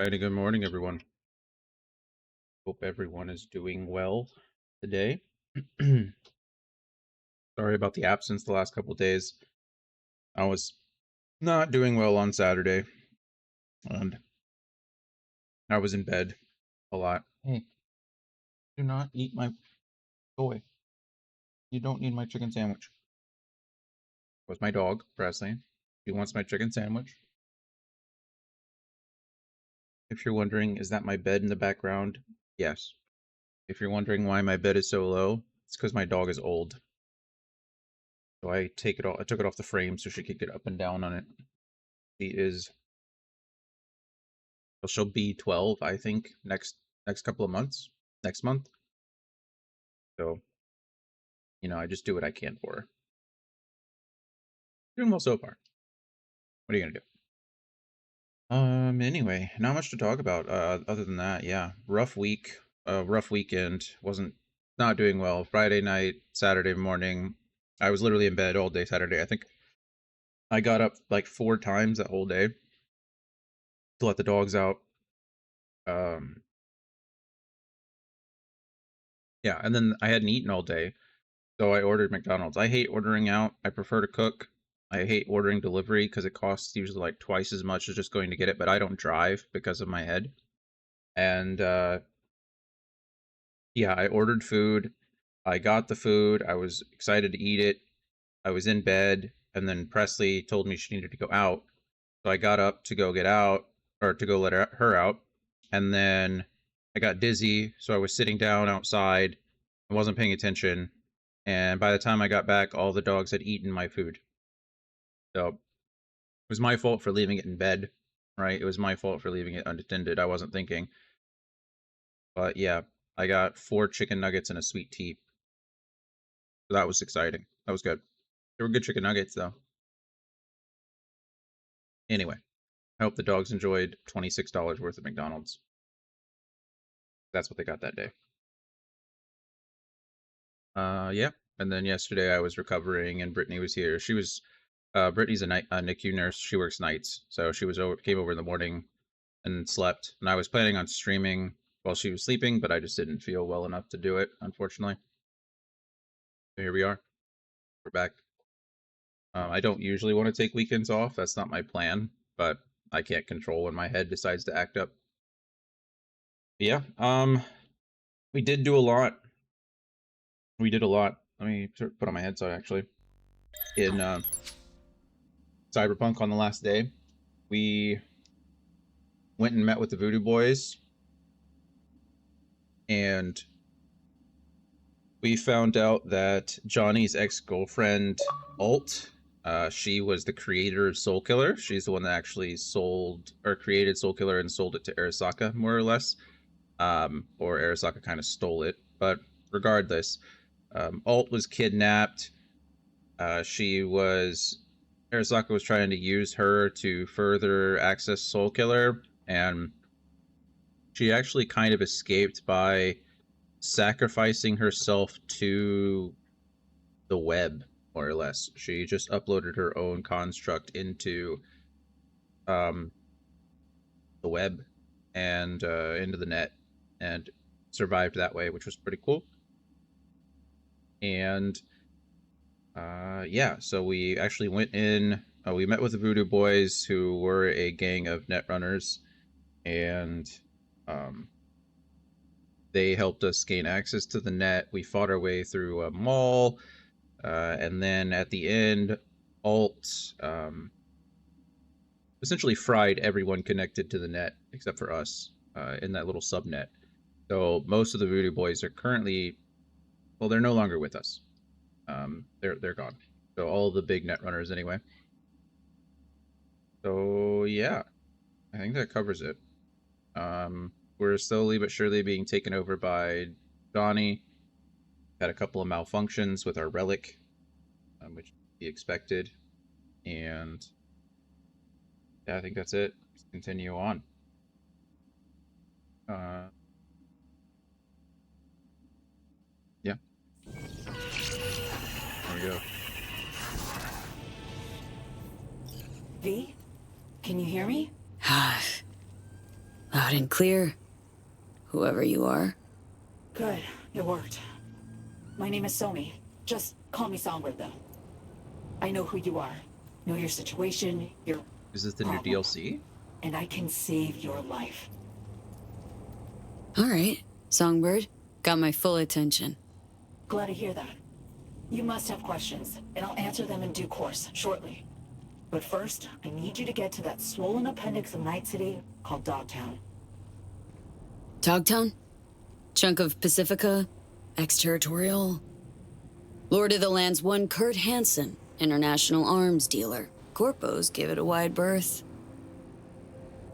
Right, good morning, everyone. Hope everyone is doing well today. Sorry about the absence the last couple days. I was not doing well on Saturday, and I was in bed a lot. Hey, do not eat my toy. You don't need my chicken sandwich. It was my dog, Presley. She wants my chicken sandwich. If you're wondering, is that my bed in the background? Yes. If you're wondering why my bed is so low, it's because my dog is old. So I took it off the frame so she could get up and down on it. She is she'll be 12, I think, next couple of months, next month. So, I just do what I can for her. Doing well so far. What are you gonna do? Anyway, not much to talk about. Other than that, yeah, rough week, rough weekend. Wasn't not doing well. Friday night, Saturday morning, I was literally in bed all day Saturday. I think I got up like 4 times that whole day to let the dogs out. Um, yeah, and then I hadn't eaten all day, so I ordered McDonald's. I hate ordering out. I prefer to cook. I hate ordering delivery because it costs usually like twice as much as just going to get it, but I don't drive because of my head. And yeah, I ordered food. I got the food. I was excited to eat it. I was in bed, and then Presley told me she needed to go out. So I got up to go get out, or to go let her out. And then I got dizzy, so I was sitting down outside. I wasn't paying attention. And by the time I got back, all the dogs had eaten my food. So it was my fault for leaving it in bed, right? It was my fault for leaving it unattended. I wasn't thinking. But yeah, I got 4 chicken nuggets and a sweet tea. So that was exciting. That was good. They were good chicken nuggets, though. Anyway, I hope the dogs enjoyed $26 worth of McDonald's. That's what they got that day. Yeah. And then yesterday I was recovering, and Brittany was here. Brittany's a NICU nurse. She works nights, so came over in the morning and slept. And I was planning on streaming while she was sleeping, but I just didn't feel well enough to do it, unfortunately. So here we are. We're back. I don't usually want to take weekends off. That's not my plan, but I can't control when my head decides to act up. But yeah. We did do a lot. We did a lot. Let me put on my headset actually. In Cyberpunk on the last day, we went and met with the Voodoo Boys, and we found out that Johnny's ex-girlfriend, Alt, she was the creator of Soul Killer. She's the one that actually created Soul Killer and sold it to Arasaka, more or less. Or Arasaka kind of stole it. But regardless, Alt was kidnapped. Arasaka was trying to use her to further access Soul Killer, and she actually kind of escaped by sacrificing herself to the web, more or less. She just uploaded her own construct into um, the web and into the net, and survived that way, which was pretty cool. And yeah, so we actually went in. We met with the Voodoo Boys, who were a gang of netrunners, and um, they helped us gain access to the net. We fought our way through a mall, and then at the end, Alt essentially fried everyone connected to the net except for us in that little subnet. So most of the Voodoo Boys are currently, well, they're no longer with us. They're gone. So all the big net runners anyway. So yeah, I think that covers it. We're slowly but surely being taken over by Donnie. Had a couple of malfunctions with our relic, which be expected, and yeah, I think that's it. Just continue on. Yeah, there we go. V, can you hear me? Loud and clear, whoever you are. Good, it worked. My name is Somi. Just call me Songbird, though. I know who you are, know your situation, your Is this the new problem, DLC? and I can save your life. All right, Songbird. Got my full attention. Glad to hear that. You must have questions, and I'll answer them in due course, shortly. But first, I need you to get to that swollen appendix of Night City called Dogtown. Dogtown? Chunk of Pacifica? Exterritorial? Lord of the Land's one Kurt Hansen, international arms dealer. Corpos give it a wide berth.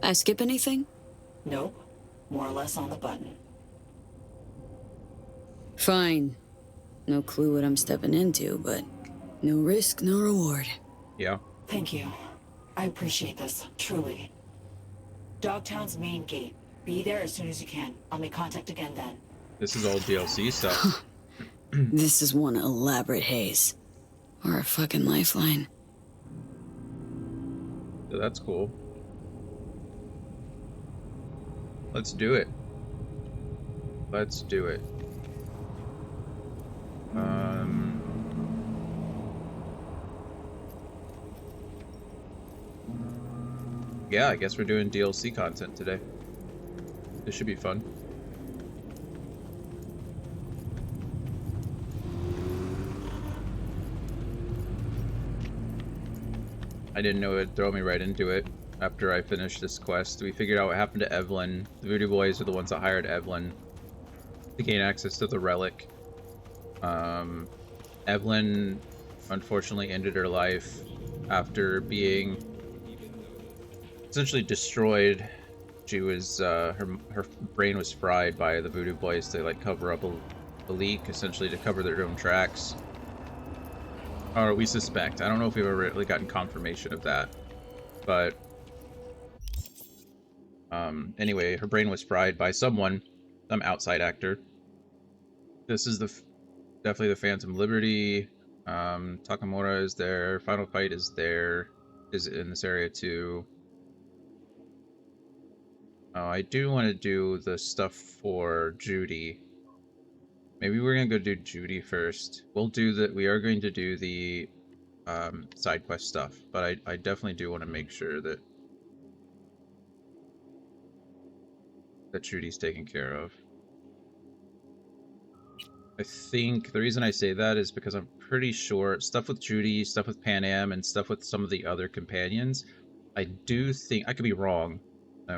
I skip anything? Nope. More or less on the button. Fine. No clue what I'm stepping into, but no risk, no reward. Yeah. Thank you. I appreciate this, truly. Dogtown's main gate. Be there as soon as you can. I'll make contact again then. This is all DLC stuff. This is one elaborate haze. Or a fucking lifeline. So that's cool. Let's do it. Let's do it. Yeah, I guess we're doing DLC content today. This should be fun. I didn't know it'd throw me right into it after I finished this quest. We figured out what happened to Evelyn. The Voodoo Boys are the ones that hired Evelyn to gain access to the relic. Evelyn unfortunately ended her life after being essentially destroyed. She was her brain was fried by the Voodoo Boys to like cover up a leak, essentially to cover their own tracks. Or we suspect. I don't know if we've ever really gotten confirmation of that, but anyway, her brain was fried by someone, some outside actor. This is definitely the Phantom Liberty. Takamura is there. Final Fight is there. Is in this area too. Oh, I do want to do the stuff for Judy. Maybe we're gonna go do Judy first. We are going to do the side quest stuff, but I definitely do want to make sure that Judy's taken care of. I think the reason I say that is because I'm pretty sure stuff with Judy, stuff with Panam, and stuff with some of the other companions, I do think, I could be wrong,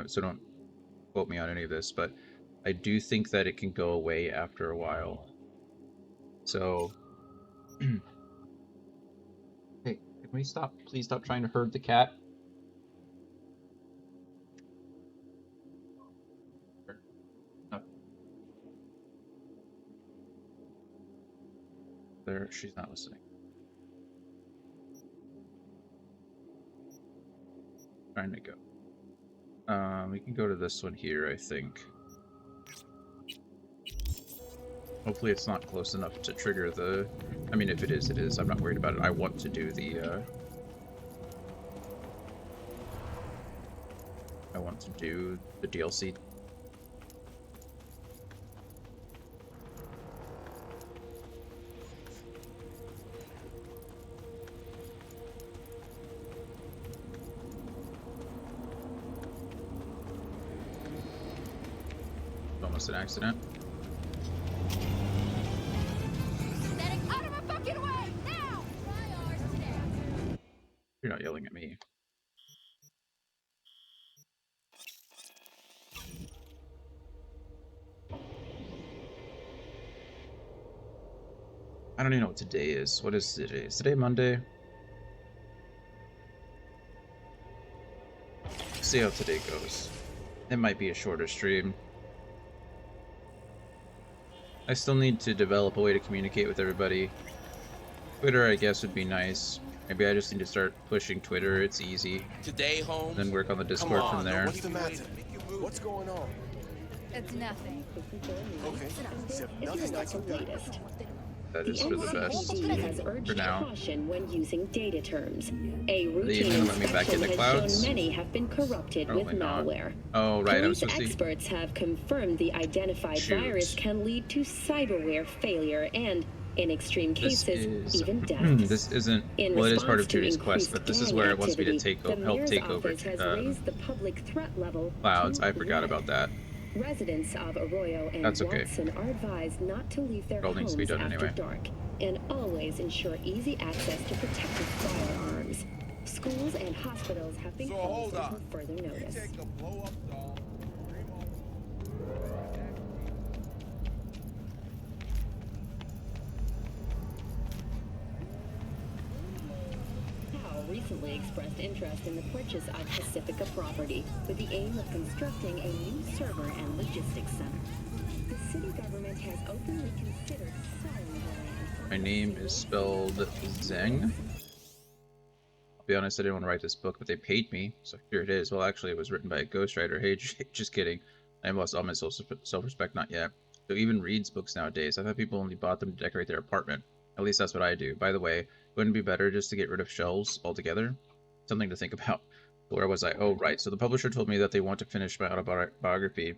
so don't quote me on any of this, but I do think that it can go away after a while. So, hey, can we stop? Please stop trying to herd the cat. There, she's not listening. Trying to go. We can go to this one here, I think. Hopefully it's not close enough to trigger the... I mean, if it is, it is. I'm not worried about it. I want to do the, I want to do the DLC. Almost an accident. Out of my fucking way now! You're not yelling at me. I don't even know what today is. What is today? Is today Monday? See how today goes. It might be a shorter stream. I still need to develop a way to communicate with everybody. Twitter, I guess, would be nice. Maybe I just need to start pushing Twitter. It's easy. Today, Holmes. Then work on the Discord from there. What's the matter? What's going on? It's nothing. Okay. Except nothing I can do. That The is for the best. NCPD has For urged now. caution when using data terms. A Are they routine even gonna let me back inspection into has clouds? shown many have been corrupted with Probably not. malware. Oh, right. I was Police supposed to. experts have confirmed the identified Shoot. virus can lead to cyberware failure and, in extreme This cases, is. even deaths. This isn't. In Well, it is part response of to Judy's quest, increased but this is gang where it wants me to activity, the help mayor's take over office has raised the public threat level clouds. to I forgot red. about that. Residents of Arroyo and That's okay. Watson are advised not to leave their It all needs homes to be done after anyway. dark and always ensure easy access to protected firearms. Schools and hospitals have been So closed hold until on. further You notice. take a blow up doll. Powell recently expressed interest in the purchase of Pacifica property with the aim of constructing a new server and logistics center. The city government has openly considered selling the land for My name is spelled Zeng. I'll be honest, I didn't want to write this book, but they paid me, so here it is. Well, actually, it was written by a ghostwriter. Hey, just kidding. I have lost all my self-respect, not yet. Who even reads books nowadays? I thought people only bought them to decorate their apartment. At least that's what I do. By the way, wouldn't it be better just to get rid of shelves altogether? Something to think about. Where was I? Oh, right. So the publisher told me that they want to finish my autobiography.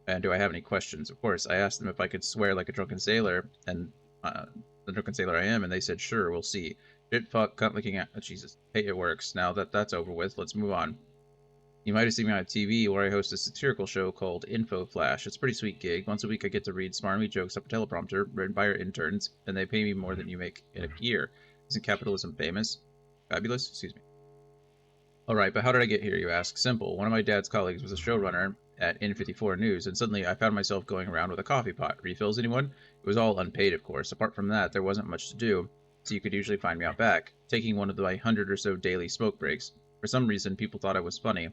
And do I have any questions? Of course. I asked them if I could swear like a drunken sailor, and the drunken sailor I am, and they said, sure, we'll see. Shit, fuck, cunt licking at. Oh, Jesus. Hey, it works. Now that that's over with, let's move on. You might have seen me on TV where I host a satirical show called Info Flash. It's a pretty sweet gig. Once a week I get to read smarmy jokes up a teleprompter written by our interns, and they pay me more than you make in a year. Isn't capitalism famous? Fabulous? Excuse me. Alright, but how did I get here, you ask? Simple. One of my dad's colleagues was a showrunner at N54 News, and suddenly I found myself going around with a coffee pot. Refills, anyone? It was all unpaid, of course. Apart from that, there wasn't much to do, so you could usually find me out back, taking one of my 100 or so daily smoke breaks. For some reason, people thought I was funny.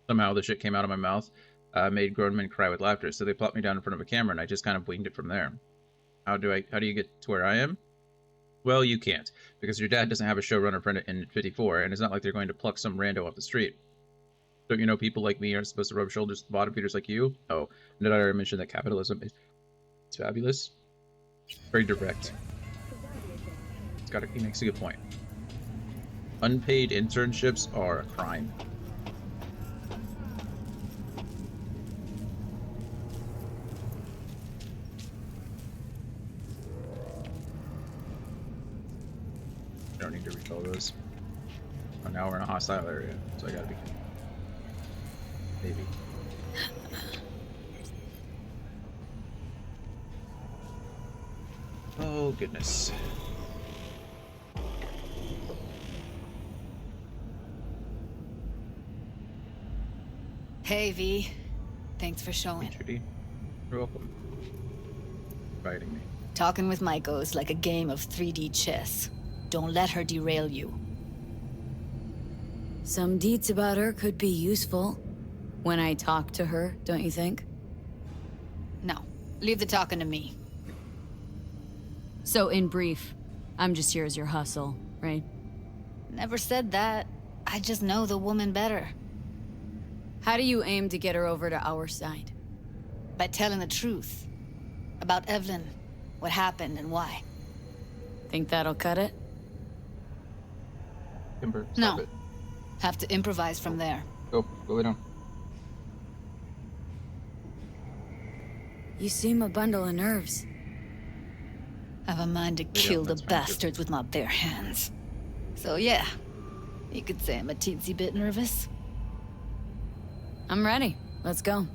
Somehow the shit came out of my mouth, made grown men cry with laughter, so they plopped me down in front of a camera, and I just kind of winged it from there. How do you get to where I am? Well, you can't, because your dad doesn't have a showrunner friend in 54, and it's not like they're going to pluck some rando off the street. Don't you know people like me aren't supposed to rub shoulders with bottom feeders like you? Oh, and did I already mention that capitalism is fabulous? Very direct. He makes a good point. Unpaid internships are a crime. I don't need to read all those. Oh, now we're in a hostile area, so I gotta be careful. Maybe. Oh, goodness. Hey, V. Thanks for showing. Judy, you're welcome. Inviting me. Talking with Maiko is like a game of 3D chess. Don't let her derail you. Some deeds about her could be useful when I talk to her, don't you think? No, leave the talking to me. So, in brief, I'm just here as your hustle, right? Never said that. I just know the woman better. How do you aim to get her over to our side? By telling the truth. About Evelyn, what happened and why. Think that'll cut it? Kimber, No. stop it. Have to improvise from there. Go lay down. You seem a bundle of nerves. Have a mind to down, kill the that's fine, bastards with my bare hands. So yeah, you could say I'm a teensy bit nervous. I'm ready. Let's go.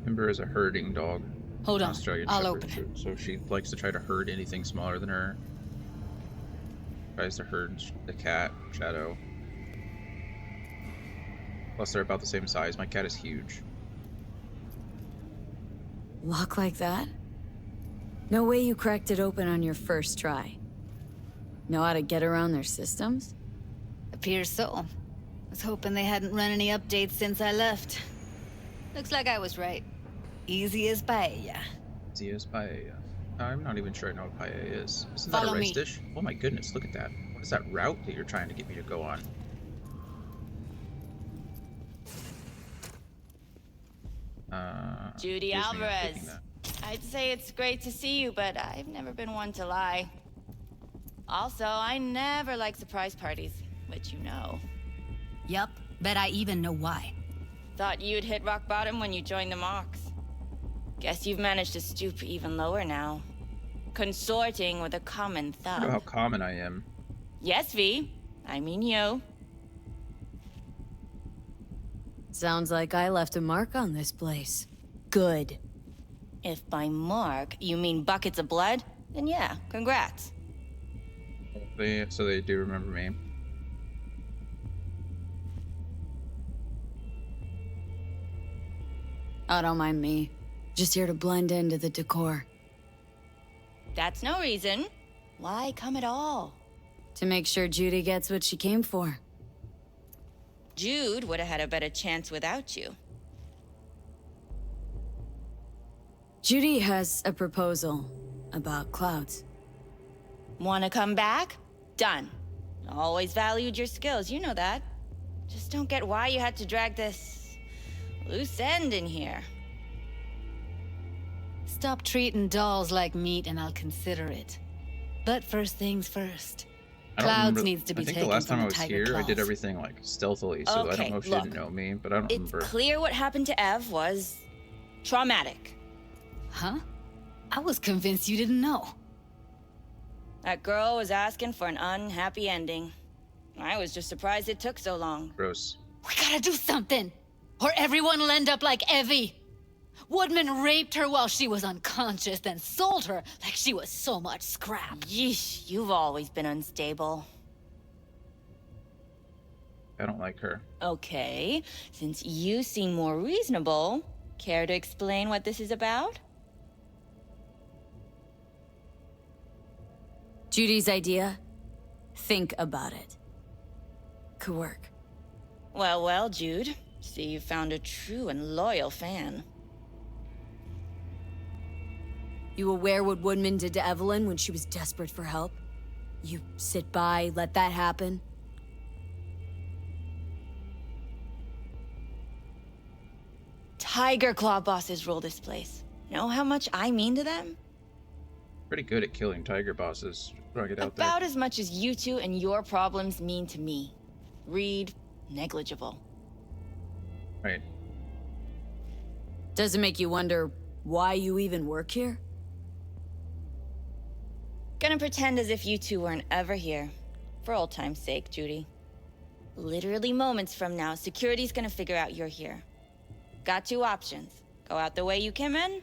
Kimber is a herding dog. Hold on, Australian I'll Shepherd, open it. so she likes to try to herd anything smaller than her. Tries to herd the cat, Shadow. Plus, they're about the same size. My cat is huge. Lock like that? No way you cracked it open on your first try. Know how to get around their systems? Appears so. Was hoping they hadn't run any updates since I left. Looks like I was right. Easy as paella. Zia's paella. I'm not even sure I know what paella is. Isn't Follow that a rice me. dish? Oh my goodness, look at that. What is that route that you're trying to get me to go on? Judy excuse me, I'm Alvarez. taking that. I'd say it's great to see you, but I've never been one to lie. Also, I never like surprise parties, which you know. Yup, bet I even know why. Thought you'd hit rock bottom when you joined the Mox. Guess you've managed to stoop even lower now. Consorting with a common Look at how thug. common I am. Yes, V. I mean you. Sounds like I left a mark on this place. Good. If by mark you mean buckets of blood, then yeah, congrats. So they do remember me. Oh, don't mind me. Just here to blend into the decor. That's no reason. Why come at all? To make sure Judy gets what she came for. Jude would have had a better chance without you. Judy has a proposal about clouds. Wanna come back? Done. Always valued your skills, you know that. Just don't get why you had to drag this loose end in here. Stop treating dolls like meat and I'll consider it. But first things first. I don't Clouds remember- needs to be I think taken the last from time I the was Tiger here, I did Claws. everything like stealthily, so I Okay, don't know if she look. didn't know me, but I don't It's remember. clear what happened to Ev was traumatic. Huh? I was convinced you didn't know. That girl was asking for an unhappy ending. I was just surprised it took so long. Gross. We gotta do something, or everyone will end up like Evie. Woodman raped her while she was unconscious, then sold her like she was so much scrap. Yeesh, you've always been unstable. I don't like her. Okay, since you seem more reasonable, care to explain what this is about? Judy's idea? Think about it. Could work. Well, well, Jude. See, you found a true and loyal fan. You aware what Woodman did to Evelyn when she was desperate for help? You sit by, let that happen? Tiger Claw bosses rule this place. Know how much I mean to them? Pretty good at killing tiger bosses. Throwing it out About as much as you two and your problems mean to me. Read, negligible. there. Right. Does it make you wonder why you even work here? Gonna pretend as if you two weren't ever here. For old time's sake, Judy. Literally moments from now, security's gonna figure out you're here. Got two options. Go out the way you came in,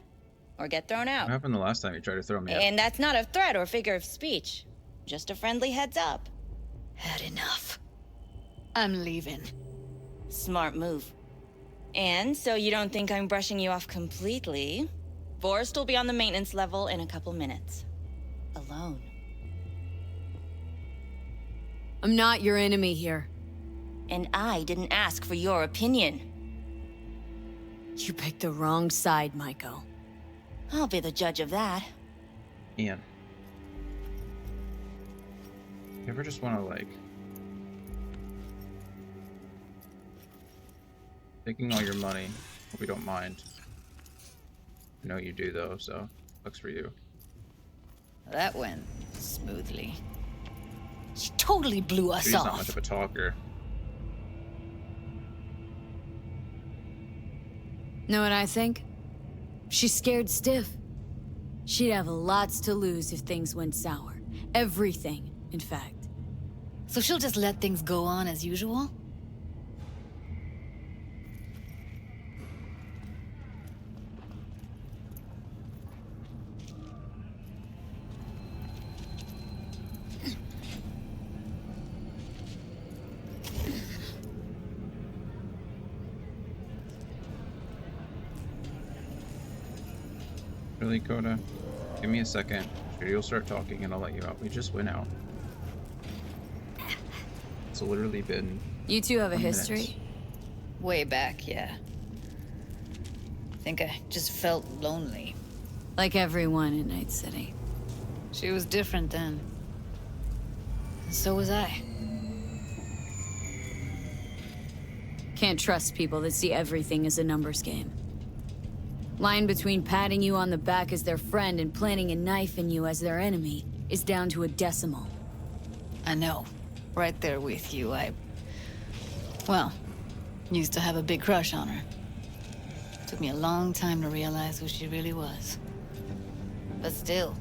or get thrown What out. happened the last time you tried to throw me out? And that's not a threat or figure of speech. Just a friendly heads up. Had enough. I'm leaving. Smart move. And so you don't think I'm brushing you off completely, Forrest will be on the maintenance level in a couple minutes. Alone. I'm not your enemy here. And I didn't ask for your opinion. You picked the wrong side, Maiko. I'll be the judge of that. Ian. You ever just want to, like... Taking all your money. Hope you don't mind. I know you do, though, so... Sucks for you. That went smoothly. She totally blew us She's not off. much of a talker. Know what I think? She's scared stiff. She'd have lots to lose if things went sour. Everything, in fact. So she'll just let things go on as usual? Really, Coda? Give me a second. Sure, you'll start talking and I'll let you out. We just went out. It's literally been... You two have a 20 history? minutes. Way back, yeah. Think I just felt lonely. Like everyone in Night City. She was different then. And so was I. Can't trust people that see everything as a numbers game. Line between patting you on the back as their friend and planting a knife in you as their enemy is down to a decimal. I know. Right there with you. Well, used to have a big crush on her. Took me a long time to realize who she really was. But still,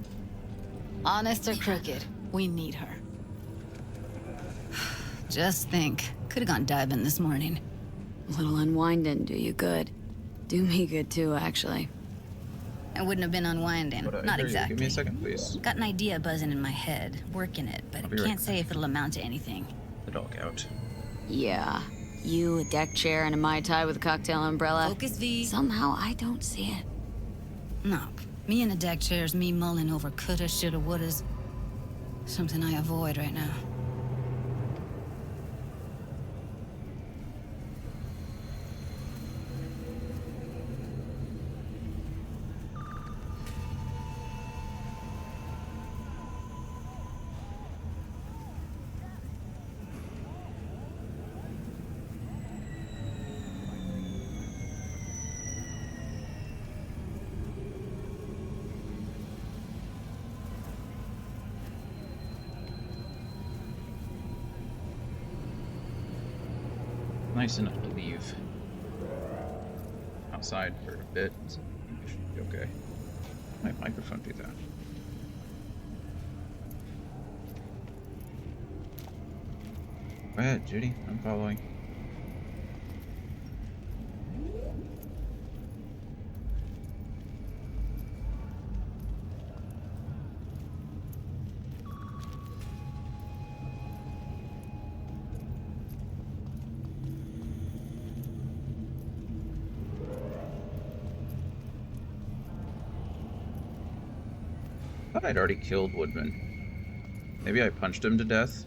honest or crooked, we need her. Just think, could have gone diving this morning. A little unwind didn't do you good. Do me good too, actually. I wouldn't have been unwinding. What, Not here, exactly. Give me a second, please. Got an idea buzzing in my head, working it, but I'll I be right can't back. say if it'll amount to anything. The dog out. Yeah. You, a deck chair, and a Mai Tai with a cocktail umbrella. Focus, V. Somehow I don't see it. No, me in a deck chair's me mulling over coulda, shoulda, wouldas. Something I avoid right now. Nice enough to leave outside for a bit. So I think we should be okay. My microphone do that. Go ahead, Judy. I'm following. I thought I'd already killed Woodman. Maybe I punched him to death.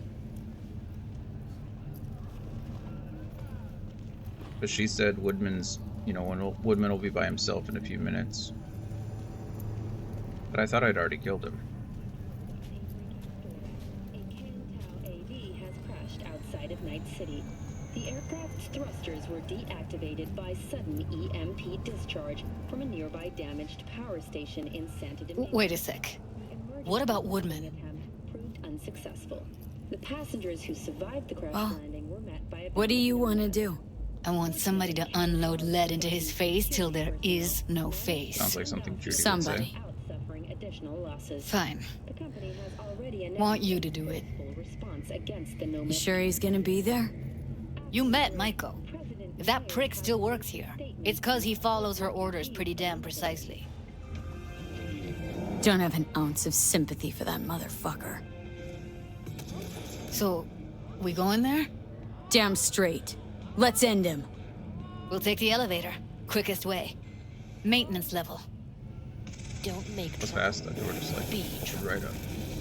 But she said Woodman's, Woodman will be by himself in a few minutes. But I thought I'd already killed him. A Kantau AV has crashed outside of Night City. The aircraft's thrusters were deactivated by sudden EMP discharge from a nearby damaged power station in Santa Domingo. Wait a sec. What about Woodman? Attempt proved unsuccessful. The passengers who survived the crash landing were met by a What do you want to do? I want somebody to unload lead into his face till there is no face. Sounds like something Judy Somebody. would say. out suffering additional losses. Fine. The company has already announced Want you to do it. full response against the Nomad. You sure he's gonna be there? You met Maiko. If that prick still works here, it's cause he follows her orders pretty damn precisely. Don't have an ounce of sympathy for that motherfucker. So, we going there? Damn straight. Let's end him. We'll take the elevator. Quickest way. Maintenance level. Don't make What's trouble. fast? That door just like Be should right up.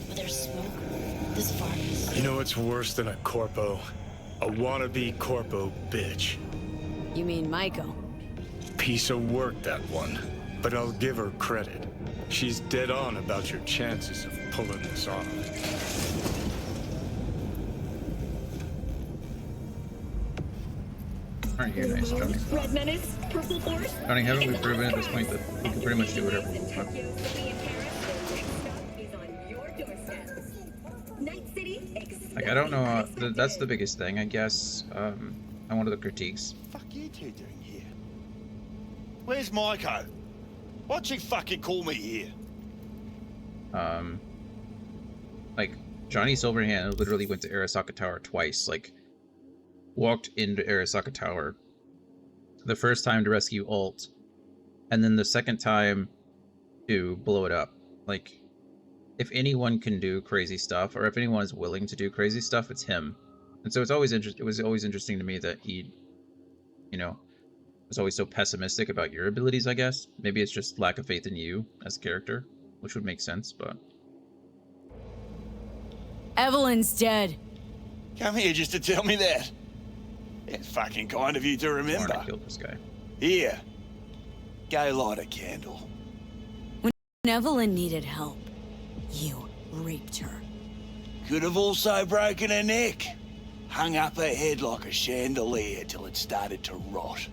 But there's smoke. This far is... You know what's worse than a corpo? A wannabe corpo bitch. You mean Maiko? Piece of work, that one. But I'll give her credit. She's dead on about your chances of pulling this off. Aren't you nice, Johnny? Red Menace, Purple Force. Johnny, haven't we proven at this point that we can pretty much do whatever we want? Tokyo City and Paris. The next stop is on your doorstep. Night City, exactly. Like, I don't know, that's the biggest thing, I guess, and one of the critiques. Fuck you two doing here? Where's Maiko? Why'd she fucking call me here? Like, Johnny Silverhand literally went to Arasaka Tower twice, like, walked into Arasaka Tower. The first time to rescue Alt, and then the second time to blow it up. Like, if anyone can do crazy stuff, or if anyone is willing to do crazy stuff, it's him. And so it was always interesting to me that he, was always so pessimistic about your abilities, I guess. Maybe it's just lack of faith in you as a character, which would make sense, but... Evelyn's dead. Come here just to tell me that. It's fucking kind of you to remember. I killed this guy. Here. Go light a candle. When Evelyn needed help, you raped her. Could have also broken her neck. Hung up her head like a chandelier till it started to rot.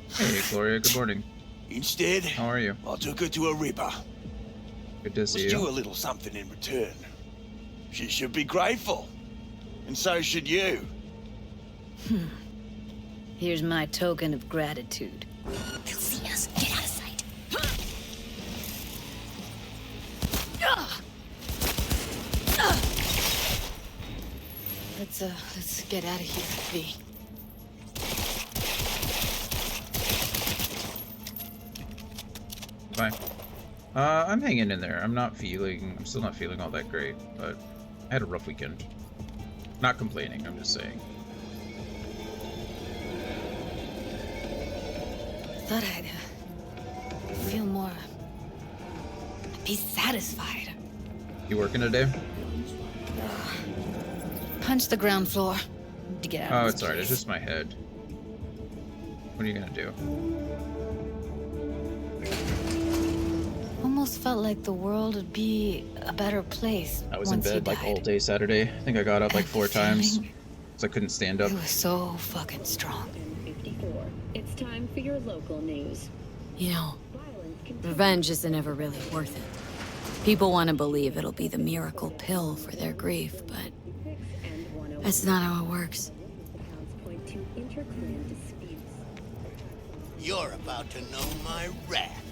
Hey, Gloria, good morning. Instead, How are you? I took her to a ripper. Good to see Was due you. a little something in return. She should be grateful. And so should you. Here's my token of gratitude. They'll see us. Get out of sight. Let's get out of here, V. Bye. I'm hanging in there. I'm still not feeling all that great, but I had a rough weekend. Not complaining, I'm just saying. Thought I'd feel more... be satisfied. You working today? Punch the ground floor to get out Oh, of it's this alright. It's place. just my head. What are you gonna do? Almost felt like the world would be a better place I was in once you bed like all died. day Saturday. I think I got up like And 4 the times feeling, because I couldn't stand up. it was so fucking strong. 54. It's time for your local news. You know, Violence continues. revenge isn't ever really worth it. People want to believe it'll be the miracle pill for their grief, but And 101 that's not how it works. pounds point to interclan disputes. You're about to know my wrath.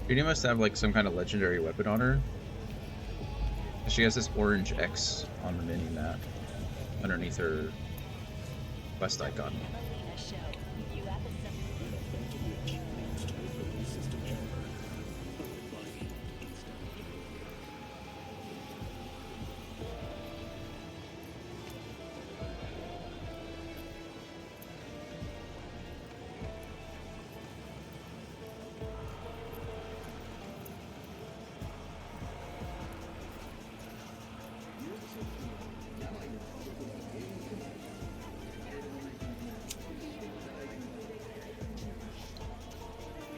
Judy must have like some kind of legendary weapon on her. She has this orange X on the mini map underneath her quest icon.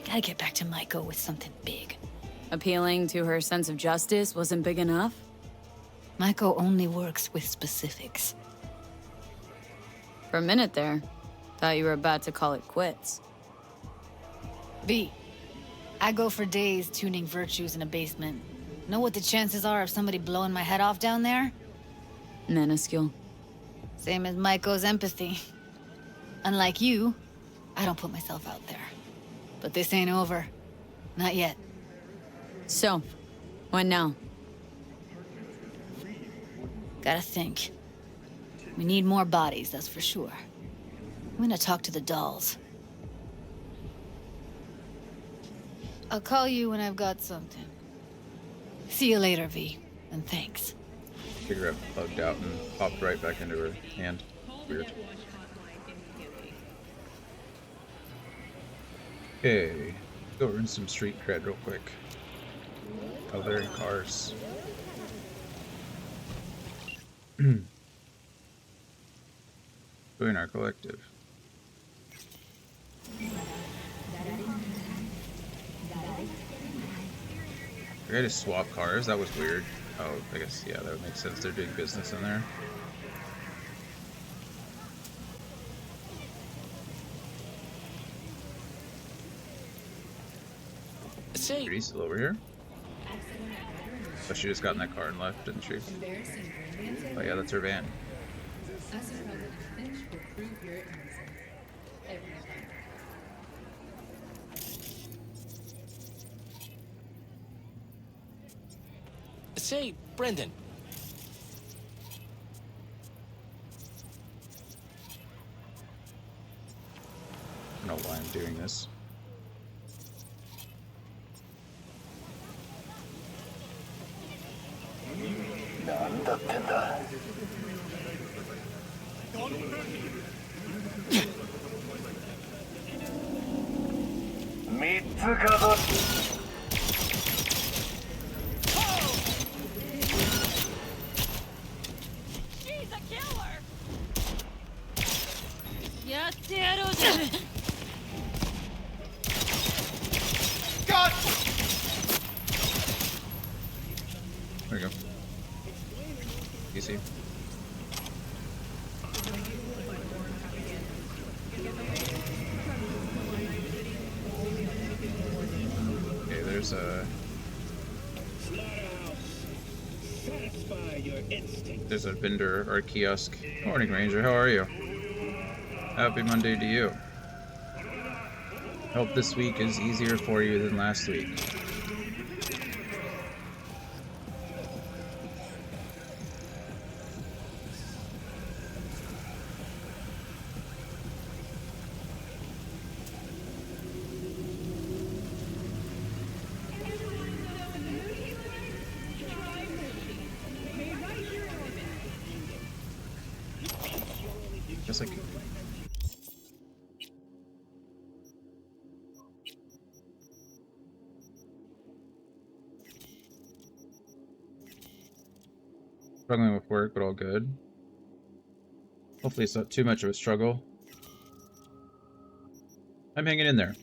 Gotta get back to Maiko with something big. Appealing to her sense of justice wasn't big enough? Maiko only works with specifics. For a minute there, thought you were about to call it quits. V, I go for days tuning virtues in a basement. Know what the chances are of somebody blowing my head off down there? Minuscule. Same as Maiko's empathy. Unlike you, I don't put myself out there. But this ain't over. Not yet. So, what now? Gotta think. We need more bodies, that's for sure. I'm gonna talk to the dolls. I'll call you when I've got something. See you later, V. And thanks. Cigarette bugged out and popped right back into her hand. Weird. Okay, go earn some street cred real quick. Oh, they're in cars. Join our collective. I gotta swap cars? That was weird. Oh, I guess, yeah, that would make sense. They're doing business in there. Say, Judy's still over here? But she just got in that car and left, didn't she? Oh yeah, that's her van. say, Brendan. I don't know why I'm doing this. She's a killer! There we go. Easy. there's a vendor or a kiosk. Morning, Ranger. How are you? Happy Monday to you. Hope this week is easier for you than last week. Just like struggling with work, but all good. Hopefully it's not too much of a struggle. I'm hanging in there.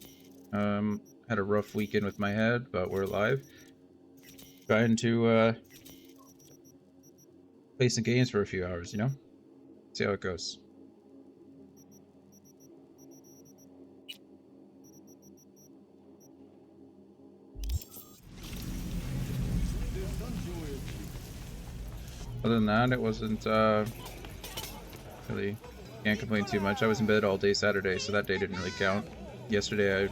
Had a rough weekend with my head, but we're alive. Trying to play some games for a few hours, you know? See how it goes. Other than that, it wasn't really, can't complain too much. I was in bed all day Saturday, so that day didn't really count. Yesterday,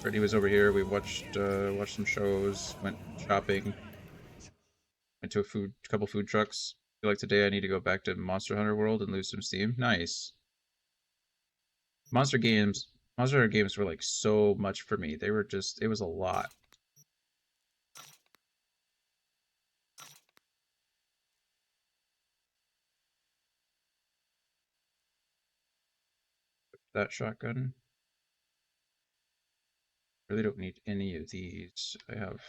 Freddie was over here. We watched some shows, went shopping, went to a couple food trucks. I feel like today I need to go back to Monster Hunter World and lose some steam. Nice. Monster Hunter games were like so much for me. They were just, it was a lot. That shotgun. Really don't need any of these. I have.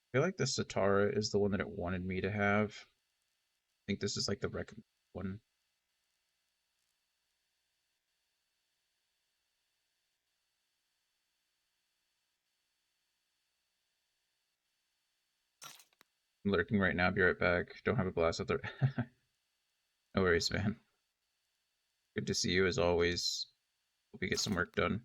I feel like the Satara is the one that it wanted me to have. I think this is like the recommended one. I'm lurking right now. Be right back. Don't have a blast out there. No worries, man. Good to see you as always. Hope you get some work done.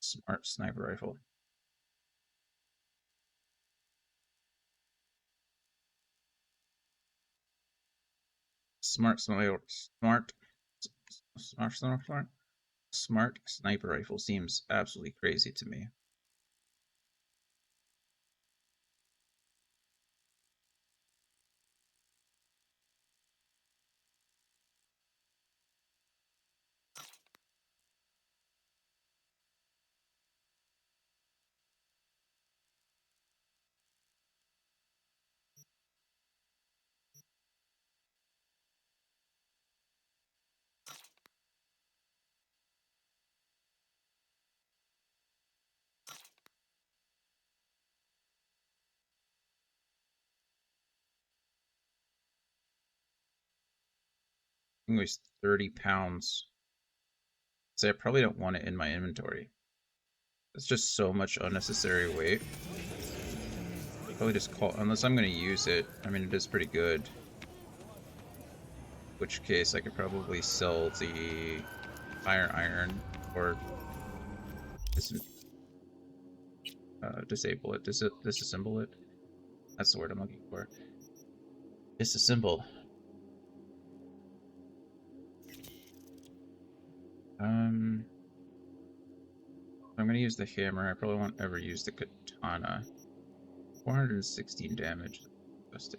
Smart sniper rifle. Smart sniper rifle seems absolutely crazy to me. It weighs 30 pounds. So I probably don't want it in my inventory. It's just so much unnecessary weight. Probably just call, unless I'm going to use it. I mean, it is pretty good. In which case, I could probably sell the iron or disable it, disassemble it. That's the word I'm looking for. Disassemble. I'm gonna use the hammer. I probably won't ever use the katana. 416 damage. Just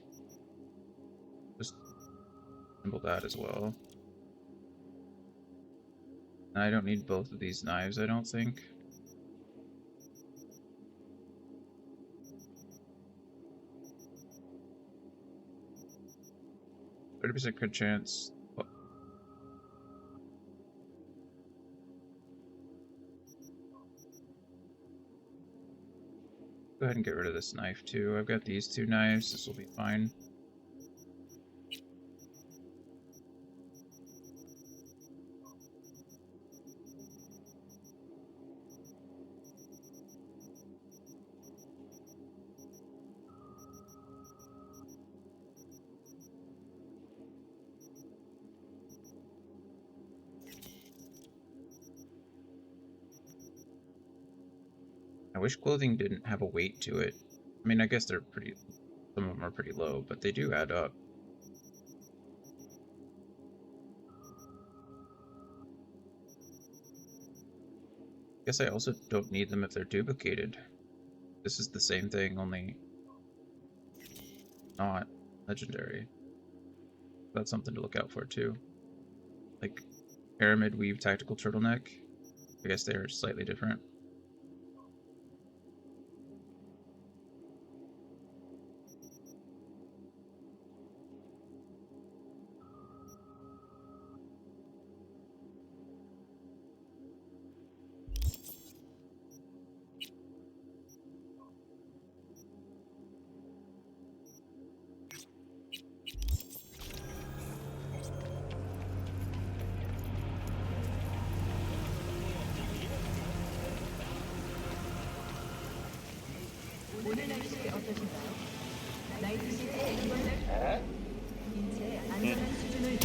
assemble that as well. I don't need both of these knives, I don't think. 30% crit chance. Oh. Go ahead and get rid of this knife too. I've got these 2 knives. This will be fine. I wish clothing didn't have a weight to it. I mean, I guess they're pretty... Some of them are pretty low, but they do add up. Guess I also don't need them if they're duplicated. This is the same thing, only not legendary. That's something to look out for too. Like Pyramid Weave Tactical Turtleneck. I guess they're slightly different. 오늘 날씨 어떠신가요? 나이트시티의 이번날 인체의 안전한 수준을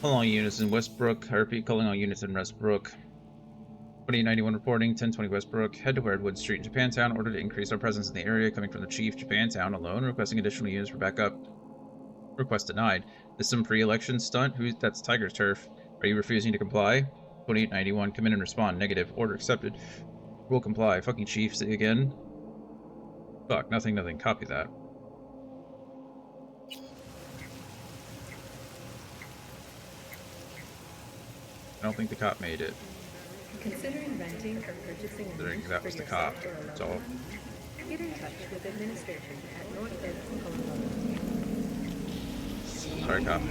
Calling all units in Westbrook. I repeat, calling all units in Westbrook. 2891 reporting, 1020 Westbrook. Head to Redwood Street in Japantown in order to increase our presence in the area. Coming from the Chief, Japantown alone. Requesting additional units for backup. Request denied. This some pre-election stunt? That's Tiger's turf. Are you refusing to comply? 2891, come in and respond. Negative. Order accepted. Will comply. Fucking Chief, say again. Fuck, nothing, nothing. Copy that. I don't think the cop made it. Considering renting or purchasing a Considering home that for was the yourself cop. or a That's loved all. one, get in touch with administration at North End, Colorado. Sorry, cop.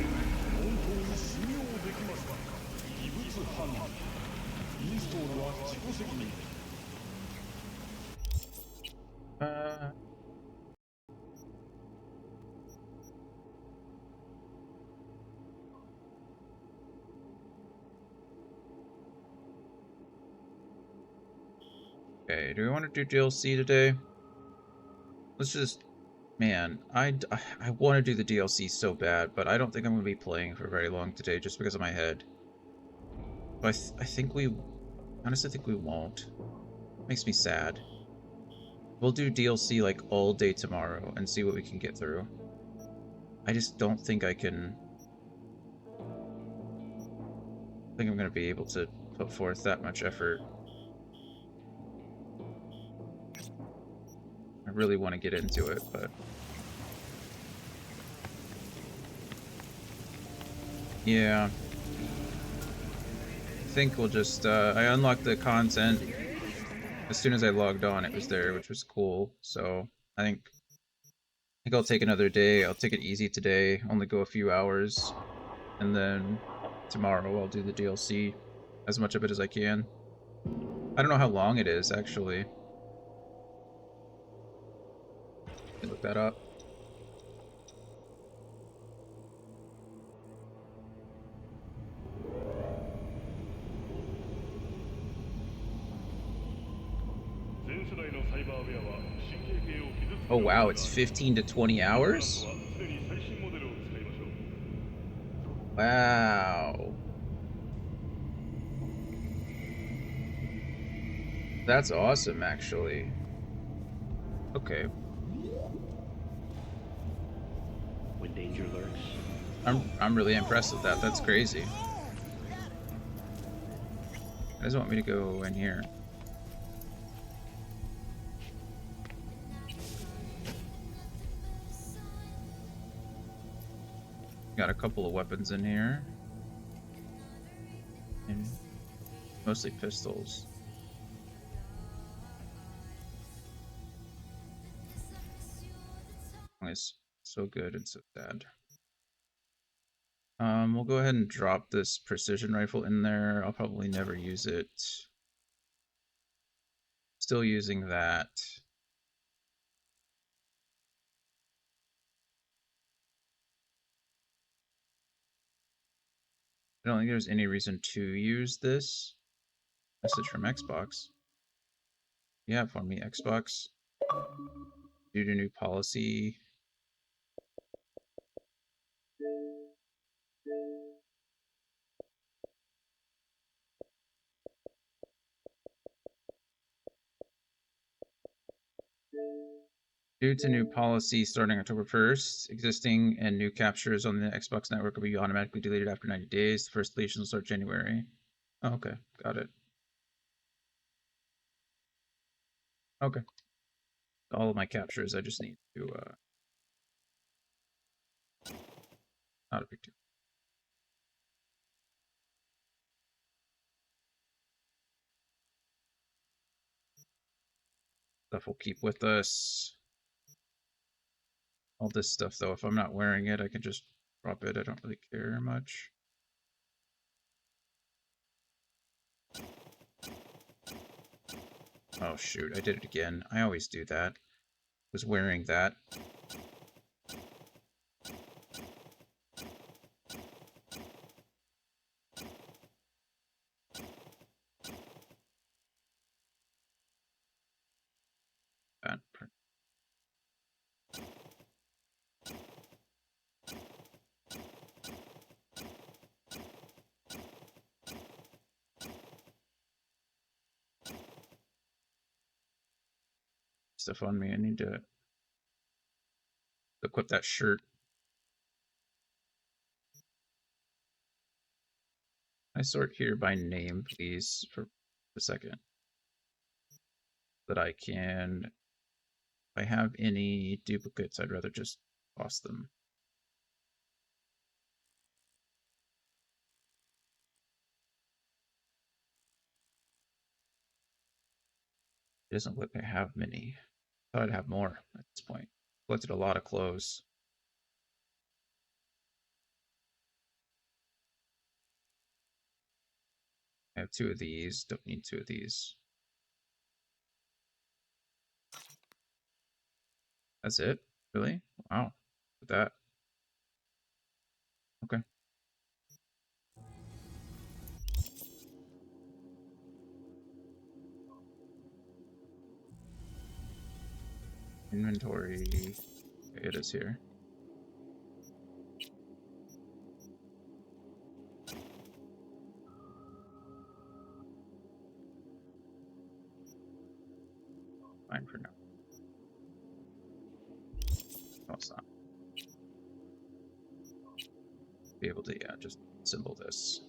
Okay, do we want to do DLC today? Let's just... Man, I want to do the DLC so bad, but I don't think I'm going to be playing for very long today just because of my head. But I think we... Honestly, I think we won't. Makes me sad. We'll do DLC like all day tomorrow and see what we can get through. I just don't think I can... I think I'm going to be able to put forth that much effort. I really want to get into it, but... Yeah. I think we'll just, I unlocked the content. As soon as I logged on, it was there, which was cool. So, I think I'll take another day. I'll take it easy today, only go a few hours. And then tomorrow I'll do the DLC, as much of it as I can. I don't know how long it is, actually. Look that up. Oh wow, it's 15 to 20 hours? Wow. That's awesome, actually. Okay. When danger lurks. I'm really impressed with that. That's crazy. It doesn't want me to go in here. Got a couple of weapons in here. And mostly pistols. It's so good and so sad. We'll go ahead and drop this precision rifle in there. I'll probably never use it. Still using that. I don't think there's any reason to use this. Message from Xbox. Yeah, for me, Xbox. Due to new policy. Due to new policy starting October 1st, existing and new captures on the Xbox network will be automatically deleted after 90 days. The first deletion will start January. Oh, okay, got it. Okay. All of my captures, I just need to, not a big deal. Stuff we'll keep with us. All this stuff, though, if I'm not wearing it, I can just drop it. I don't really care much. Oh, shoot. I did it again. I always do that. Was wearing that. That. Stuff on me. I need to equip that shirt. I sort here by name, please, for a second. That I can, if I have any duplicates, I'd rather just toss them. It doesn't look like I have many. I thought I'd have more at this point. Collected a lot of clothes. I have 2 of these. Don't need 2 of these. That's it? Really? Wow. Look at that. Okay. Inventory. Okay, it is here. Fine for now. No, it's not. Be able to, yeah, just symbol this.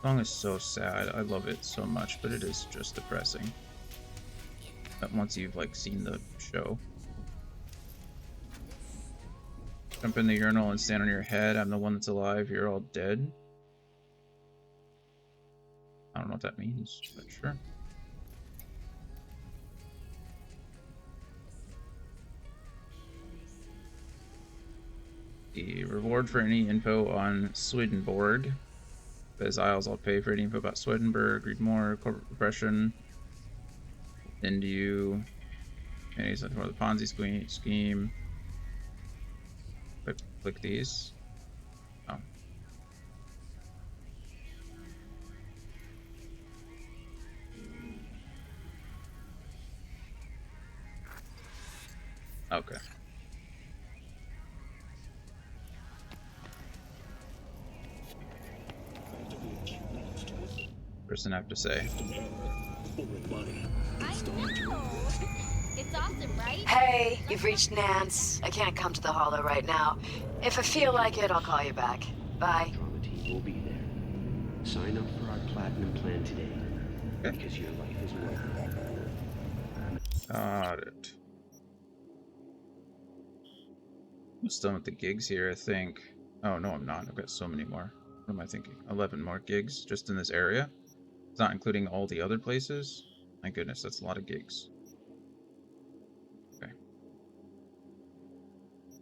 The song is so sad. I love it so much, but it is just depressing. But once you've like seen the show. Jump in the urinal and stand on your head. I'm the one that's alive. You're all dead. I don't know what that means, but sure. The reward for any info on Swedenborg. Says Isles, I'll pay for any info about Swedenborg. Read more. Corporate repression. Into you. And he's looking for the Ponzi scheme. Click these. Oh. Okay. Person I have to say. I know. It's awesome, right? Hey, you've reached Nance. I can't come to the Hollow right now. If I feel like it, I'll call you back. Bye. Drama team will be there. Sign up for our platinum plan today, because your life is worth it. Got it. I'm done with the gigs here, I think. Oh, no, I'm not. I've got so many more. What am I thinking? 11 more gigs just in this area? It's not including all the other places? My goodness, that's a lot of gigs. Okay.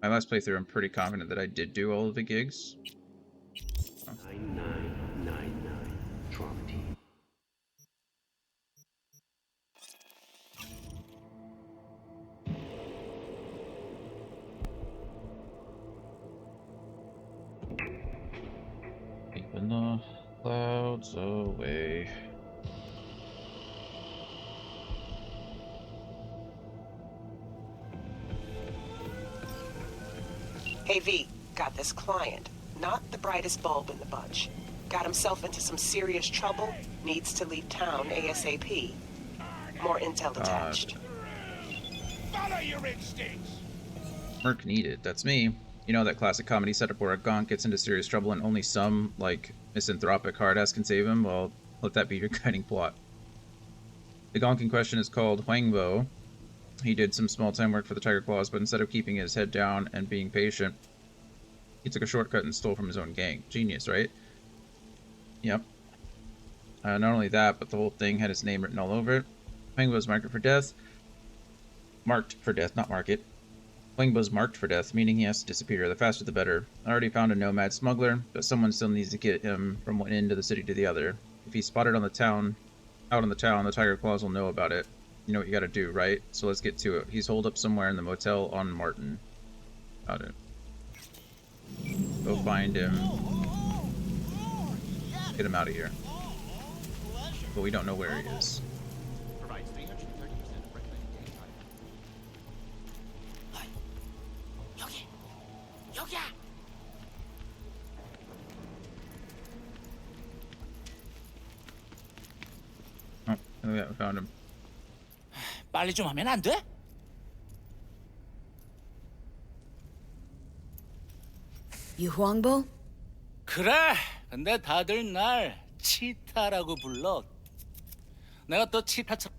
My last playthrough, I'm pretty confident that I did do all of the gigs. Oh. 9999 Trauma team. Keeping the clouds away. Hey V, got this client. Not the brightest bulb in the bunch. Got himself into some serious trouble, needs to leave town ASAP. More intel attached. Follow your instincts! Merc needed. That's me. You know that classic comedy setup where a gonk gets into serious trouble and only some, like, misanthropic hard-ass can save him? Well, let that be your guiding plot. The gonk in question is called Huangbo. He did some small-time work for the Tiger Claws, but instead of keeping his head down and being patient, he took a shortcut and stole from his own gang. Genius, right? Yep. Not only that, but the whole thing had his name written all over it. Huangbo's marked for death. Marked for death, not market. Huangbo's marked for death, meaning he has to disappear. The faster the better. I already found a nomad smuggler, but someone still needs to get him from one end of the city to the other. If he's spotted on the town, out on the town, the Tiger Claws will know about it. You know what you gotta do, right? So let's get to it. He's holed up somewhere in the motel on Martin. Got it. Go find him. Get him out of here. But we don't know where he is. Oh, yeah, we found him. 빨리 좀 하면 안 돼? You Huangbo? 그래. 근데 다들 날 치타라고 불러. 내가 또 치타처럼.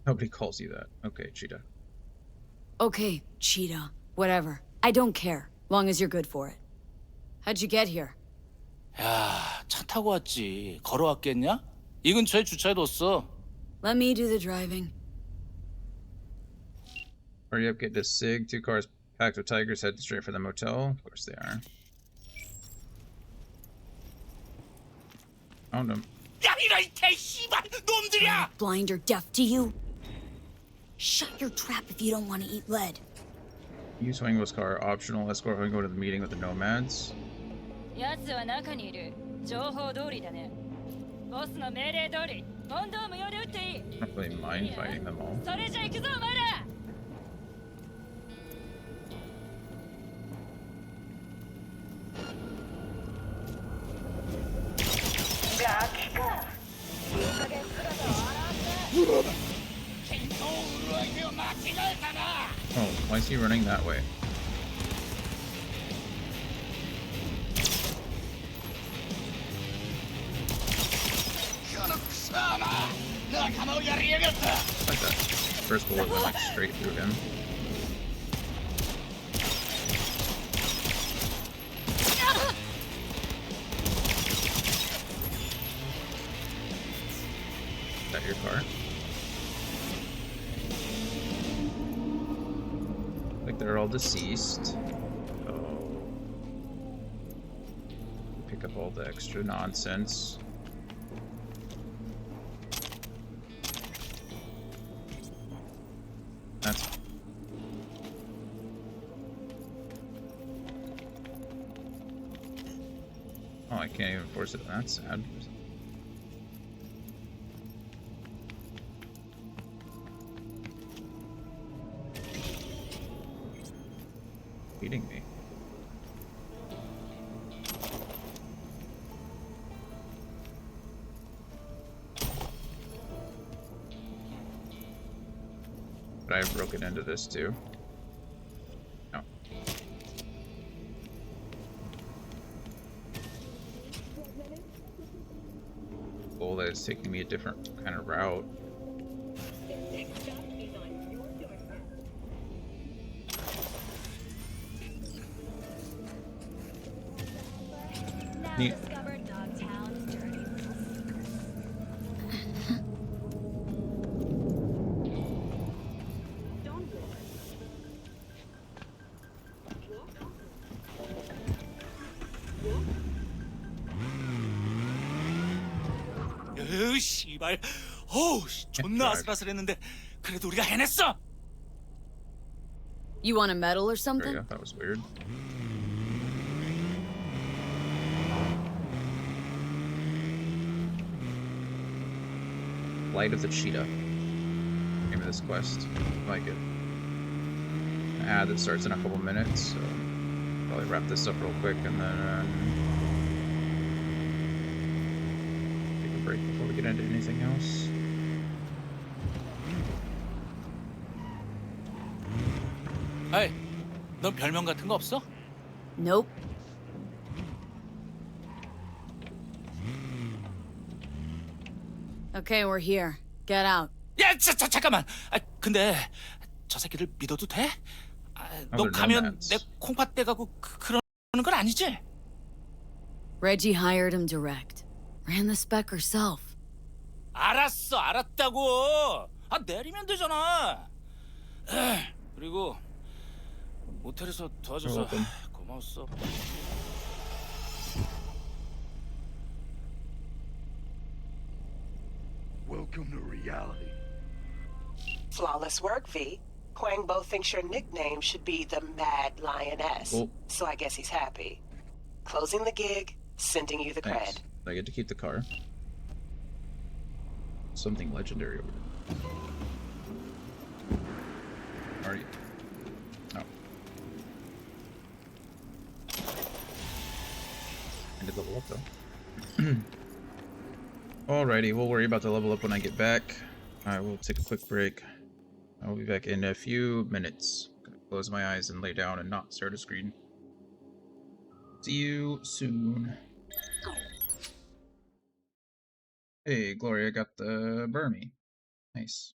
Nobody calls you that. Okay, Cheetah. Okay, Cheetah. Whatever. I don't care. Long as you're good for it. How'd you get here? 야, 차 타고 왔지. 걸어왔겠냐? 이 근처에 주차해뒀어. Let me do the driving. Hurry up, get to Sig. 2 cars packed with tigers heading straight for the motel. Of course they are. Found him. 야, 이런 개씨발 놈들이야! Blind or deaf to you? Shut your trap if you don't want to eat lead. Use Huangbo's car. Optional. Escort Huangbo to the meeting with the nomads. 奴は中にいる。情報通りだね。ボスの命令通り、問答無用で撃っていい。 I don't really mind fighting them all. それじゃ行くぞ、お前ら。Oh, why is he running that way? Like that. First bullet went like straight through him. Is that your car? Like they're all deceased. Oh. Pick up all the extra nonsense. That's... Oh, I can't even force it. That's sad. Beating me. But I've broken into this too. No. Cool that it's taking me a different kind of route. Neat. 으 씨발. 어우, 존나 아슬아슬했는데 그래도 우리가 해냈어. You want a medal or There something? you go. That was weird. Light of the Cheetah. Name of this quest. I like it. An ad that starts in a couple minutes, so probably wrap this up real quick and then take a break before we get into anything else. 에이, 넌 별명 같은 거 없어? Nope. Okay, we're here. Get out. 야, 잠깐만. 아, 근데 저 새끼들 믿어도 돼? 아, 너 they're 가면 nomads. 내 콩팥 떼가고 그러는 건 아니지? Reggie hired him direct. Ran the spec herself. 알았어, 알았다고. 아, 내리면 되잖아. 그리고 모텔에서 도와줘서 고마웠어. Welcome to reality. Flawless work, V. Quang Bo thinks your nickname should be the Mad Lioness. Cool. So I guess he's happy. Closing the gig, sending you the cred. Thanks. I get to keep the car. Something legendary over there. Are you? No. I did level up though. Alrighty, we'll worry about the level up when I get back. I will take a quick break. I will be back in a few minutes. Gonna close my eyes and lay down and not stare at a screen. See you soon. Hey, Gloria got the Burmy. Nice.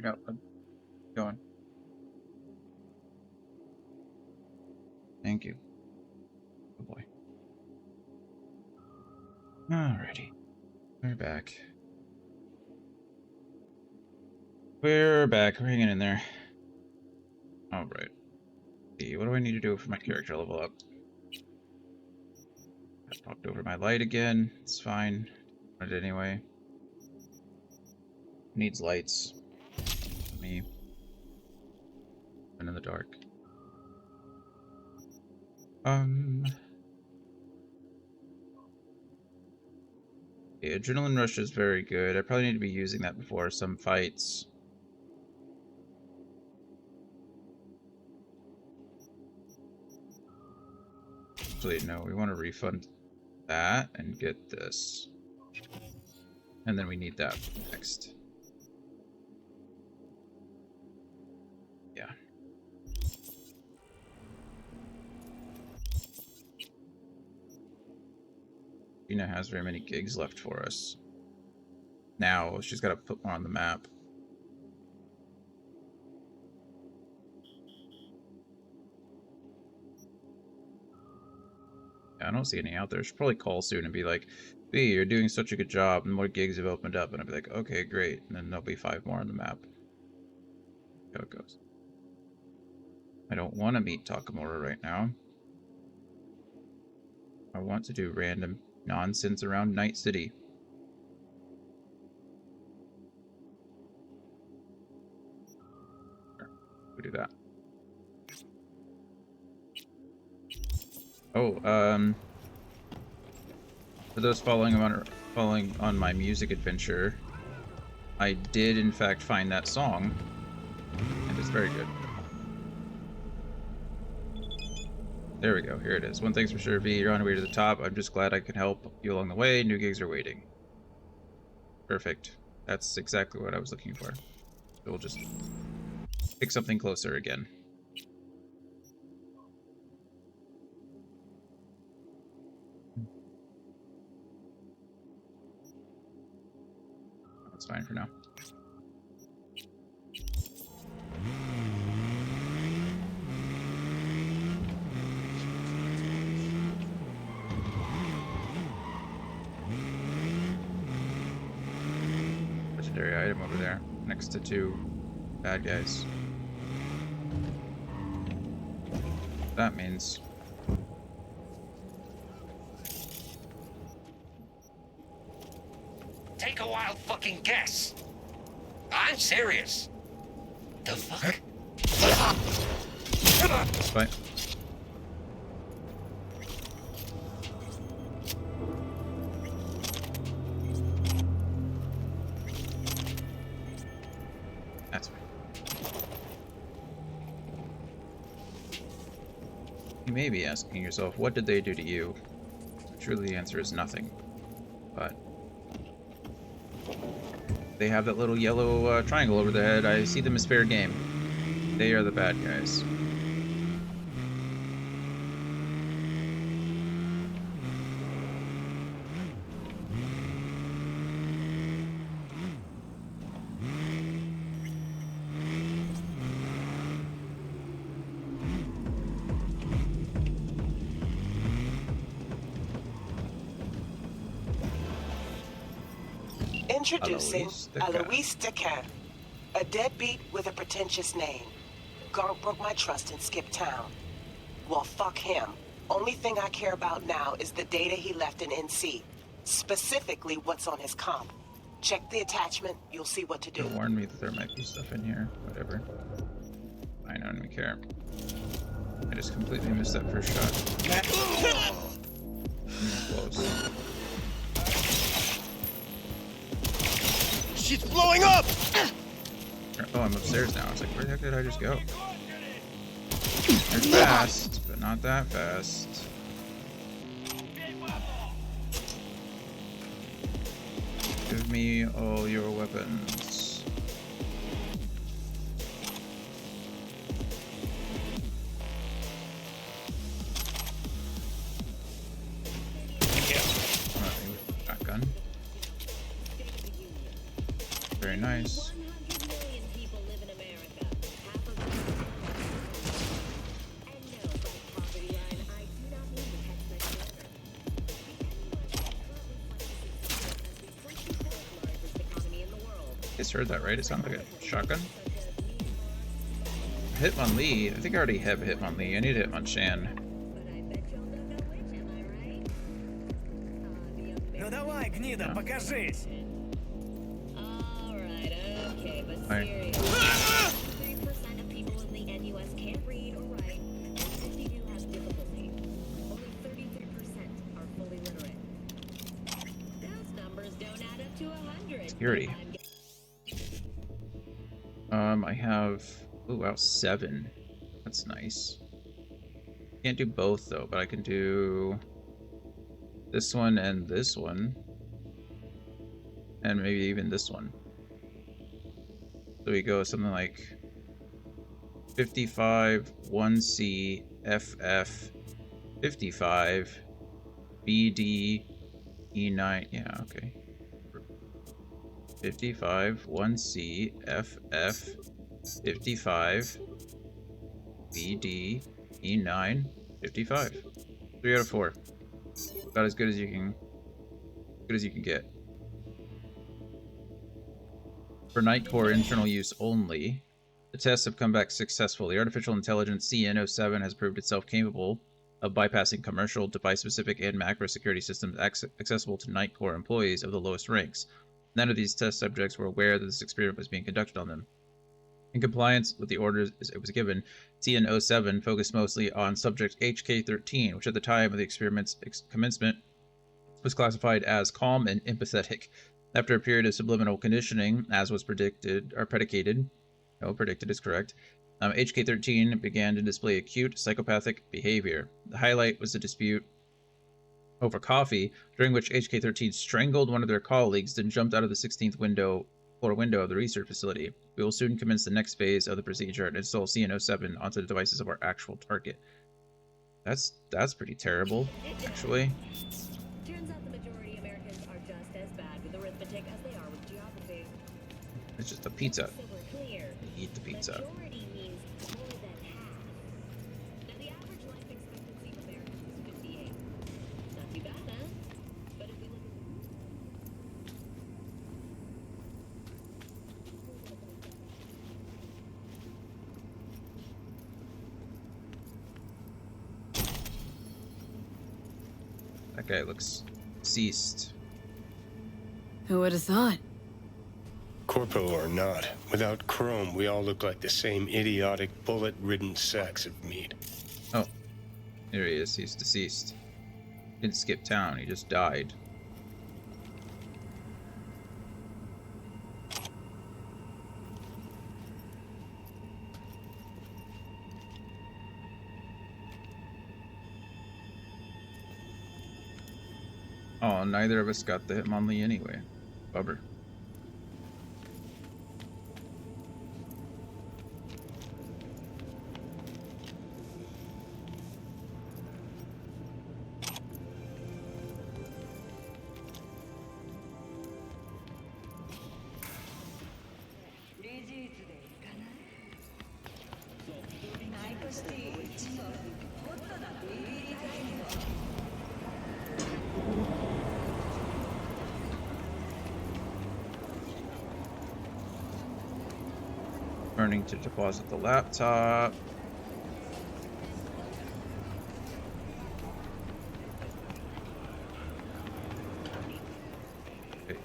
Out, bud. Going. Thank you. Oh boy. Alrighty. We're back. We're back. We're hanging in there. Alright. What do I need to do for my character level up? I knocked over my light again. It's fine. I did anyway. Needs lights. Me. And in the dark. Yeah, Adrenaline Rush is very good. I probably need to be using that before some fights. Actually, no, we want to refund that and get this. And then we need that next. Yeah. Gina has very many gigs left for us. Now, she's got to put more on the map. Yeah, I don't see any out there. She'll probably call soon and be like, B, you're doing such a good job, and more gigs have opened up. And I'll be like, okay, great. And then there'll be 5 more on the map. See how it goes. I don't want to meet Takamura right now. I want to do random nonsense around Night City. We'll do that. Oh, for those following on my music adventure, I did in fact find that song, and it's very good. There we go, here it is. One thing's for sure, V, you're on your way to the top. I'm just glad I can help you along the way. New gigs are waiting. Perfect. That's exactly what I was looking for. So we'll just pick something closer again. That's fine for now. Legendary item over there, next to 2 bad guys. That means take a wild fucking guess. I'm serious. The fuck? Let's fight. That's fine. You may be asking yourself, what did they do to you? Truly, the answer is nothing. But they have that little yellow triangle over their head. I see them as fair game. They are the bad guys. Introducing Alois Decan, a deadbeat with a pretentious name. Garp broke my trust and skipped town. Well, fuck him. Only thing I care about now is the data he left in NC. Specifically, what's on his comp. Check the attachment, you'll see what to do. It warned me that there might be stuff in here. Whatever. I don't even care. I just completely missed that first shot. Close. She's blowing up! Oh, I'm upstairs now. I was like, where the heck did I just go? They're fast, but not that fast. Give me all your weapons. Shotgun. Very nice. guys heard that, right? It sounded like a shotgun. Hitmonlee. I think I already have Hitmonlee. I need Hitmonchan. Ну давай, гнида, покажись. Hi. Security. I have, oh wow, 7. That's nice. Can't do both though, but I can do this one and this one, and maybe even this one. So we go something like 55 1C FF 55 BD E9. Yeah, okay. 55 1C FF 55 BD E9 55. 3 out of 4. About as good as you can get. For Night Core internal use only, the tests have come back successful. The artificial intelligence CN07 has proved itself capable of bypassing commercial, device-specific, and macro security systems accessible to Night Core employees of the lowest ranks. None of these test subjects were aware that this experiment was being conducted on them. In compliance with the orders it was given, CN07 focused mostly on subject HK13, which at the time of the experiment's commencement was classified as calm and empathetic. After a period of subliminal conditioning, as was predicted is correct, HK13 began to display acute psychopathic behavior. The highlight was a dispute over coffee, during which HK13 strangled one of their colleagues, then jumped out of the 16th floor window of the research facility. We will soon commence the next phase of the procedure and install CN07 onto the devices of our actual target. That's pretty terrible, actually. Turns out the majority of Americans are just as bad with arithmetic as they are with geography. It's just a pizza. So we're clear. Eat the pizza. Majority means more than half. Now the average life expectancy of Americans is 58. Not too bad, huh? But if we look That guy looks deceased. Who would have thought? Corpo or not, without Chrome, we all look like the same idiotic, bullet-ridden sacks of meat. Oh, here he is. He's deceased. He didn't skip town. He just died. Oh, neither of us got the Hitmonlee anyway. Bummer. Turning to deposit the laptop. Okay,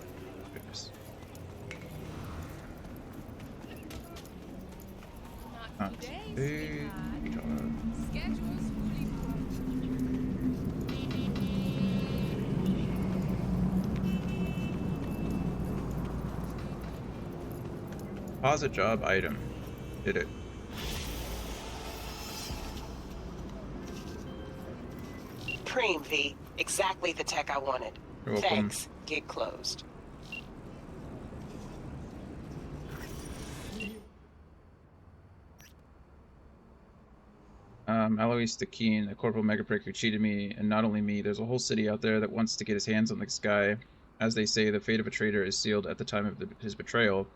goodness. Deposit job item. Did it. Preem, V. Exactly the tech I wanted. You're welcome. Thanks. Gig closed. Alois the Keen, a corporal megaprick who cheated me, and not only me, there's a whole city out there that wants to get his hands on this guy. As they say, the fate of a traitor is sealed at the time of his betrayal.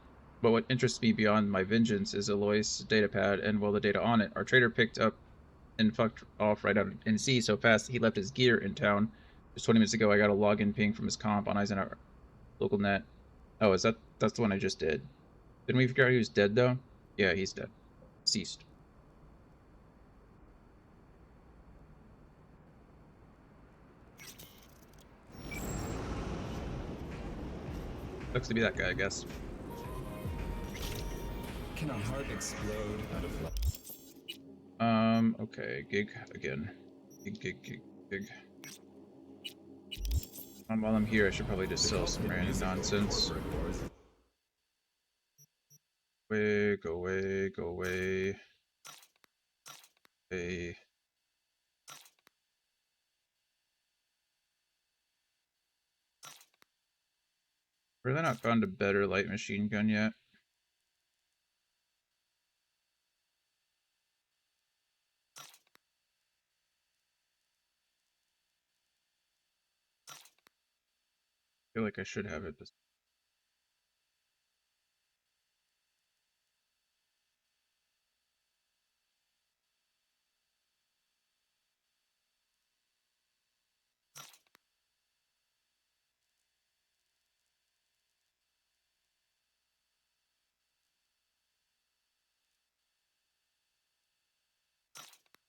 But what interests me beyond my vengeance is Alois' datapad and, well, the data on it. Our traitor picked up and fucked off right out in sea so fast he left his gear in town. Just 20 minutes ago, I got a login ping from his comp on Eisenhower local net. Oh, that's the one I just did. Didn't we figure out he was dead, though? Yeah, he's dead. Ceased. Looks to be that guy, I guess. Can a heart explode out of love? Okay, gig again. Gig. While I'm here, I should probably just sell some random nonsense. Go away. Hey. Really not found a better light machine gun yet. I feel like I should have it this.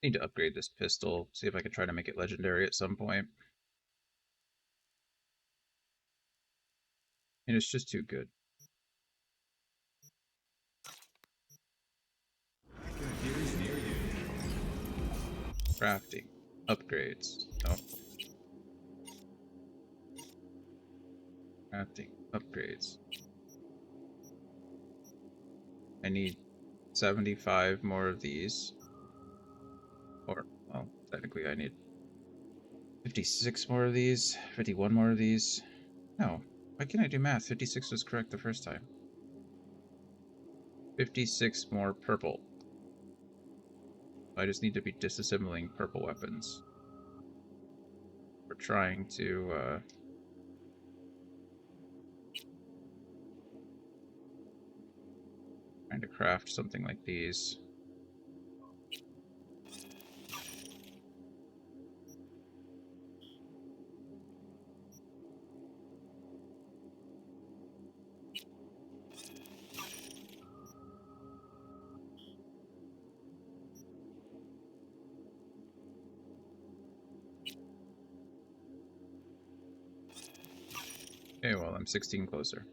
Need to upgrade this pistol, see if I can try to make it legendary at some point. And it's just too good. Crafting. Upgrades. No. Crafting. Upgrades. I need 75 more of these. Or, well, technically I need 56 more of these, 51 more of these. No, why can't I do math? 56 was correct the first time. 56 more purple. I just need to be disassembling purple weapons. We're trying to, craft something like these. Okay, well, I'm 16 closer.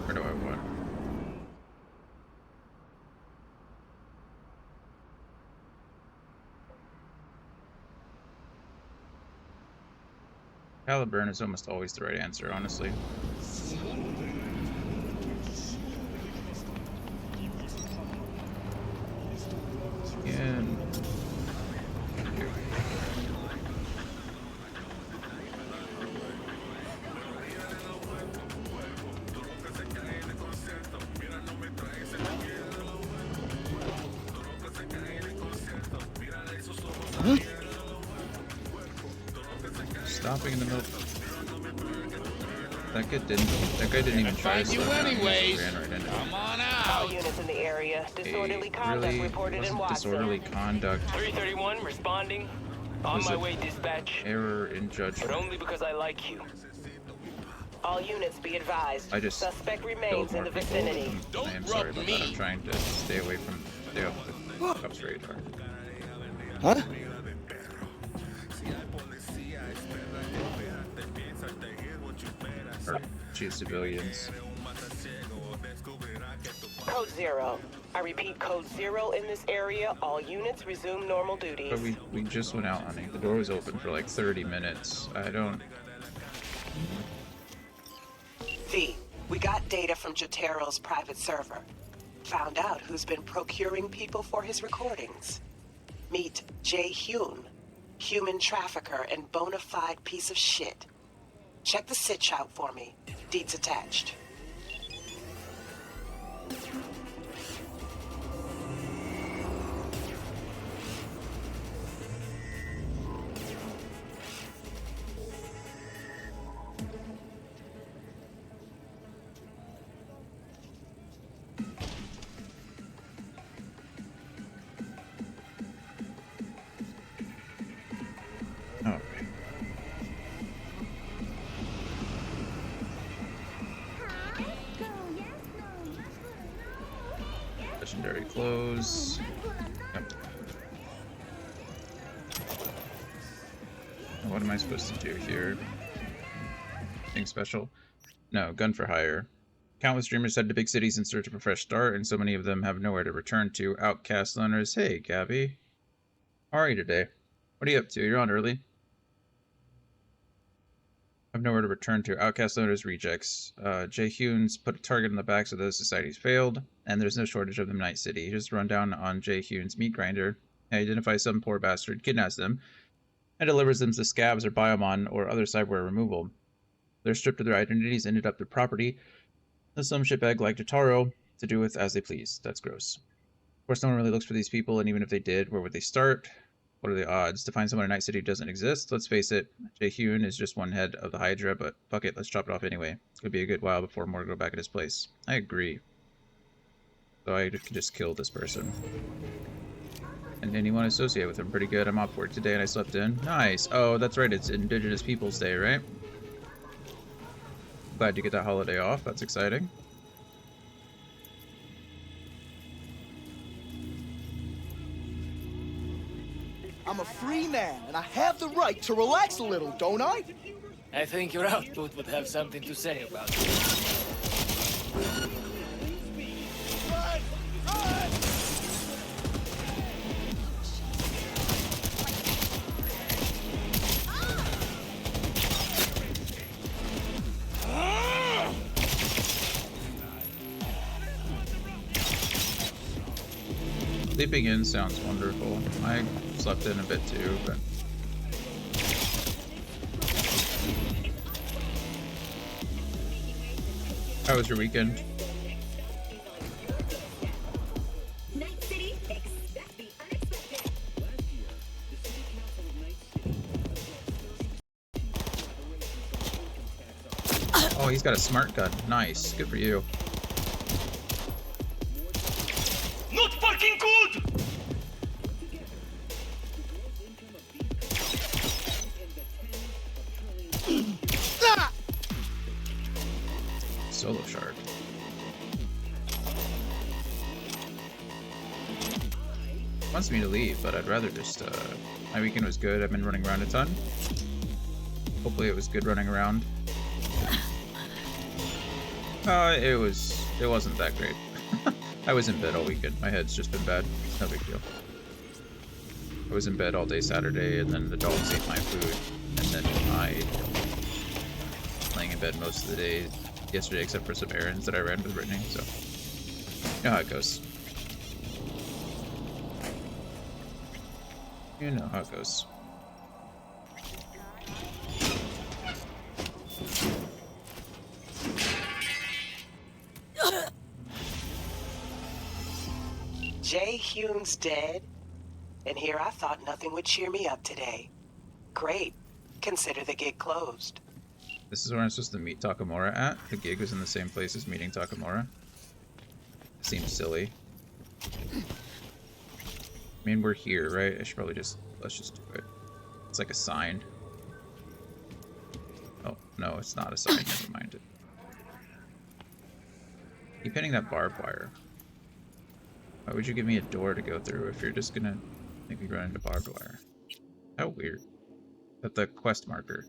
Where do I want? Caliburn is almost always the right answer, honestly. And stopping in the middle. That guy didn't even try to slow down. He just ran right into it. Come on out. All units in the area. Disorderly conduct reported in Watson. Disorderly conduct. 331 responding. On my way, dispatch. Error in judgment. But only because I like you. All units be advised. I just suspect remains in the vicinity. I am sorry about that. I'm trying to stay away from the cops' radar. Huh? Or choose civilians. Code 0. I repeat, Code 0 in this area. All units resume normal duties. But we just went out, honey. The door was open for like 30 minutes. I don't... V, we got data from Jotero's private server. Found out who's been procuring people for his recordings. Meet Jae Hyun, human trafficker and bona fide piece of shit. Check the sitch out for me. Deeds attached. Legendary clothes. Yep. What am I supposed to do here? Anything special? No, gun for hire. Countless dreamers head to big cities in search of a fresh start, and so many of them have nowhere to return to. Outcast loners. Hey, Gabby. How are you today? What are you up to? You're on early. Have nowhere to return to. Outcast loners, rejects. Jay Hunes put a target on the backs of those societies failed, and there's no shortage of them in Night City. Just run down on Jay Hunes' meat grinder, and identify some poor bastard, kidnaps them, and delivers them to scabs or biomon or other cyberware removal. They're stripped of their identities, ended up their property. Some shitbag like Jotaro to do with as they please. That's gross. Of course, no one really looks for these people, and even if they did, where would they start? What are the odds? To find someone in Night City who doesn't exist? Let's face it, Jay Hune is just one head of the Hydra, but fuck it, let's chop it off anyway. Could be a good while before more go back at his place. I agree. So I could just kill this person. And anyone associated with him. Pretty good. I'm off work today and I slept in. Nice. Oh, that's right, it's Indigenous Peoples Day, right? Glad to get that holiday off. That's exciting. I'm a free man, and I have the right to relax a little, don't I? I think your output would have something to say about it. Sleeping in sounds wonderful. I slept in a bit too, but how was your weekend? Oh, he's got a smart gun. Nice. Good for you. Not fucking good! Solo Shark. Wants me to leave, but I'd rather just, my weekend was good. I've been running around a ton. Hopefully it was good running around. It wasn't that great. I was in bed all weekend. My head's just been bad. No big deal. I was in bed all day Saturday, and then the dogs ate my food, and then I laying in bed most of the day yesterday, except for some errands that I ran with Brittany, so you know how it goes. You know how it goes. Jay Hune's dead, and here I thought nothing would cheer me up today. Great. Consider the gig closed. This is where I'm supposed to meet Takamura at? The gig was in the same place as meeting Takamura? Seems silly. I mean, we're here, right? I should probably let's just do it. It's like a sign. Oh, no, it's not a sign. Never mind it. Keep hitting that barbed wire. Why would you give me a door to go through if you're just gonna make me run into barbed wire? How weird. That's the quest marker.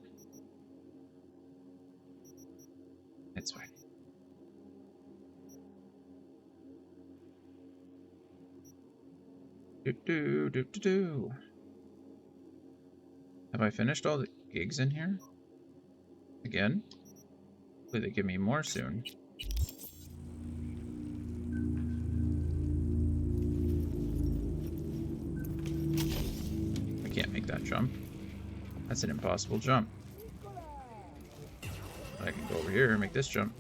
It's fine. Do. Have I finished all the gigs in here? Again? Hopefully they give me more soon. I can't make that jump. That's an impossible jump. I can go over here and make this jump.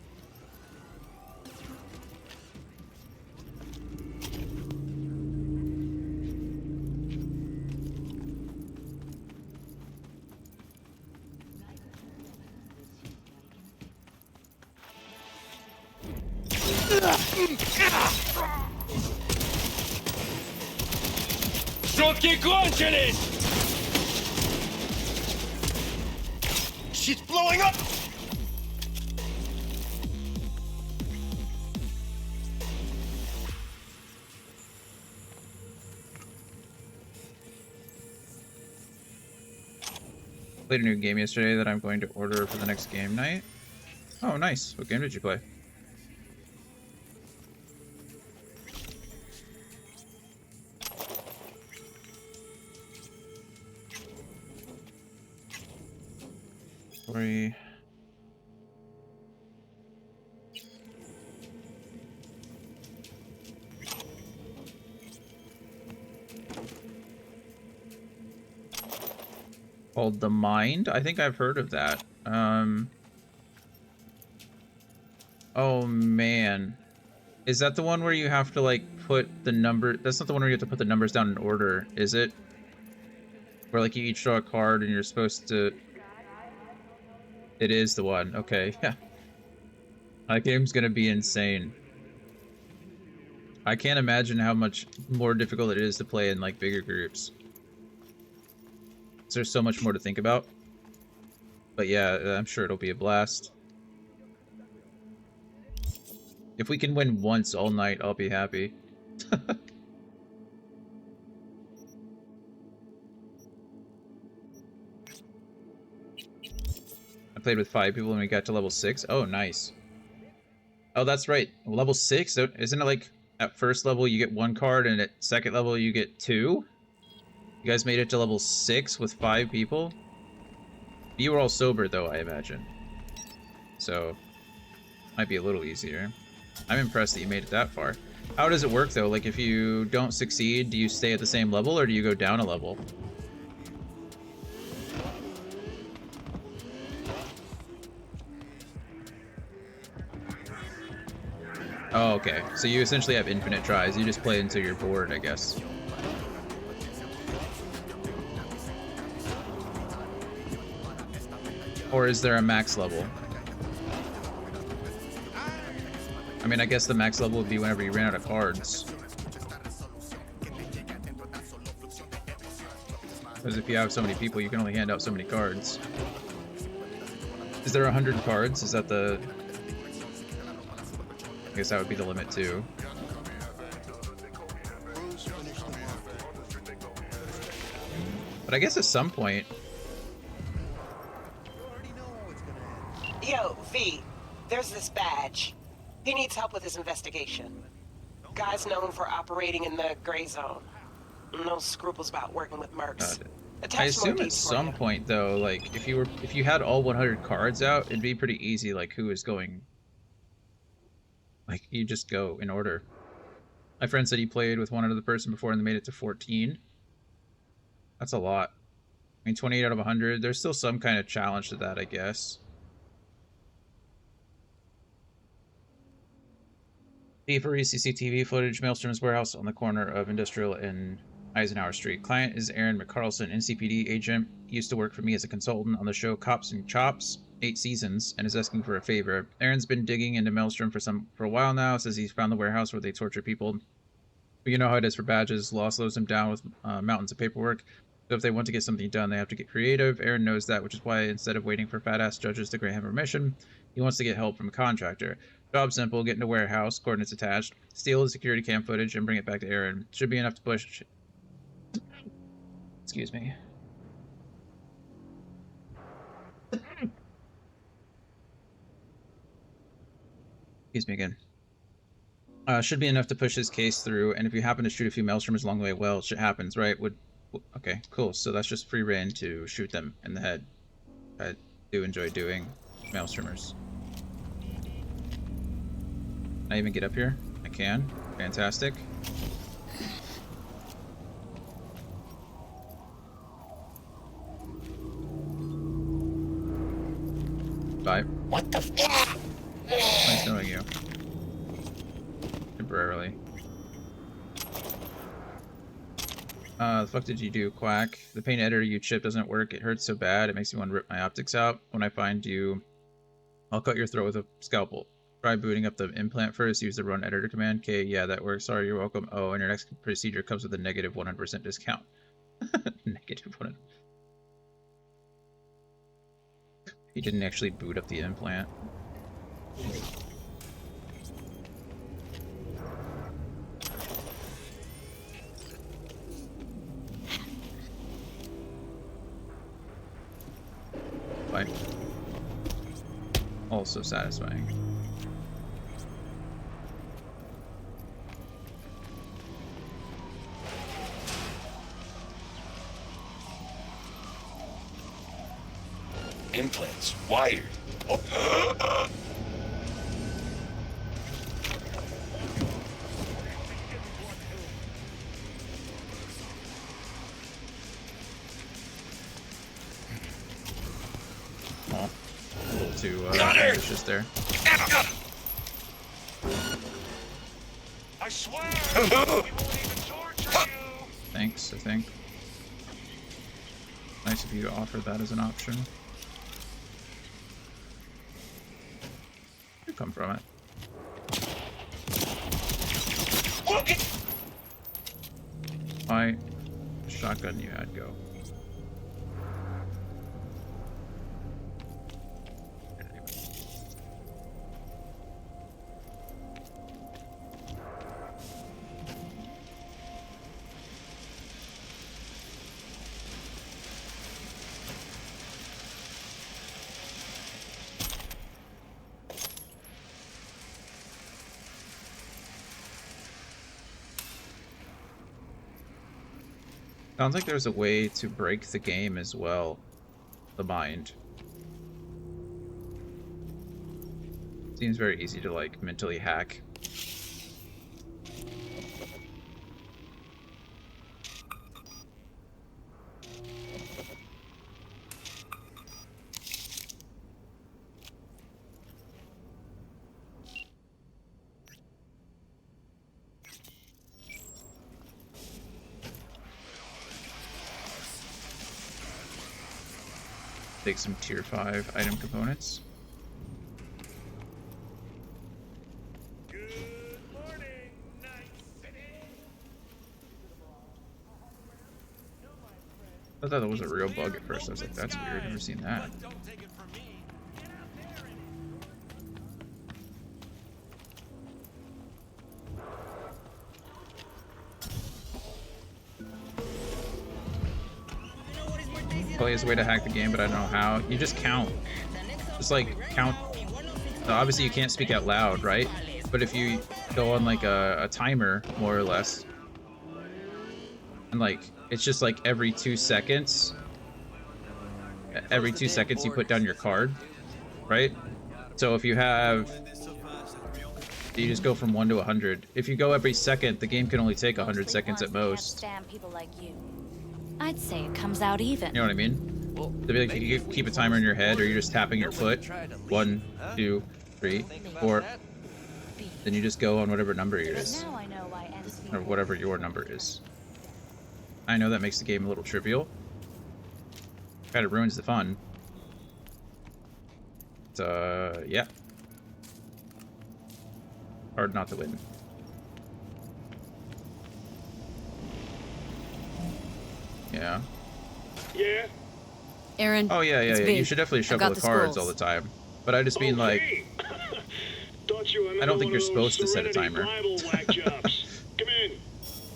Шутки кончились! Shit's blowing up! played a new game yesterday that I'm going to order for the next game night. Oh, nice. What game did you play? Story. Called The Mind? I think I've heard of that. Oh man. Is that the one where you have to like put the number? That's not the one where you have to put the numbers down in order, is it? Where like you each draw a card and you're supposed to... It is the one. Okay, yeah. That game's gonna be insane. I can't imagine how much more difficult it is to play in like bigger groups. There's so much more to think about. But yeah, I'm sure it'll be a blast. If we can win once all night, I'll be happy. I played with 5 people and we got to level 6. Oh, nice. Oh, that's right. Level 6? Isn't it like at first level you get 1 card and at second level you get 2? You guys made it to level 6 with 5 people? You were all sober though, I imagine. So, might be a little easier. I'm impressed that you made it that far. How does it work though? Like if you don't succeed, do you stay at the same level or do you go down a level? Oh, okay. So you essentially have infinite tries. You just play until you're bored, I guess. Or is there a max level? I mean, I guess the max level would be whenever you ran out of cards. Because if you have so many people, you can only hand out so many cards. Is there 100 cards? Is that the... I guess that would be the limit too. But I guess at some point... Yo, V, there's this badge. He needs help with his investigation. Guy's known for operating in the gray zone. No scruples about working with mercs. I assume at some point though, like if you had all 100 cards out, it'd be pretty easy. Like who is going? Like you just go in order. My friend said he played with one other person before and they made it to 14. That's a lot. I mean, 28 out of 100. There's still some kind of challenge to that, I guess. Thievery CCTV footage, Maelstrom's warehouse on the corner of Industrial and Eisenhower Street. Client is Aaron McCarlson, NCPD agent. He used to work for me as a consultant on the show Cops and Chops, 8 seasons, and is asking for a favor. Aaron's been digging into Maelstrom for a while now, says he's found the warehouse where they torture people. But you know how it is for badges. Law slows them down with mountains of paperwork. So if they want to get something done, they have to get creative. Aaron knows that, which is why instead of waiting for fat-ass judges to grant him permission, he wants to get help from a contractor. Job simple, get into warehouse, coordinates attached, steal the security cam footage, and bring it back to Aaron. Should be enough to push... Excuse me. Excuse me again. Should be enough to push his case through, and if you happen to shoot a few Maelstroms along the way, well, shit happens, right? Okay, cool. So that's just free reign to shoot them in the head. I do enjoy doing Maelstromers. Can I even get up here? I can. Fantastic. Bye. What the f? Nice knowing you. Temporarily. The fuck did you do, Quack? The paint editor you chip doesn't work. It hurts so bad. It makes me want to rip my optics out. When I find you, I'll cut your throat with a scalpel. Try booting up the implant first. Use the run editor command. Okay, yeah, that works. Sorry, you're welcome. Oh, and your next procedure comes with a negative 100% discount. Negative 100%. He didn't actually boot up the implant. also satisfying. Implants wired. Oh. Oh, a little too ambitious there. I swear, we won't even torture you. Thanks, I think. Nice of you to offer that as an option. Could come from it. Why shotgun you had go? Sounds like there's a way to break the game as well. The mind. Seems very easy to like mentally hack. Take some tier 5 item components. I thought that was a real bug at first. I was like, that's weird, I've never seen that. Probably is a way to hack the game, but I don't know how. You just count. Just like count. Obviously you can't speak out loud, right? But if you go on like a timer, more or less, and like it's just like every 2 seconds. Every 2 seconds you put down your card, right? So if you have, you just go from 1 to 100. If you go every second, the game can only take 100 seconds at most. People like you. I'd say it comes out even. You know what I mean? To be like, you keep a timer in your head, or you're just tapping your foot. 1, 2, 3, 4. Then you just go on whatever number it is, or whatever your number is. I know that makes the game a little trivial. Kind of ruins the fun. But, yeah. Hard not to win. Yeah. Yeah. Aaron. Oh yeah. You should definitely shuffle the cards all the time. But I just mean like, I don't think you're supposed to set a timer. Come in.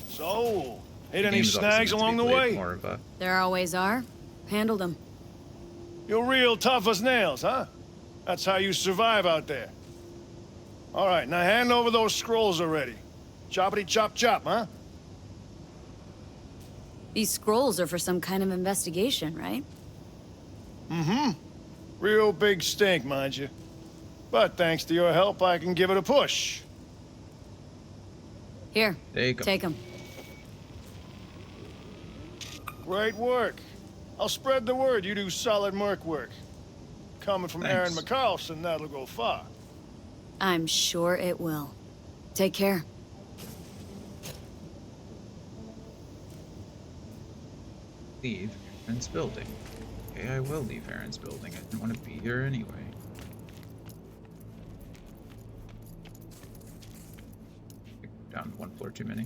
So, hit The any game is obviously snags meant to be along the played way? more of a- There always are. Handled them. You're real tough as nails, huh? That's how you survive out there. All right, now hand over those scrolls already. Choppity chop chop, huh? These scrolls are for some kind of investigation, right? Mm-hmm. Real big stink, mind you. But thanks to your help, I can give it a push. Here, take 'em. Take them. Great work. I'll spread the word you do solid merc work. Coming from Aaron Thanks. McCarlson, that'll go far. I'm sure it will. Take care. Leave Aaron's building. Okay, I will leave Aaron's building. I didn't want to be here anyway. Down 1 floor too many.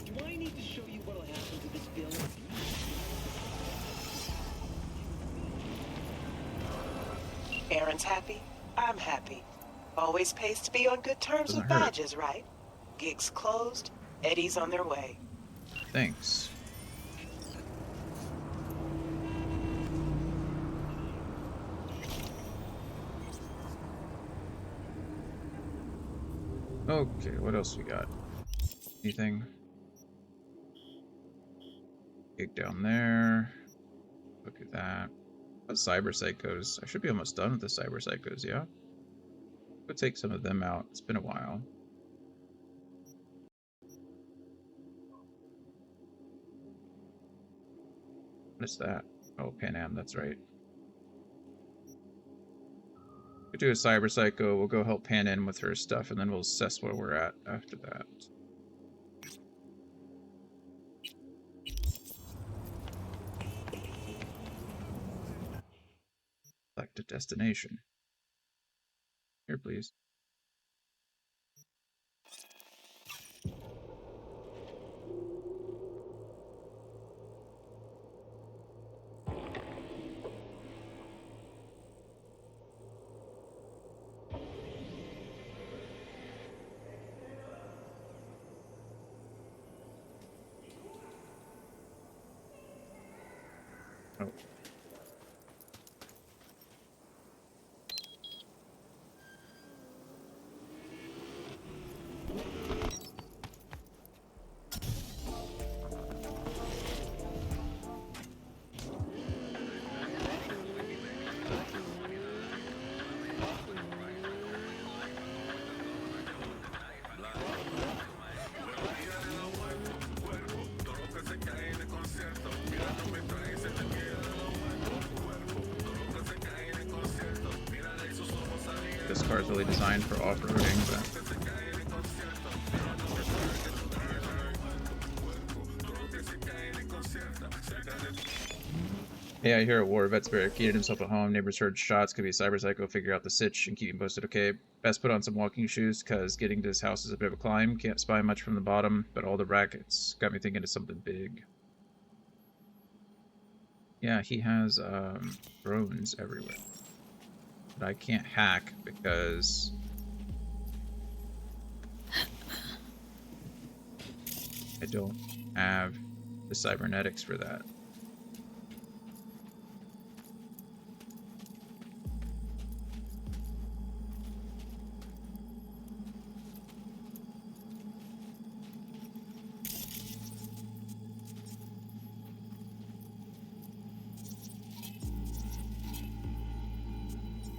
Do I need to show you what'll happen to this building? Aaron's happy, I'm happy. Always pays to be on good terms with Doesn't hurt. badges, right? Gigs closed, Eddie's on their way. Thanks. Okay, what else we got? Anything? Gig down there. Look at that. Cyber Psychos. I should be almost done with the Cyber Psychos, yeah? Go take some of them out. It's been a while. What is that? Oh, Pan Am, that's right. We'll do a Cyber Psycho. We'll go help Pan Am with her stuff, and then we'll assess where we're at after that. Select a destination. Here, please. Oh. This car is really designed for off-roading, but yeah, I hear a war vet's barricaded himself at home. Neighbors heard shots. Could be a Cyber Psycho. Figure out the sitch and keep me posted. Okay, best put on some walking shoes because getting to his house is a bit of a climb. Can't spy much from the bottom, but all the rackets got me thinking of something big. Yeah, he has drones everywhere. But I can't hack because I don't have the cybernetics for that.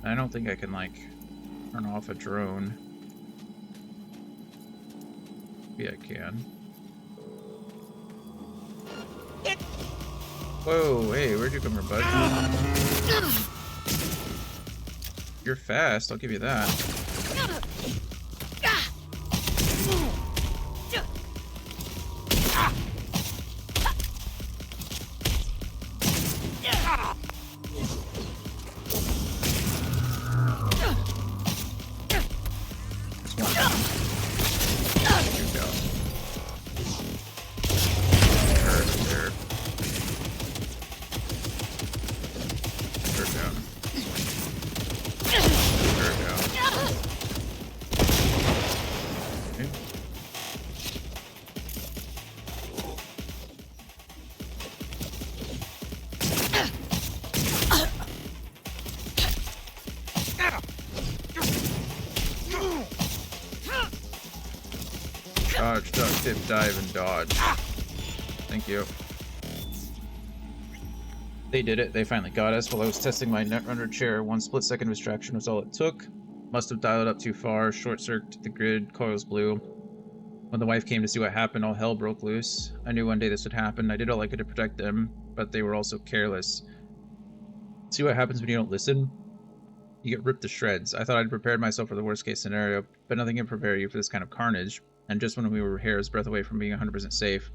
I don't think I can, like, turn off a drone. Maybe I can. Whoa, hey, where'd you come from, bud? You're fast, I'll give you that. Dodge, duck, dip, dive, and dodge. Thank you. They did it. They finally got us. While I was testing my Netrunner chair, 1 split-second distraction was all it took. Must have dialed up too far. Short-circuited the grid. Coils blew. When the wife came to see what happened, all hell broke loose. I knew one day this would happen. I did all I could to protect them, but they were also careless. See what happens when you don't listen? You get ripped to shreds. I thought I'd prepared myself for the worst-case scenario, but nothing can prepare you for this kind of carnage. And just when we were hair's breadth away from being 100% safe,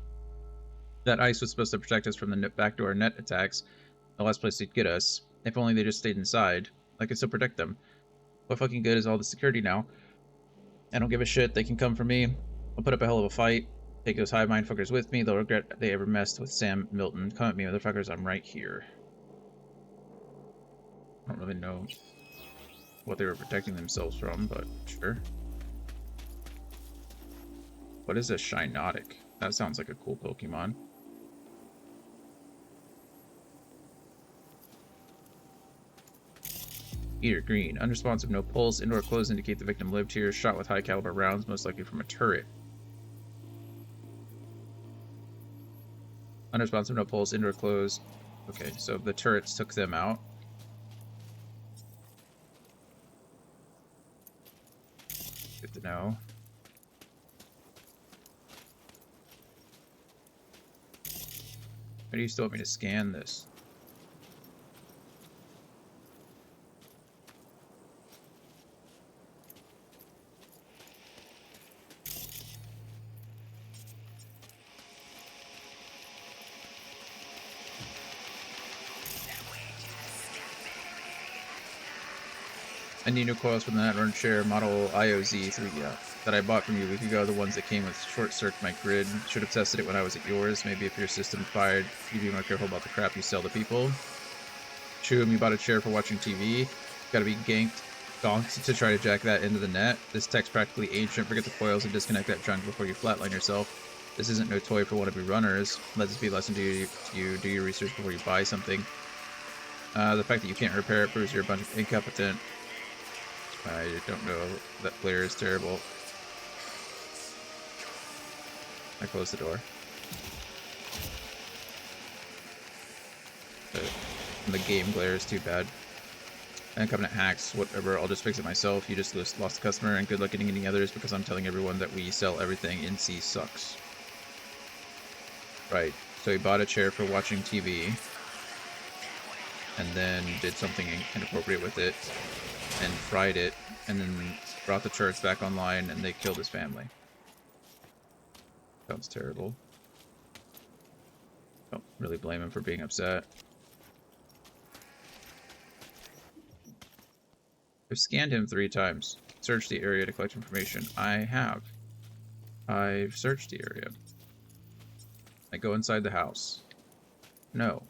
that ice was supposed to protect us from the backdoor net attacks, the last place they'd get us. If only they just stayed inside. I could still protect them. What fucking good is all the security now? I don't give a shit. They can come for me. I'll put up a hell of a fight. Take those hive mind fuckers with me. They'll regret they ever messed with Sam Milton. Come at me, motherfuckers. I'm right here. I don't really know what they were protecting themselves from, but sure. What is a Shinotic? That sounds like a cool Pokemon. Eater green. Unresponsive, no pulse. Indoor clothes indicate the victim lived here. Shot with high caliber rounds, most likely from a turret. Unresponsive, no pulse. Indoor clothes. Okay, so the turrets took them out. Good to know. Why do you still want me to scan this? I need new coils from the Netrun Share model IOZ3 that I bought from you a week ago. The ones that came with short circuit my grid. Should have tested it when I was at yours. Maybe if your system fired, you'd be more careful about the crap you sell to people. Choom, you bought a chair for watching TV. Gotta be gonked to try to jack that into the net. This tech's practically ancient. Forget the coils and disconnect that junk before you flatline yourself. This isn't no toy for wannabe runners. Let this be a lesson to you. Do your research before you buy something. The fact that you can't repair it proves you're a bunch of incompetent. I don't know. That player is terrible. I close the door. The game glare is too bad. And Covenant hacks, whatever, I'll just fix it myself. You just lost a customer, and good luck getting any others because I'm telling everyone that we sell everything. NC sucks. Right, so he bought a chair for watching TV, and then did something inappropriate with it, and fried it, and then brought the turrets back online, and they killed his family. Sounds terrible. Don't really blame him for being upset. I've scanned him 3 times. Searched the area to collect information. I have. I've searched the area. I go inside the house. No.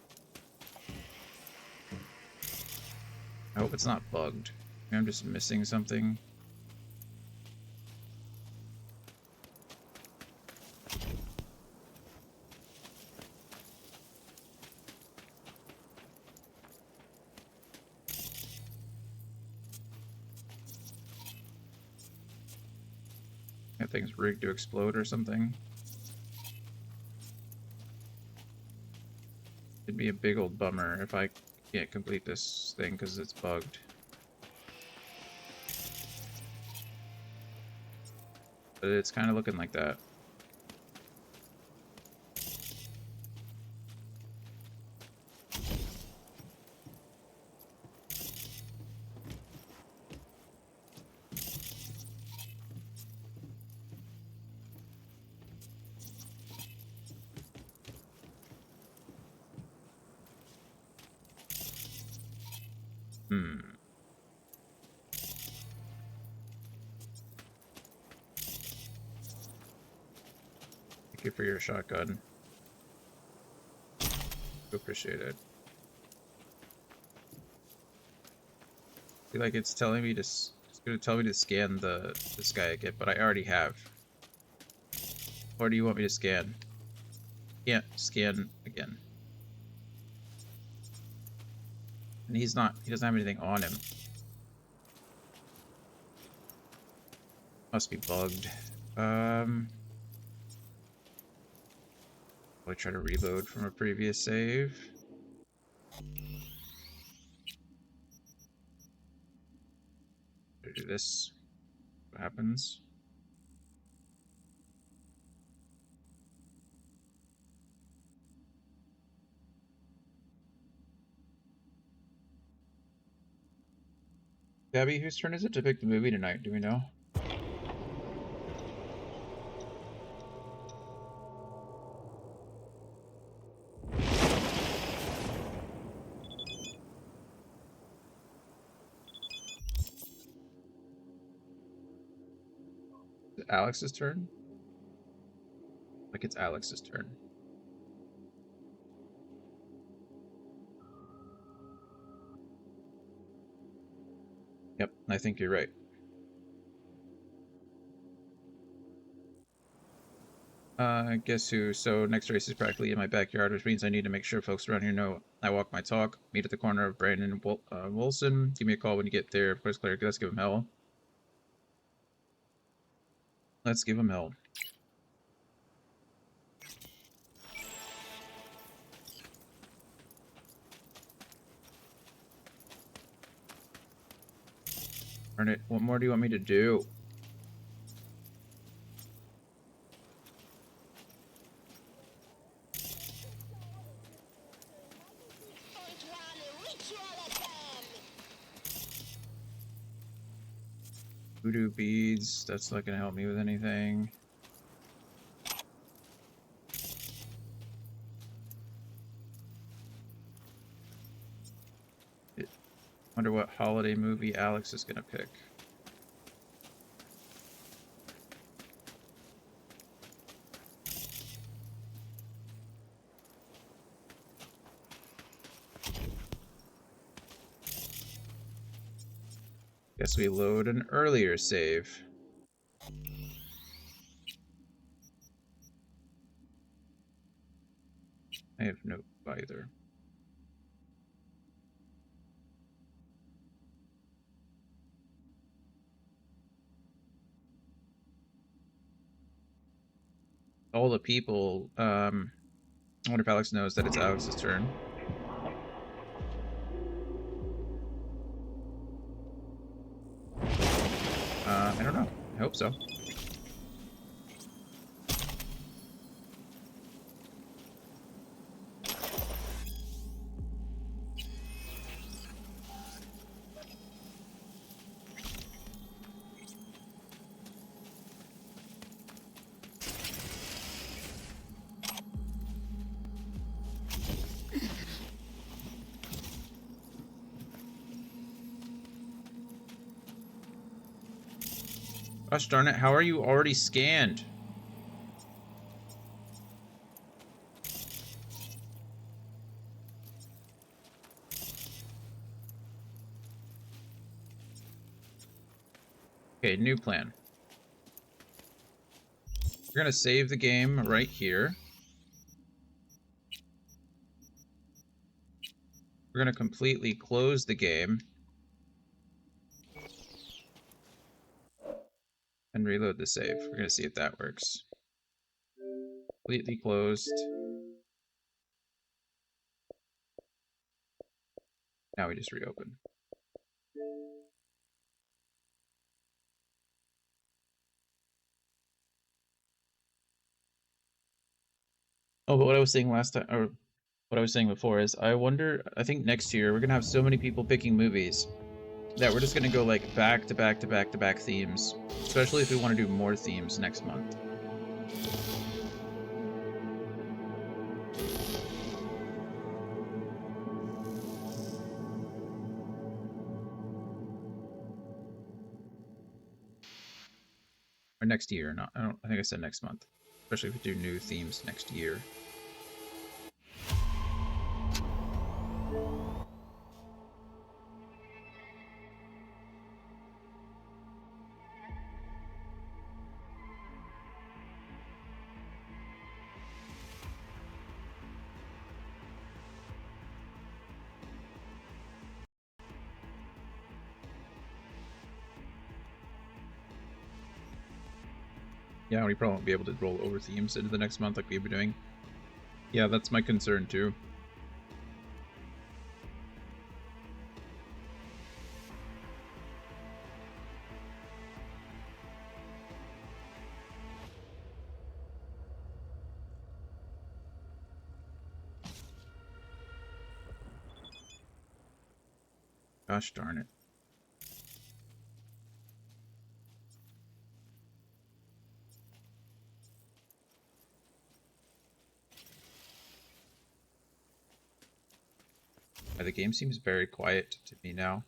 I hope it's not bugged. Maybe I'm just missing something. That thing's rigged to explode or something. It'd be a big old bummer if I can't complete this thing because it's bugged. But it's kind of looking like that. Thank you for your shotgun. Appreciate it. I feel like it's telling me to. It's gonna tell me to scan this guy again, but I already have. Or do you want me to scan? Can't scan again. And he's not. He doesn't have anything on him. Must be bugged. Will I try to reload from a previous save? Do this. What happens? Gabby, whose turn is it to pick the movie tonight? Do we know? Is it Alex's turn? Like it's Alex's turn. Yep, I think you're right. Guess who? So next race is practically in my backyard, which means I need to make sure folks around here know I walk my talk. Meet at the corner of Brandon and Wilson. Give me a call when you get there. Of course, Claire, let's give him hell. Let's give him hell. Darn it. What more do you want me to do? Voodoo beads, that's not gonna help me with anything. Wonder what holiday movie Alex is gonna pick. Guess we load an earlier save. I have no either. All the people, I wonder if Alex knows that it's Alex's turn. I don't know. I hope so. Gosh darn it, how are you already scanned? Okay, new plan. We're gonna save the game right here. We're gonna completely close the game. And reload the save. We're gonna see if that works. Completely closed. Now we just reopen. Oh, but what I was saying last time, or what I was saying before is, I think next year we're gonna have so many people picking movies that we're just gonna go like back to back to back to back themes, especially if we want to do more themes next month. Or next year, not I think I said next month. Especially if we do new themes next year. Yeah, we probably won't be able to roll over themes into the next month like we've been doing. Yeah, that's my concern too. Gosh darn it. The game seems very quiet to me now.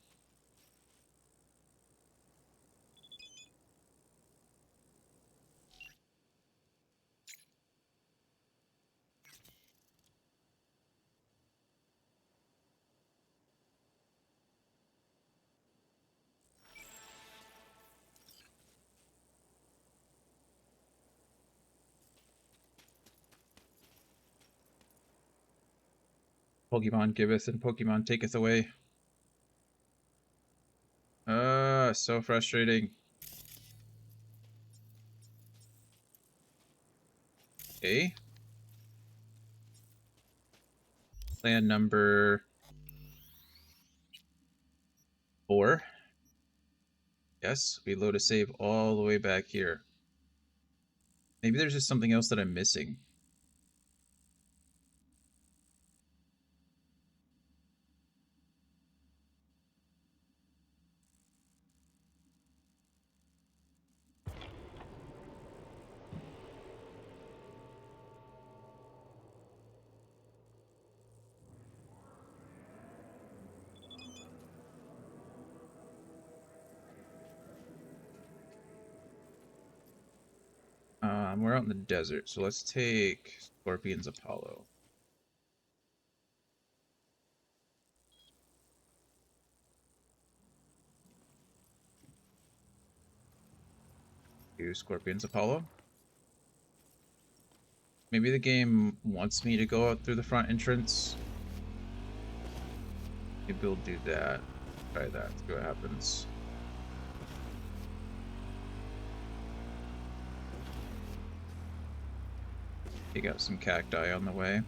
Pokemon giveth and Pokemon taketh away. So frustrating. Okay. Plan number 4. Yes, we load a save all the way back here. Maybe there's just something else that I'm missing. We're out in the desert, so let's take Scorpion's Apollo. Do Scorpion's Apollo. Maybe the game wants me to go out through the front entrance. Maybe we'll do that. Try that, see what happens. You got some cacti on the way.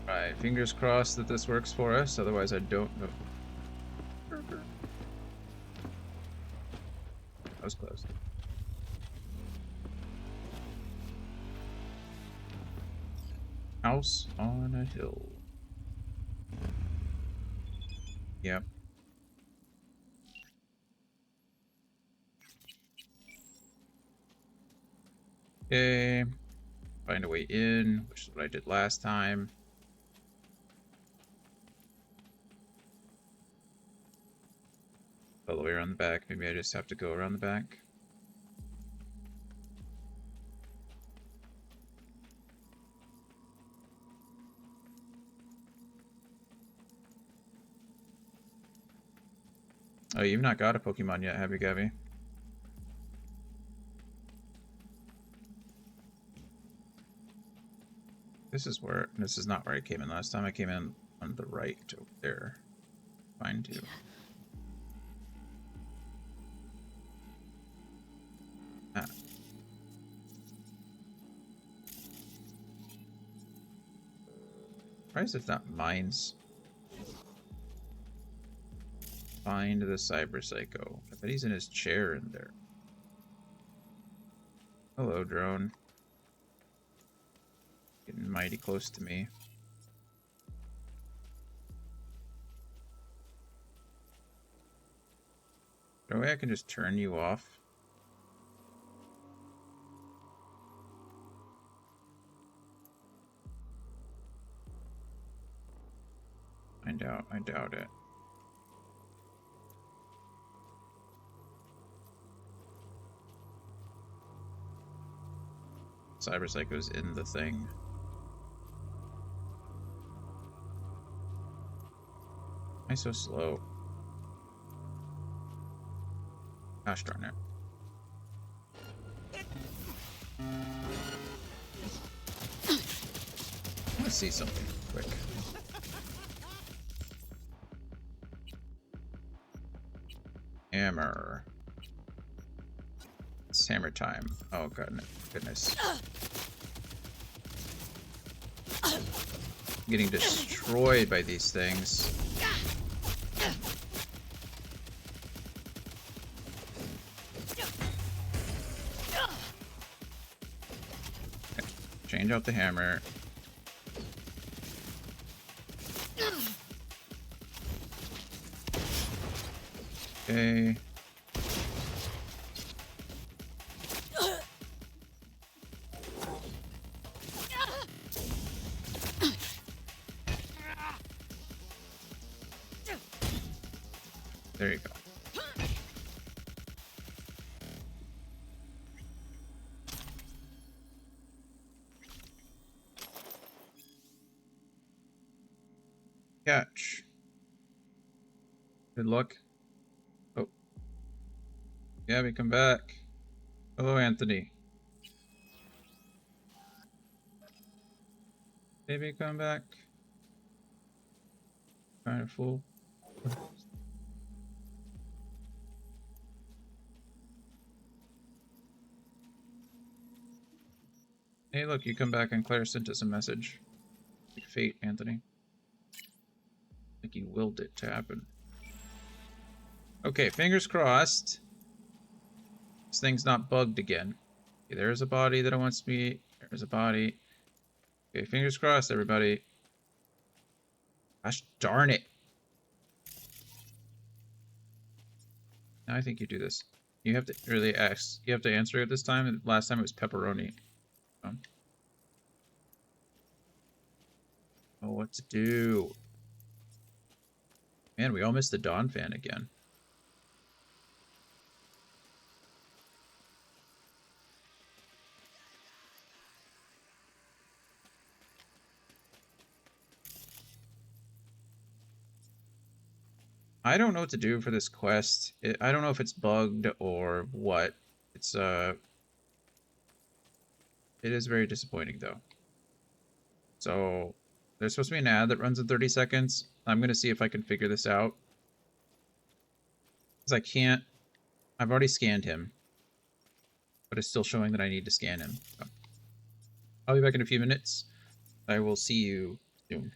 Alright, fingers crossed that this works for us, otherwise I don't know. That was close. House on a hill. Yep. Okay. Find a way in, which is what I did last time. All the way around the back. Maybe I just have to go around the back. Oh, you've not got a Pokemon yet, have you, Gabby? This is not where I came in last time. I came in on the right over there. Find you. Ah. Surprised if not mines. Find the Cyber Psycho. I bet he's in his chair in there. Hello, drone. Getting mighty close to me. No way I can just turn you off. I doubt it. Cyber Psycho's in the thing. Why am I so slow? Gosh darn it. Let's see something quick. Hammer. It's hammer time. Oh goodness. I'm getting destroyed by these things. Okay. Change out the hammer. Okay. There you go. Catch. Good luck. Oh. Gabby, come back. Hello, Anthony. Baby, come back. Kind of fool. Hey, look, you come back and Claire sent us a message. Like fate, Anthony. Like you willed it to happen. Okay, fingers crossed. This thing's not bugged again. Okay, there's a body that wants me. There's a body. Okay, fingers crossed, everybody. Gosh darn it. Now I think you do this. You have to really ask. You have to answer it this time. Last time it was pepperoni. Oh, what to do? Man, we all missed the Dawn fan again. I don't know what to do for this quest. I don't know if it's bugged or what. It's it is very disappointing though. So there's supposed to be an ad that runs in 30 seconds. I'm gonna see if I can figure this out. Because I can't. I've already scanned him, but it's still showing that I need to scan him. So I'll be back in a few minutes. I will see you soon.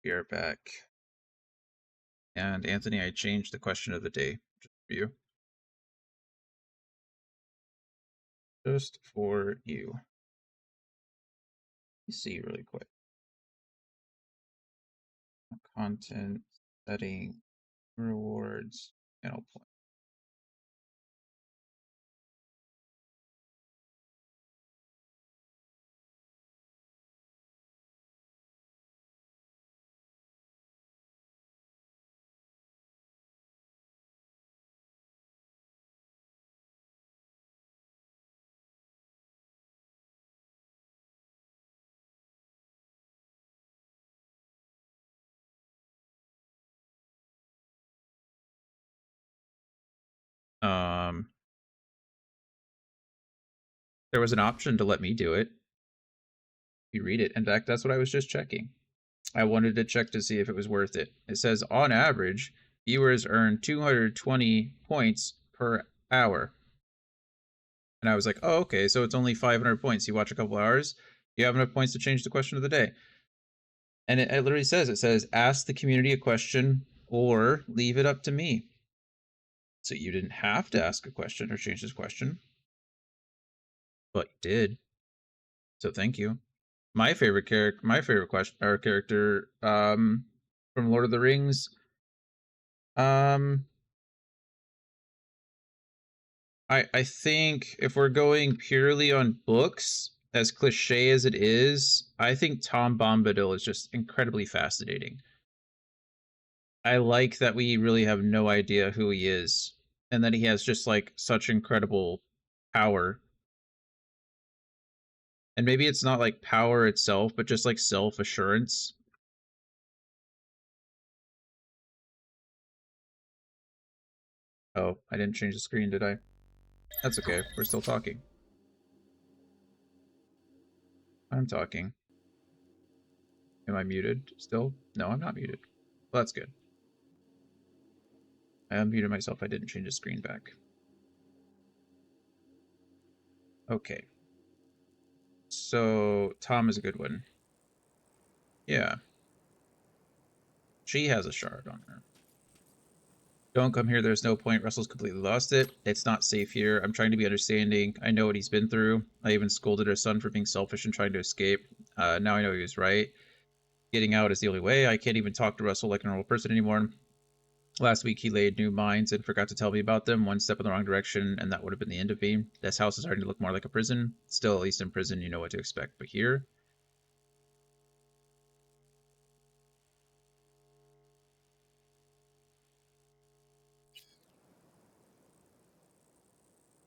We are back. And Anthony, I changed the question of the day just for you. Just for you. Let me see really quick. Content, setting, rewards, channel plan. There was an option to let me do it. You read it. In fact, that's what I was just checking. I wanted to check to see if it was worth it. It says on average, viewers earn 220 points per hour. And I was like, oh, okay, so it's only 500 points. You watch a couple hours, you have enough points to change the question of the day. And it literally says, ask the community a question or leave it up to me. So you didn't have to ask a question or change this question. But you did. So thank you. My favorite character from Lord of the Rings. I think if we're going purely on books, as cliche as it is, I think Tom Bombadil is just incredibly fascinating. I like that we really have no idea who he is, and that he has just like such incredible power. And maybe it's not like power itself, but just like self-assurance. Oh, I didn't change the screen, did I? That's okay, we're still talking. I'm talking. Am I muted still? No, I'm not muted. Well, that's good. I unmuted myself, I didn't change the screen back. Okay. So, Tom is a good one. Yeah. She has a shard on her. Don't come here, there's no point. Russell's completely lost it. It's not safe here. I'm trying to be understanding. I know what he's been through. I even scolded her son for being selfish and trying to escape. Now I know he was right. Getting out is the only way. I can't even talk to Russell like a normal person anymore. Last week he laid new mines and forgot to tell me about them. One step in the wrong direction and that would have been the end of me. This house is starting to look more like a prison. Still, at least in prison, you know what to expect. But here...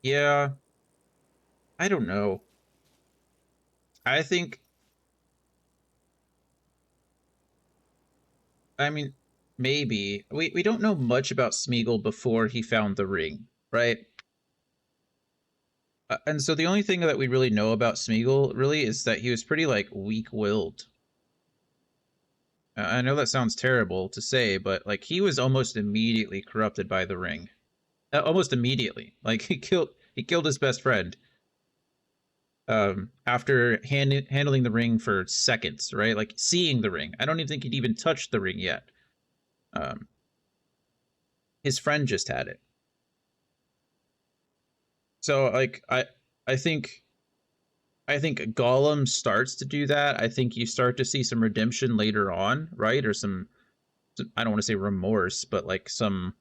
Yeah. I don't know. I think... I mean, maybe. We don't know much about Smeagol before he found the ring, right? And so the only thing that we really know about Smeagol, really, is that he was pretty, like, weak-willed. I know that sounds terrible to say, but, like, he was almost immediately corrupted by the ring. Almost immediately. Like, he killed his best friend. After handling the ring for seconds, right? Like, seeing the ring. I don't even think he'd even touched the ring yet. His friend just had it. So, like, I think Gollum starts to do that. I think you start to see some redemption later on, right? Or some I don't want to say remorse, but like some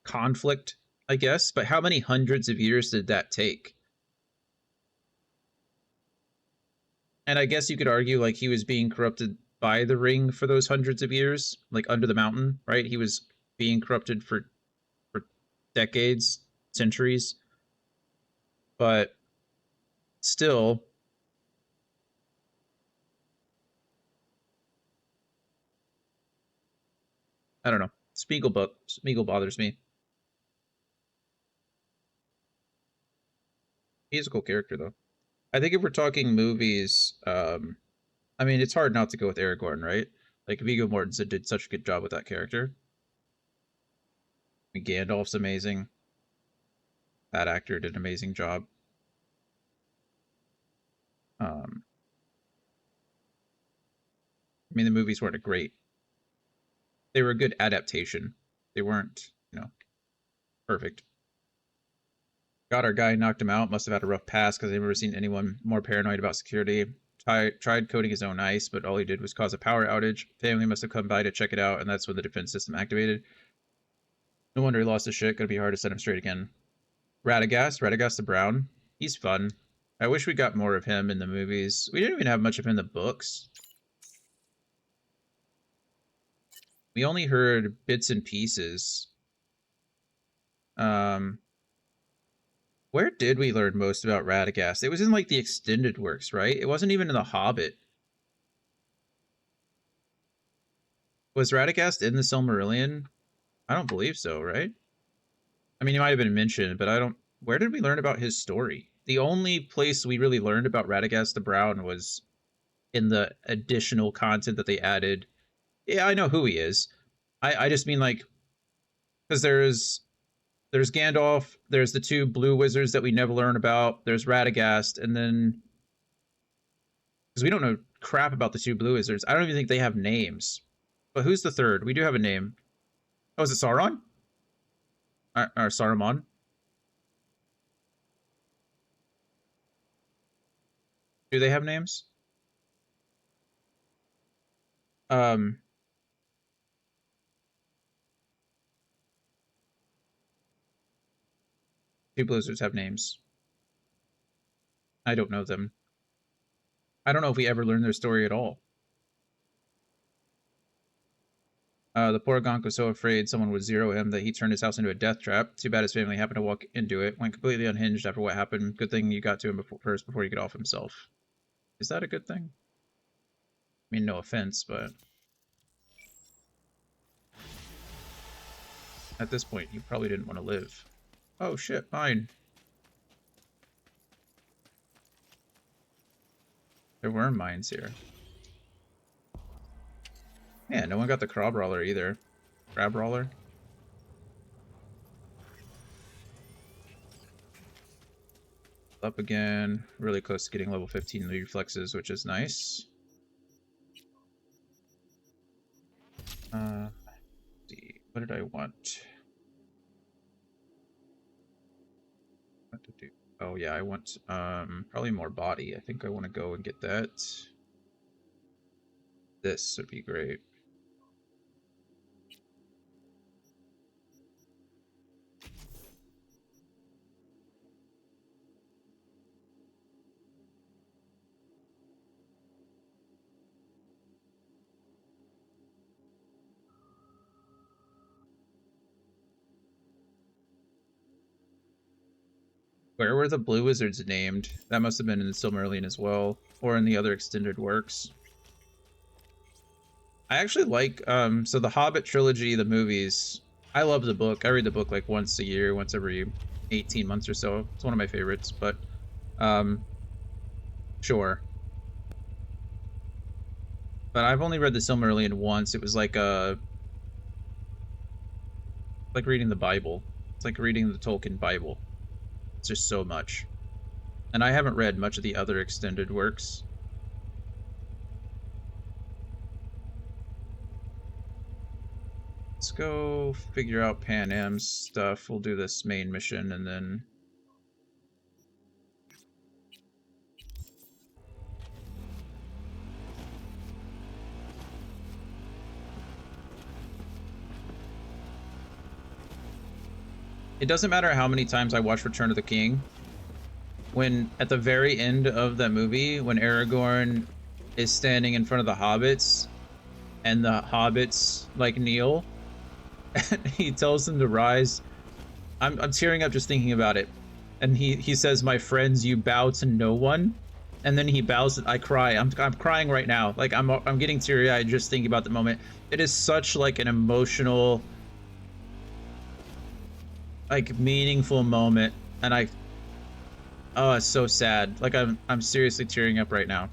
conflict, I guess. But how many hundreds of years did that take? And I guess you could argue like he was being corrupted by the ring for those hundreds of years, like under the mountain, right? He was being corrupted for decades, centuries. But still, I don't know. Smeagol bothers me. He's a cool character, though. I think if we're talking movies, I mean, it's hard not to go with Aragorn, right? Like, Viggo Mortensen did such a good job with that character. And Gandalf's amazing. That actor did an amazing job. mean, the movies weren't great. They were a good adaptation. They weren't, you know, perfect. God, our guy knocked him out. Must have had a rough pass because I've never seen anyone more paranoid about security. Tried coding his own ice, but all he did was cause a power outage. Family must have come by to check it out, and that's when the defense system activated. No wonder he lost his shit. Gonna be hard to set him straight again. Radagast the Brown. He's fun. I wish we got more of him in the movies. We didn't even have much of him in the books. We only heard bits and pieces. Where did we learn most about Radagast? It was in, like, the extended works, right? It wasn't even in The Hobbit. Was Radagast in the Silmarillion? I don't believe so, right? I mean, he might have been mentioned, but I don't... Where did we learn about his story? The only place we really learned about Radagast the Brown was in the additional content that they added. Yeah, I know who he is. I just mean, like... Because there's Gandalf, there's the two blue wizards that we never learn about, there's Radagast, and then... Because we don't know crap about the two blue wizards. I don't even think they have names. But who's the third? We do have a name. Oh, is it Sauron? Or Saruman? Do they have names? Two blizzards have names. I don't know them. I don't know if we ever learned their story at all. The poor Gonk was so afraid someone would zero him that he turned his house into a death trap. Too bad his family happened to walk into it. Went completely unhinged after what happened. Good thing you got to him first before he could off himself. Is that a good thing? I mean, no offense, but... At this point, you probably didn't want to live. Oh shit, mine. There were mines here. Yeah, no one got the crab roller either. Crab roller? Up again. Really close to getting level 15 reflexes, which is nice. Let's see. What did I want? What to do? Oh yeah, I want probably more body. I think I want to go and get that. This would be great. Where were the blue wizards named? That must have been in the Silmarillion as well, or in the other extended works. I actually like, so the Hobbit trilogy, the movies, I love the book. I read the book like once a year, once every 18 months or so. It's one of my favorites, but, sure. But I've only read the Silmarillion once. It was like reading the Bible. It's like reading the Tolkien Bible. It's just so much. And I haven't read much of the other extended works. Let's go figure out Pan Am's stuff. We'll do this main mission and then... It doesn't matter how many times I watch Return of the King. When, at the very end of that movie, when Aragorn is standing in front of the hobbits, and the hobbits, like, kneel, and he tells them to rise, I'm tearing up just thinking about it. And he says, "My friends, you bow to no one." And then he bows, I cry. I'm crying right now. Like, I'm getting teary-eyed just thinking about the moment. It is such, like, an emotional... like meaningful moment, and oh, it's so sad. Like I'm seriously tearing up right now.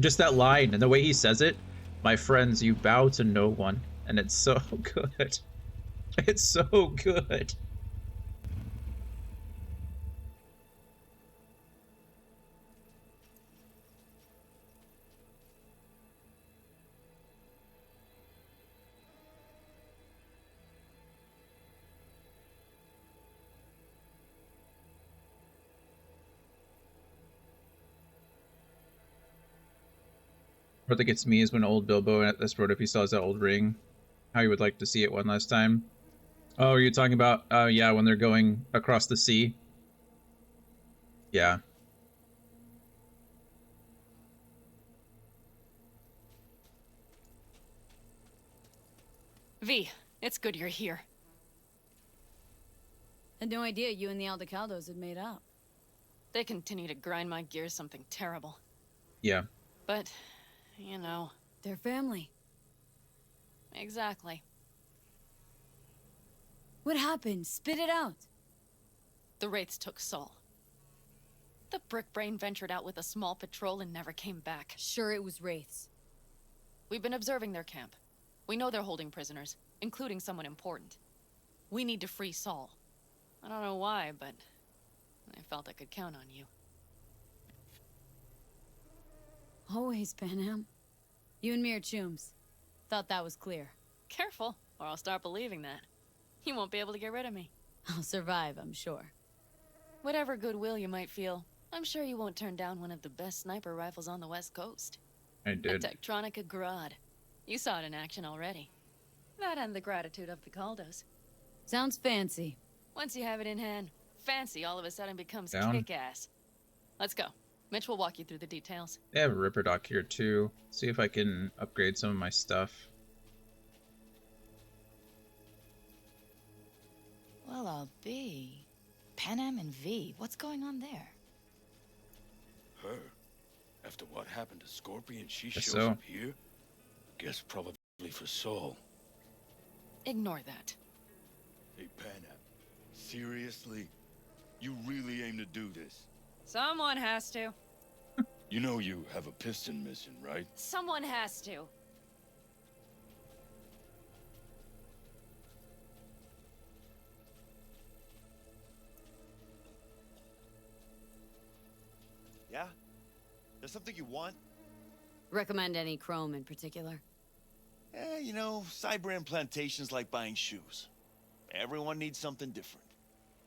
Just that line and the way he says it, "My friends, you bow to no one," and it's so good. It's so good. part that gets me is when old Bilbo at this road, if he still has that old ring, how he would like to see it one last time. Oh, are you talking about, yeah, when they're going across the sea? Yeah. V, it's good you're here. Had no idea you and the Aldecaldos had made up. They continue to grind my gears something terrible. Yeah. But, you know... They're family. Exactly. What happened? Spit it out. The Wraiths took Saul. The Brickbrain ventured out with a small patrol and never came back. Sure, it was Wraiths. We've been observing their camp. We know they're holding prisoners, including someone important. We need to free Saul. I don't know why, but I felt I could count on you. Always, Panam. You and me are chums. Thought that was clear. Careful, or I'll start believing that. You won't be able to get rid of me. I'll survive, I'm sure. Whatever goodwill you might feel, I'm sure you won't turn down one of the best sniper rifles on the West Coast. I did. A Tektronica Grad. You saw it in action already. That and the gratitude of the Caldos. Sounds fancy. Once you have it in hand, fancy all of a sudden becomes Down. kick-ass. Let's go. Mitch will walk you through the details. They have a Ripper Dock here too. See if I can upgrade some of my stuff. Well, I'll be. Panam and V, what's going on there? Her? After what happened to Scorpion, she Guess shows so. up here? Guess probably for Saul. Ignore that. Hey, Panam. Seriously? You really aim to do this? Someone has to. You know you have a piston mission, right? Someone has to. Yeah? There's something you want? Recommend any chrome in particular? You know, Cybrand plantations like buying shoes. Everyone needs something different.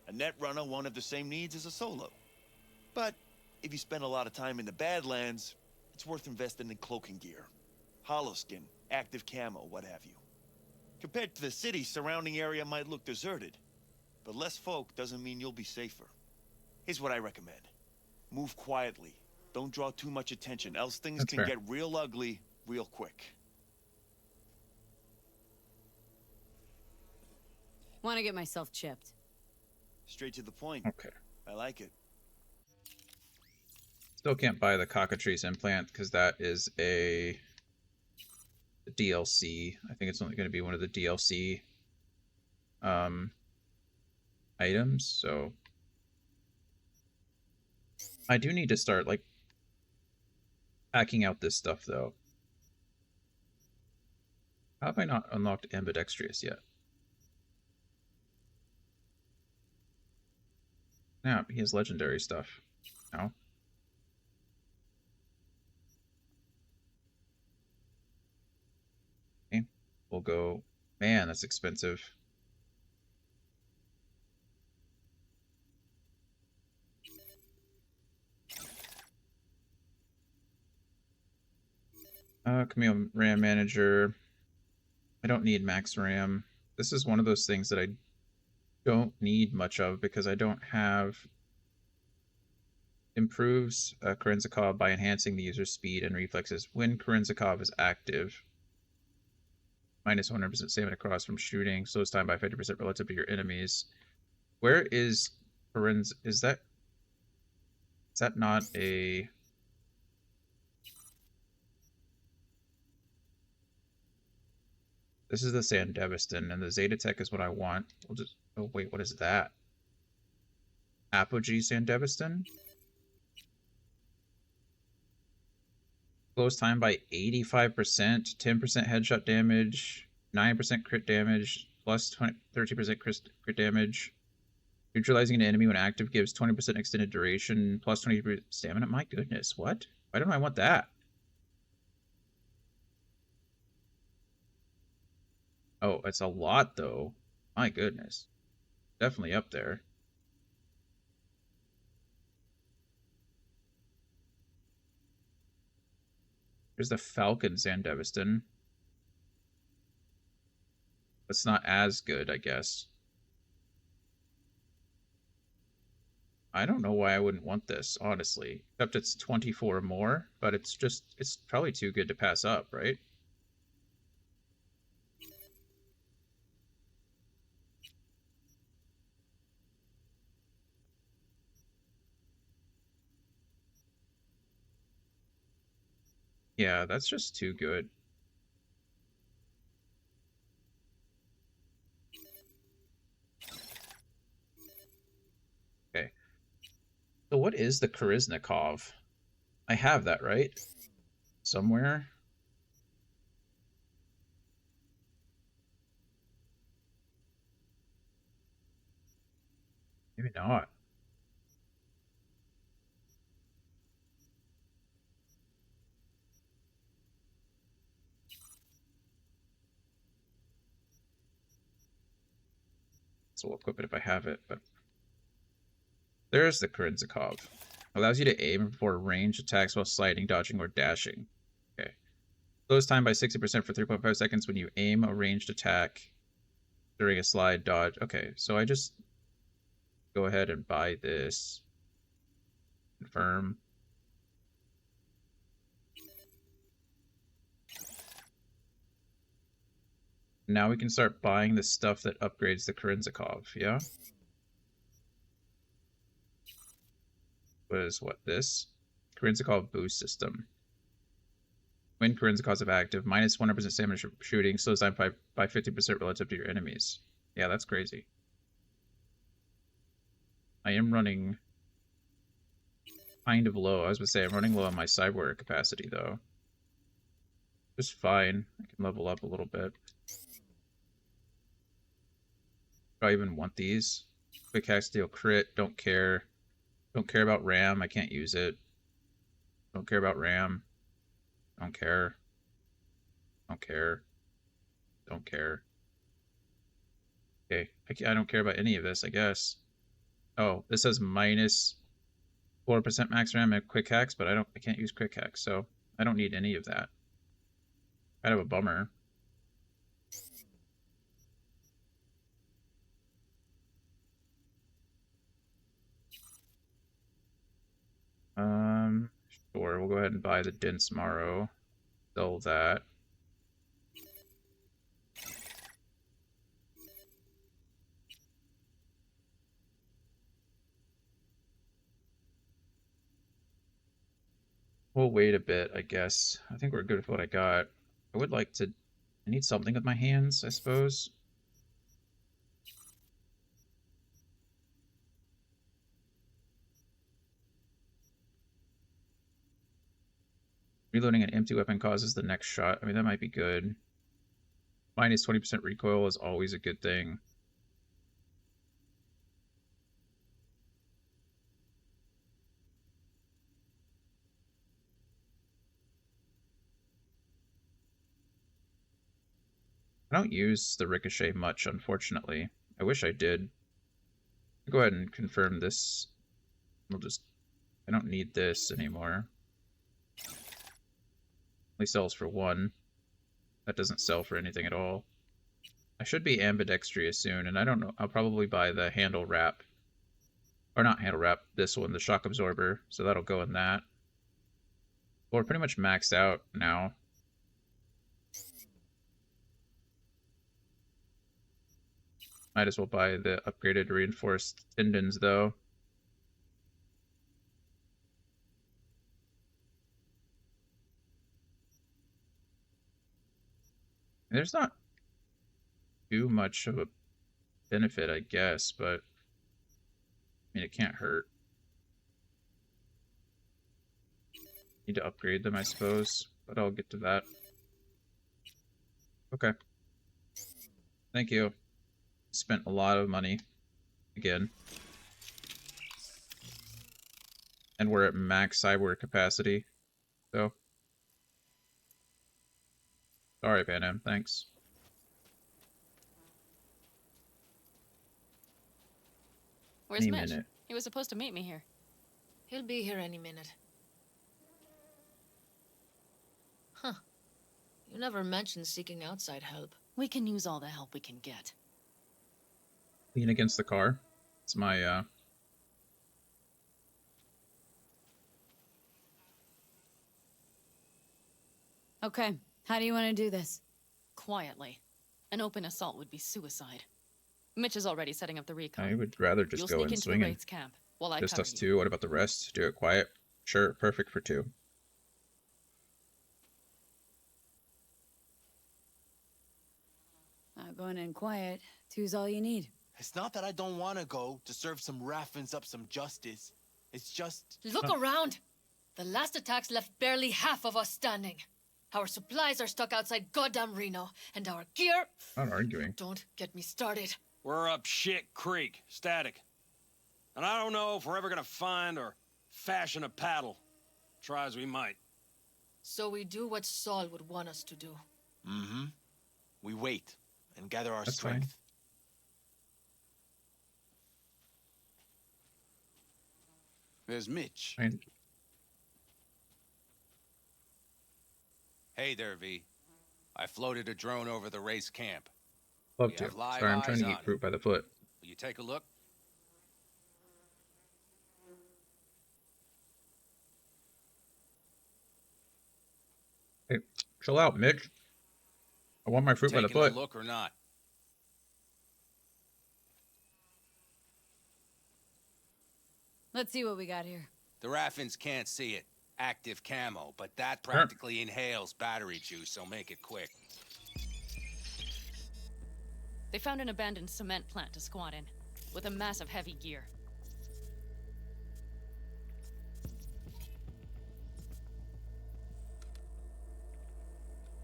A Netrunner won't have the same needs as a Solo. But if you spend a lot of time in the Badlands, it's worth investing in cloaking gear. Holoskin, active camo, what have you. Compared to the city, surrounding area might look deserted. But less folk doesn't mean you'll be safer. Here's what I recommend. Move quietly. Don't draw too much attention, else things That's can fair. get real ugly real quick. Want to get myself chipped. Straight to the point. Okay. I like it. Still can't buy the cockatrice implant because that is a DLC. I think it's only going to be one of the DLC items. So I do need to start like packing out this stuff though. How have I not unlocked Ambidextrous yet? Yeah, he has legendary stuff. No. Okay, we'll go. Man, that's expensive. Camille RAM manager. I don't need max RAM. This is one of those things that I don't need much of because I don't have improves Kerenzikov by enhancing the user's speed and reflexes when Kerenzikov is active. Minus 100% stamina cross from shooting. Slows time by 50% relative to your enemies. Where is Kerenz? Is that not a... This is the Sandevistan, and the Zeta Tech is what I want. We'll just... Oh, wait, what is that? Apogee Sandevistan? Slows time by 85%, 10% headshot damage, 9% crit damage, plus 30% crit damage. Neutralizing an enemy when active gives 20% extended duration, plus 20% stamina. My goodness, what? Why don't I want that? Oh, it's a lot, though. My goodness. Definitely up there. There's the Falcon Sandevistan. It's not as good, I guess. I don't know why I wouldn't want this, honestly. Except it's 24 more, but it's probably too good to pass up, right? Yeah, that's just too good. Okay. So what is the Koriznikov? I have that, right? Somewhere? Maybe not. So we'll equip it if I have it, but there's the Koriznikov. Allows you to aim for ranged attacks while sliding, dodging, or dashing. Okay. Slows time by 60% for 3.5 seconds when you aim a ranged attack during a slide, dodge. Okay, so I just go ahead and buy this. Confirm. Now we can start buying the stuff that upgrades the Koriznikov, yeah? What, this? Koriznikov boost system. When Koriznikovs are active, minus 100% stamina shooting, slows time by 50% relative to your enemies. Yeah, that's crazy. I am running kind of low. I was going to say, I'm running low on my cyber capacity, though. Just fine. I can level up a little bit. Do I even want these? Quick hack, steal, crit, don't care. Don't care about RAM, I can't use it. Don't care about RAM. Don't care. Don't care. Don't care. Okay, I don't care about any of this, I guess. Oh, this says minus 4% max RAM and quick hacks, but I can't use quick hacks, so I don't need any of that. Kind of a bummer. Sure, we'll go ahead and buy the Dense Marrow. Sell that. We'll wait a bit, I guess. I think we're good with what I got. I would like to... I need something with my hands, I suppose. Reloading an empty weapon causes the next shot. I mean, that might be good. Minus 20% recoil is always a good thing. I don't use the ricochet much, unfortunately. I wish I did. I'll go ahead and confirm this. We'll just... I don't need this anymore. Only sells for 1. That doesn't sell for anything at all. I should be ambidextrous soon, and I don't know. I'll probably buy the handle wrap. Or not handle wrap, this one, the shock absorber. So that'll go in that. Well, we're pretty much maxed out now. Might as well buy the upgraded reinforced tendons, though. There's not too much of a benefit, I guess, but I mean, it can't hurt. Need to upgrade them, I suppose, but I'll get to that. Okay. Thank you. Spent a lot of money again. And we're at max cyber capacity, so. Sorry, Pan Am, thanks. Where's Any Mitch? minute. He was supposed to meet me here. He'll be here any minute. You never mentioned seeking outside help. We can use all the help we can get. Lean against the car. It's my, Okay, how do you want to do this? Quietly. An open assault would be suicide. Mitch is already setting up the recon. I would rather just You'll go sneak and into swing the it. Wraith's camp while I Just cover us you. two. What about the rest? Do it quiet. Sure, perfect for two. Going in quiet. Two's all you need. It's not that I don't want to go to serve some Raffins up some justice. It's just... Look around! The last attacks left barely half of us standing. Our supplies are stuck outside goddamn Reno, and our gear... Not arguing. Don't get me started. We're up shit creek, static. And I don't know if we're ever gonna find or fashion a paddle. Try as we might. So we do what Saul would want us to do. Mm-hmm. We wait and gather our That's strength. fine. There's Mitch. Fine. Hey there, V. I floated a drone over the race camp. Love We to. have live Sorry, I'm trying eyes to on eat it. fruit by the foot. Will you take a look? Hey, chill out, Mitch. I want my fruit by the Taking a foot. look or not? Let's see what we got here. The Raffins can't see it. Active camo, but that practically inhales battery juice, so make it quick. They found an abandoned cement plant to squat in, with a massive heavy gear.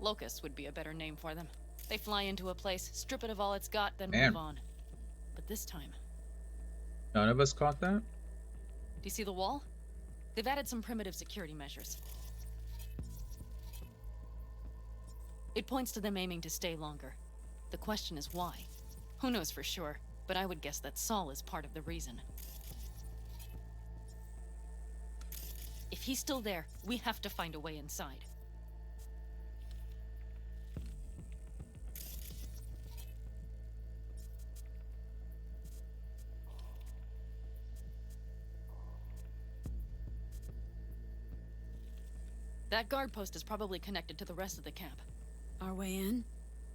Locust would be a better name for them. They fly into a place, strip it of all it's got, then Damn. move on. But this time, None of us caught that? do you see the wall? They've added some primitive security measures. It points to them aiming to stay longer. The question is why? Who knows for sure, but I would guess that Saul is part of the reason. If he's still there, we have to find a way inside. That guard post is probably connected to the rest of the camp. Our way in?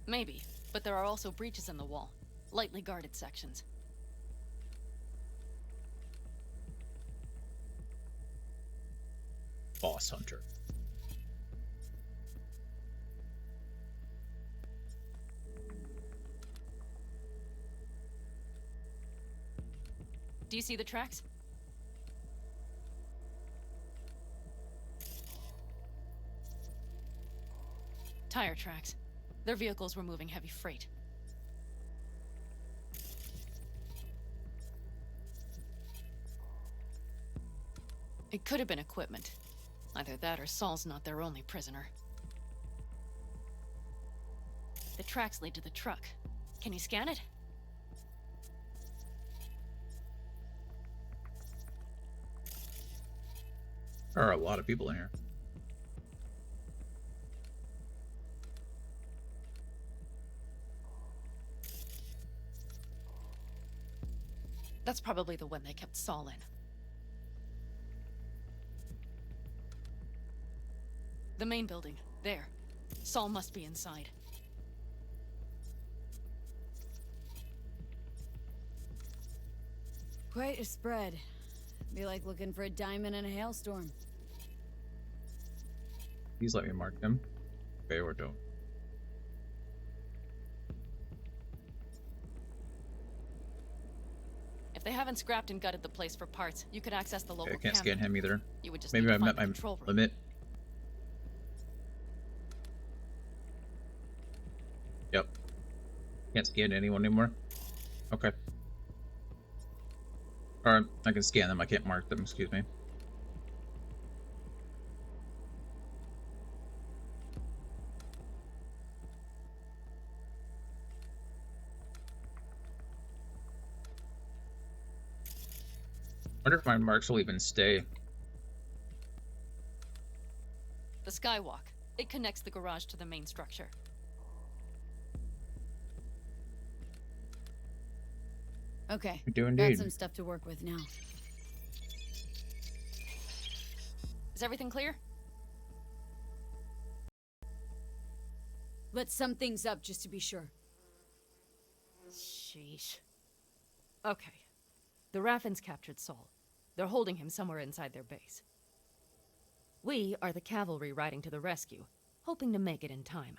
Maybe, but there are also breaches in the wall. Lightly guarded sections. Boss Hunter. Do you see the tracks? Tire tracks. Their vehicles were moving heavy freight. It could have been equipment. Either that or Saul's not their only prisoner. The tracks lead to the truck. Can you scan it? There are a lot of people in here. That's probably the one they kept Saul in. The main building. There. Saul must be inside. Quite a spread. Be like looking for a diamond in a hailstorm. Please let me mark them. Okay, or don't. If they haven't scrapped and gutted the place for parts, you could access the local Okay, I can't camp. scan him either. You would just Maybe need to I find met the my control room. limit. Yep. Can't scan anyone anymore. Okay. Alright, I can scan them, I can't mark them, excuse me. Wonder if my marks will even stay. The Skywalk. It connects the garage to the main structure. Okay. We do Got indeed. some stuff to work with now. Is everything clear? Let's sum things up just to be sure. Sheesh. Okay. The Raffens captured Saul. They're holding him somewhere inside their base. We are the cavalry riding to the rescue, hoping to make it in time.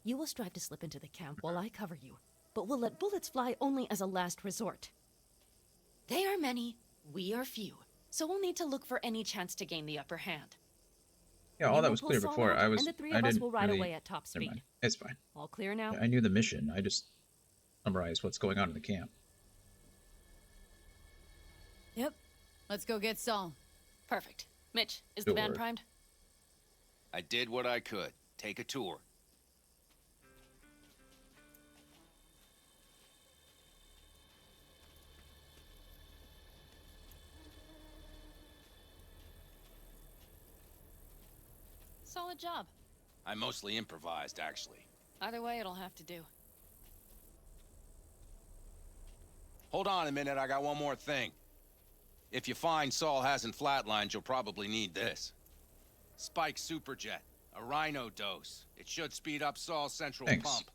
You will strive to slip into the camp while I cover you, but we'll let bullets fly only as a last resort. They are many, we are few, so we'll need to look for any chance to gain the upper hand. Yeah, all You that will was pull clear Saul before. out, I was. and the three I of us didn't will ride really, away at top never speed. mind. It's fine. All clear now? I knew the mission. I just summarized what's going on in the camp. Yep. Let's go get Saul. Perfect. Mitch, is the van Sure. primed? I did what I could. Take a tour. Solid job. I mostly improvised, actually. Either way, it'll have to do. Hold on a minute, I got one more thing. If you find Saul hasn't flatlined, you'll probably need this. Spike Superjet, a Rhino dose. It should speed up Saul's central Thanks. pump.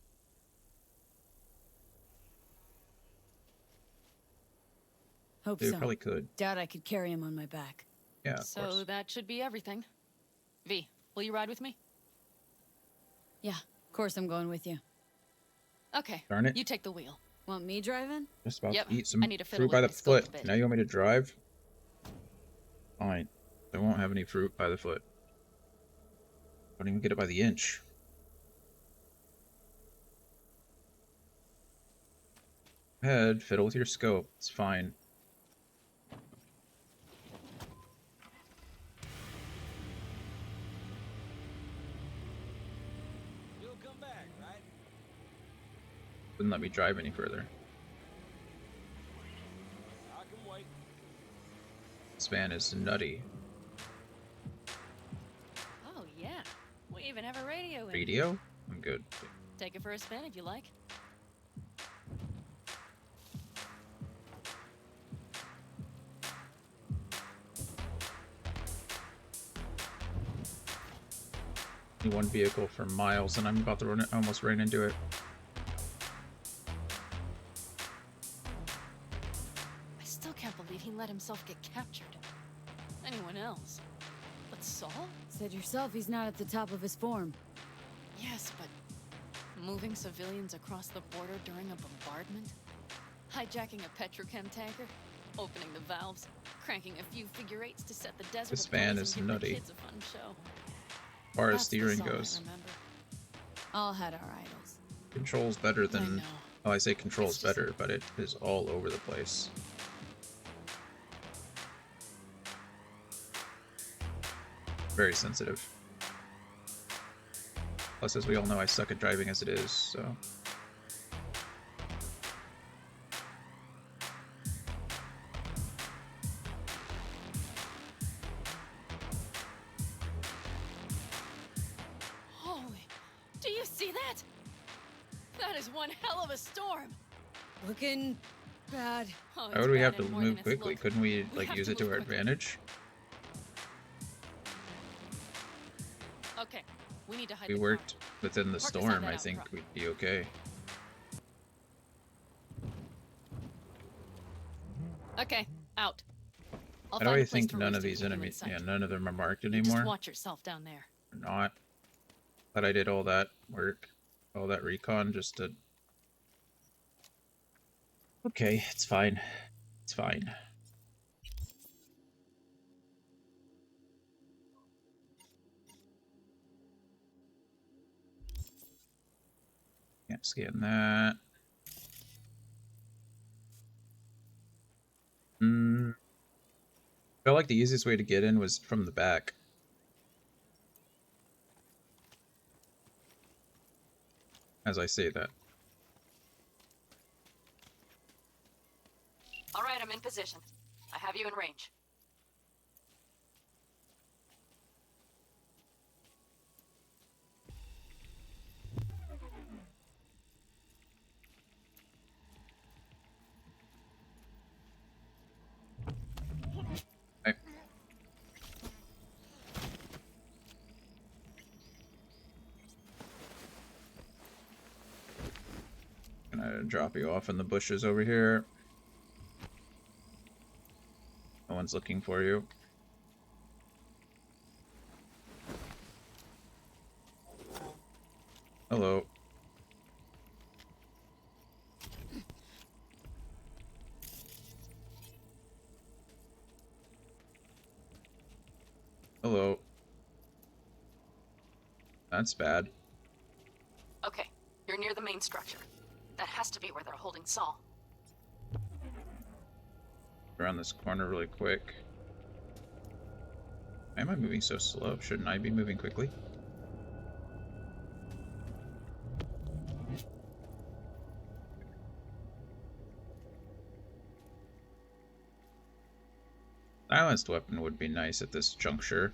Hope Dude, so. probably could. Doubt I could carry him on my back. Yeah, of So course. that should be everything. V, will you ride with me? Yeah, of course I'm going with you. Okay. Darn it. You take the wheel. Want me driving? Just about Yep, to eat some I need to fiddle fruit by the with my scope a foot. bit. Now you want me to drive? Fine. I won't have any fruit by the foot. Don't even get it by the inch. Go ahead, fiddle with your scope. It's fine. You'll come back, right? Wouldn't let me drive any further. I can wait. This van is nutty. Oh, yeah. We even have a radio in. Radio? I'm good. Take it for a spin if you like. Only one vehicle for miles, and I'm about to run it. Almost ran into it. I still can't believe he let himself get captured. Anyone else? But Saul? Said yourself he's not at the top of his form. Yes, but moving civilians across the border during a bombardment? Hijacking a petrochem tanker? Opening the valves? Cranking a few figure eights to set the desert This van ablaze is and give nutty. the kids a fun show. As far as That's the steering Saul I goes. remember. All had our idols. Controls better than. know. Oh, I say controls It's just- better, but it is all over the place. Very sensitive. Plus, as we all know, I suck at driving as it is, so. Holy, do you see that? That is one hell of a storm. Looking bad. Oh, Why it's would we bad have to and more move than it's quickly? looked. Couldn't we, like, have use to it to move our quickly. advantage? Okay, we need to hide We the worked within the Park beside storm, that I out think front. we'd be okay. car. Okay, out. I'll How do find I a place think to none roost of if these you keep him in enemies, sight. yeah, none of them are marked You anymore? Just watch yourself down there. Or not. But I did all that work, all that recon just to... Okay, it's fine. It's fine. Can't scan that. Felt like the easiest way to get in was from the back. As I say that. All right, I'm in position. I have you in range. drop you off in the bushes over here. No one's looking for you. Hello. Hello. That's bad. Okay, you're near the main structure. That has to be where they're holding Saul. Around this corner really quick. Why am I moving so slow? Shouldn't I be moving quickly? Silenced weapon would be nice at this juncture.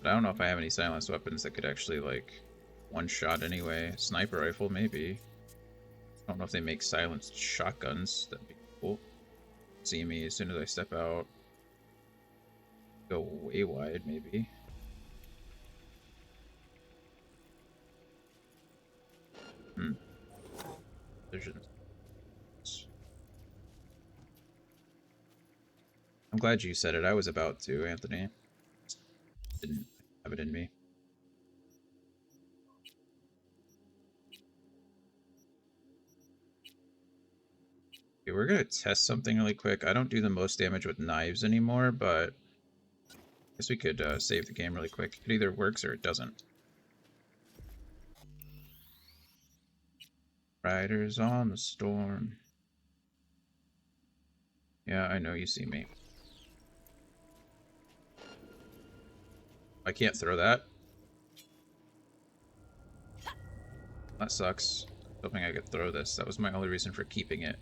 But I don't know if I have any silenced weapons that could actually, like, one-shot anyway. Sniper rifle, maybe. I don't know if they make silenced shotguns. That'd be cool. See me as soon as I step out. Go way wide, maybe. Vision. I'm glad you said it. I was about to, Anthony. Didn't have it in me. Okay, we're gonna test something really quick. I don't do the most damage with knives anymore, but I guess we could save the game really quick. It either works or it doesn't. Riders on the storm. Yeah, I know you see me. I can't throw that. That sucks. Hoping I could throw this. That was my only reason for keeping it.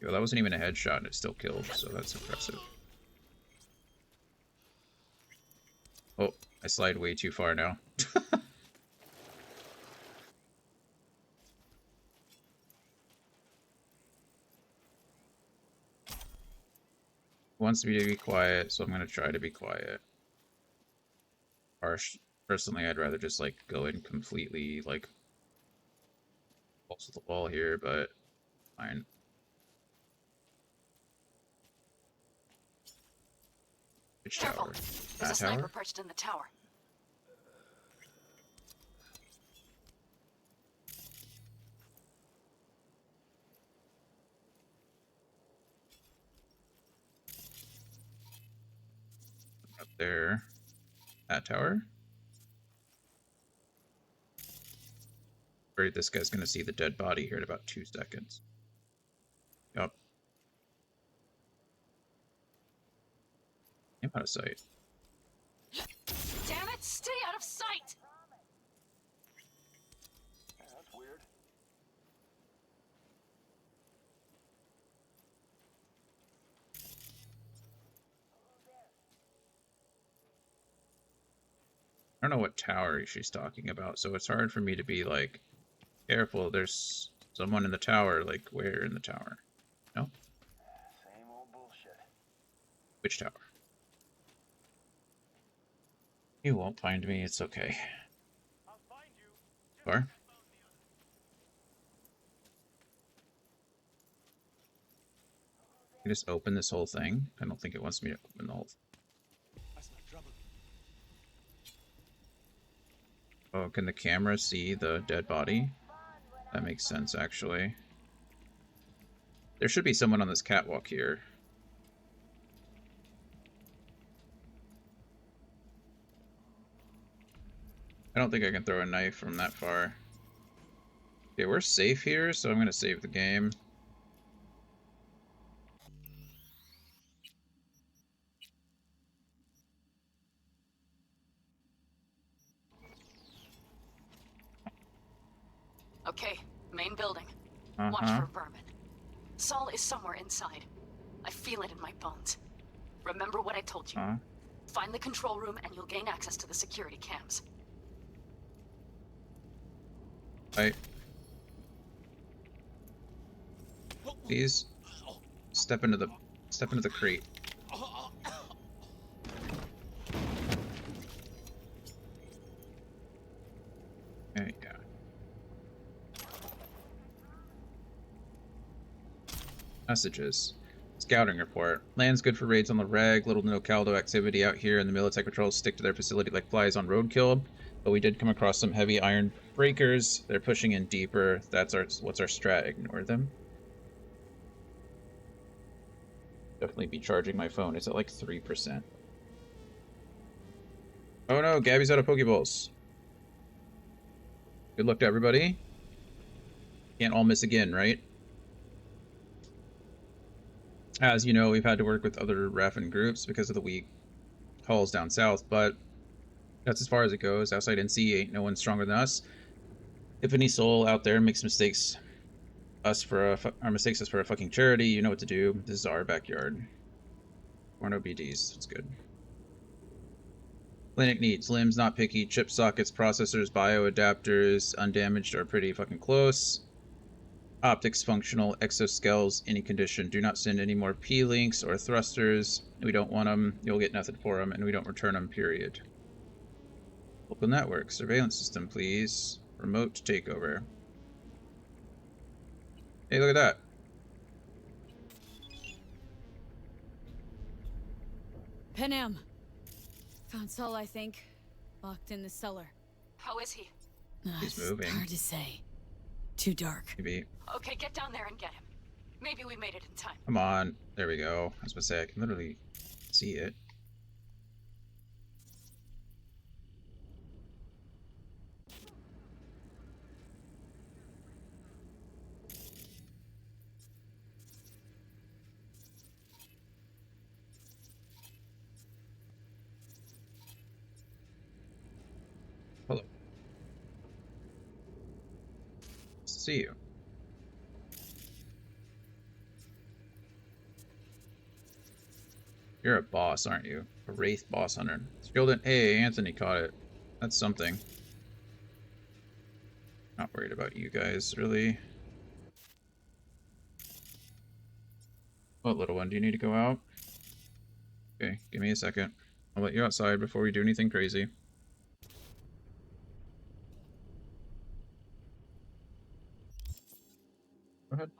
Yo, that wasn't even a headshot and it still killed, so that's impressive. Oh, I slide way too far now. Wants me to be quiet, so I'm gonna try to be quiet. Personally, I'd rather just like go in completely like balls to the wall here, but fine. Which Careful. tower? There's a That sniper tower? perched in the tower. Up there. That tower? Worried this guy's gonna see the dead body here in about 2 seconds. Yup. I'm out of sight. Damn it! Stay out of sight! That's weird. I don't know what tower she's talking about, so it's hard for me to be like, careful, there's someone in the tower. Like, where in the tower? No? Same old bullshit. Which tower? You won't find me, it's okay. Far? I just open this whole thing. I don't think it wants me to open the whole thing. Oh, can the camera see the dead body? That makes sense, actually. There should be someone on this catwalk here. I don't think I can throw a knife from that far. Okay, we're safe here, so I'm gonna save the game. Okay, main building. Watch for vermin. Saul is somewhere inside. I feel it in my bones. Remember what I told you. Find the control room and you'll gain access to the security cams. Right. Please step into the Step into the crate. Okay, yeah. Messages. Scouting report. Land's good for raids on the reg. Little to no Caldo activity out here, and the Militech patrols stick to their facility like flies on roadkill. But we did come across some heavy iron breakers. They're pushing in deeper. That's what's our strat. Ignore them. Definitely be charging my phone. It's at like 3%. Oh no, Gabby's out of Pokeballs. Good luck to everybody. Can't all miss again, right? As you know, we've had to work with other Raffen groups because of the weak hauls down south, but that's as far as it goes. Outside NC, ain't no one stronger than us. If any soul out there makes mistakes mistakes us for a fucking charity, you know what to do. This is our backyard. Or no BDs. That's good. Clinic needs limbs, not picky. Chip sockets, processors, bio adapters, undamaged or pretty fucking close. Optics functional, exoskells, any condition. Do not send any more P-links or thrusters. We don't want them. You'll get nothing for them, and we don't return them, period. Local network. Surveillance system, please. Remote takeover. Hey, look at that. Panam. Found Saul, I think. Locked in the cellar. How is he? He's moving. Hard to say. Too dark. Maybe. Okay, get down there and get him. Maybe we made it in time. Come on. There we go. I was gonna say, I can literally see it. Hello. See you. You're a boss, aren't you? A Wraith boss hunter. Skilled in. Hey, Anthony caught it. That's something. Not worried about you guys, really. What, little one? Do you need to go out? Okay, give me a second. I'll let you outside before we do anything crazy. Go ahead.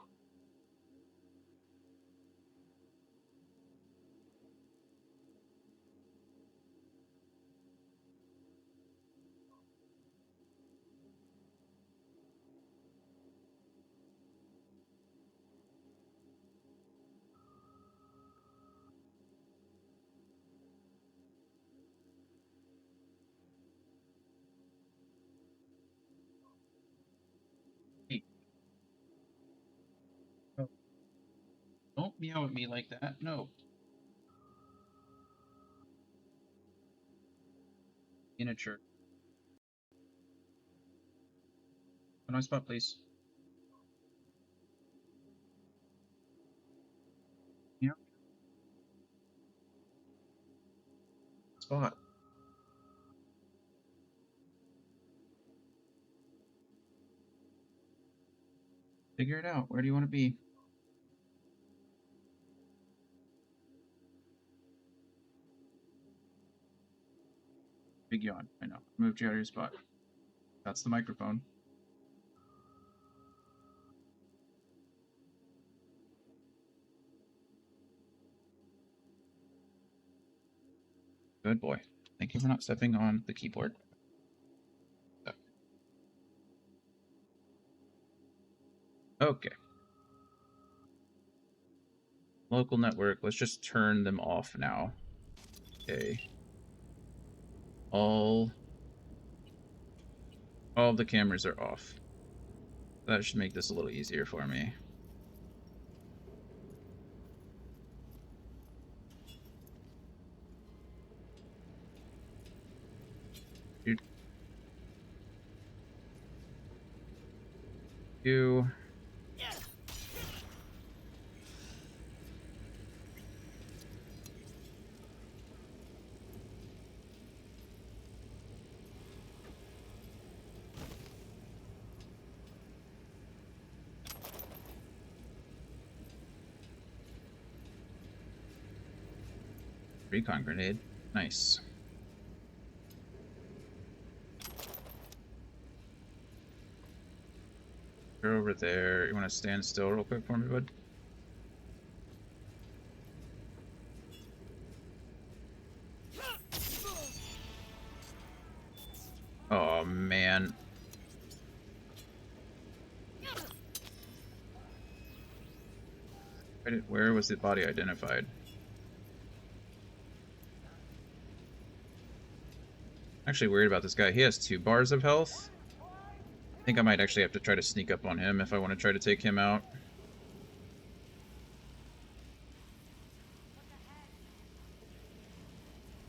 Don't meow at me like that. No. Miniature. A nice spot, please. Yeah. Spot. Figure it out. Where do you want to be? Big yawn. I know. Moved you out of your spot. That's the microphone. Good boy. Thank you for not stepping on the keyboard. Okay. Local network. Let's just turn them off now. Okay. All of the cameras are off. That should make this a little easier for me. You. Recon grenade. Nice. You're over there. You want to stand still real quick for me, bud? Oh, man. Where was the body identified? Actually worried about this guy. He has 2 bars of health. I think I might actually have to try to sneak up on him if I want to try to take him out.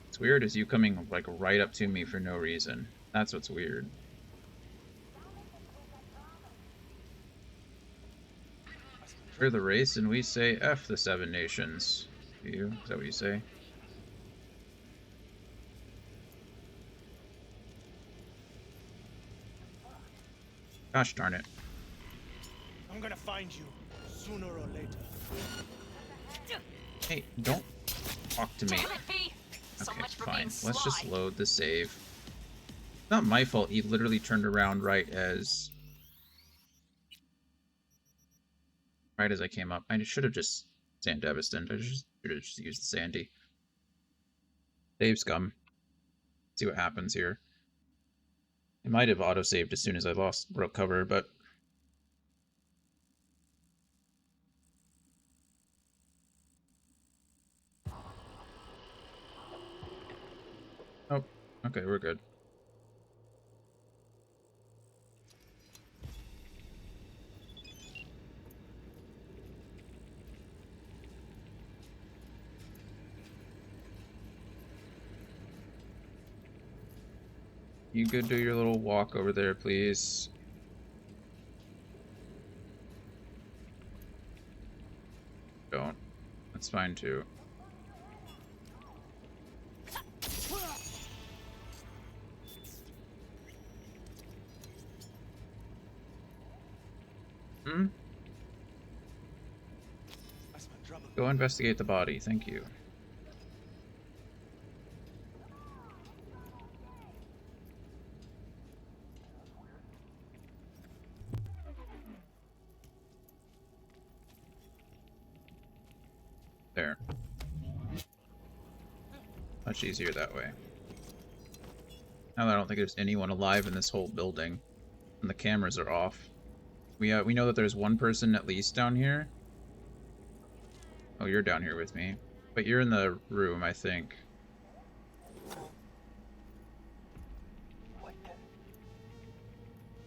What's weird is you coming like right up to me for no reason. That's what's weird. We're the race and we say F the 7 nations. Do you? Is that what you say? Gosh darn it. I'm gonna find you sooner or later. Hey, don't talk to me. Okay, fine. Let's just load the save. It's not my fault he literally turned around right as I came up. I should have just San Deviston. I should have just used the Sandy. Save scum. See what happens here. It might have autosaved as soon as I broke cover, but oh, okay, we're good. You could do your little walk over there, please. Don't. That's fine too. Hmm? Go investigate the body, thank you. There. Much easier that way. Now I don't think there's anyone alive in this whole building, and the cameras are off. We know that there's one person at least down here. Oh, you're down here with me, but you're in the room, I think.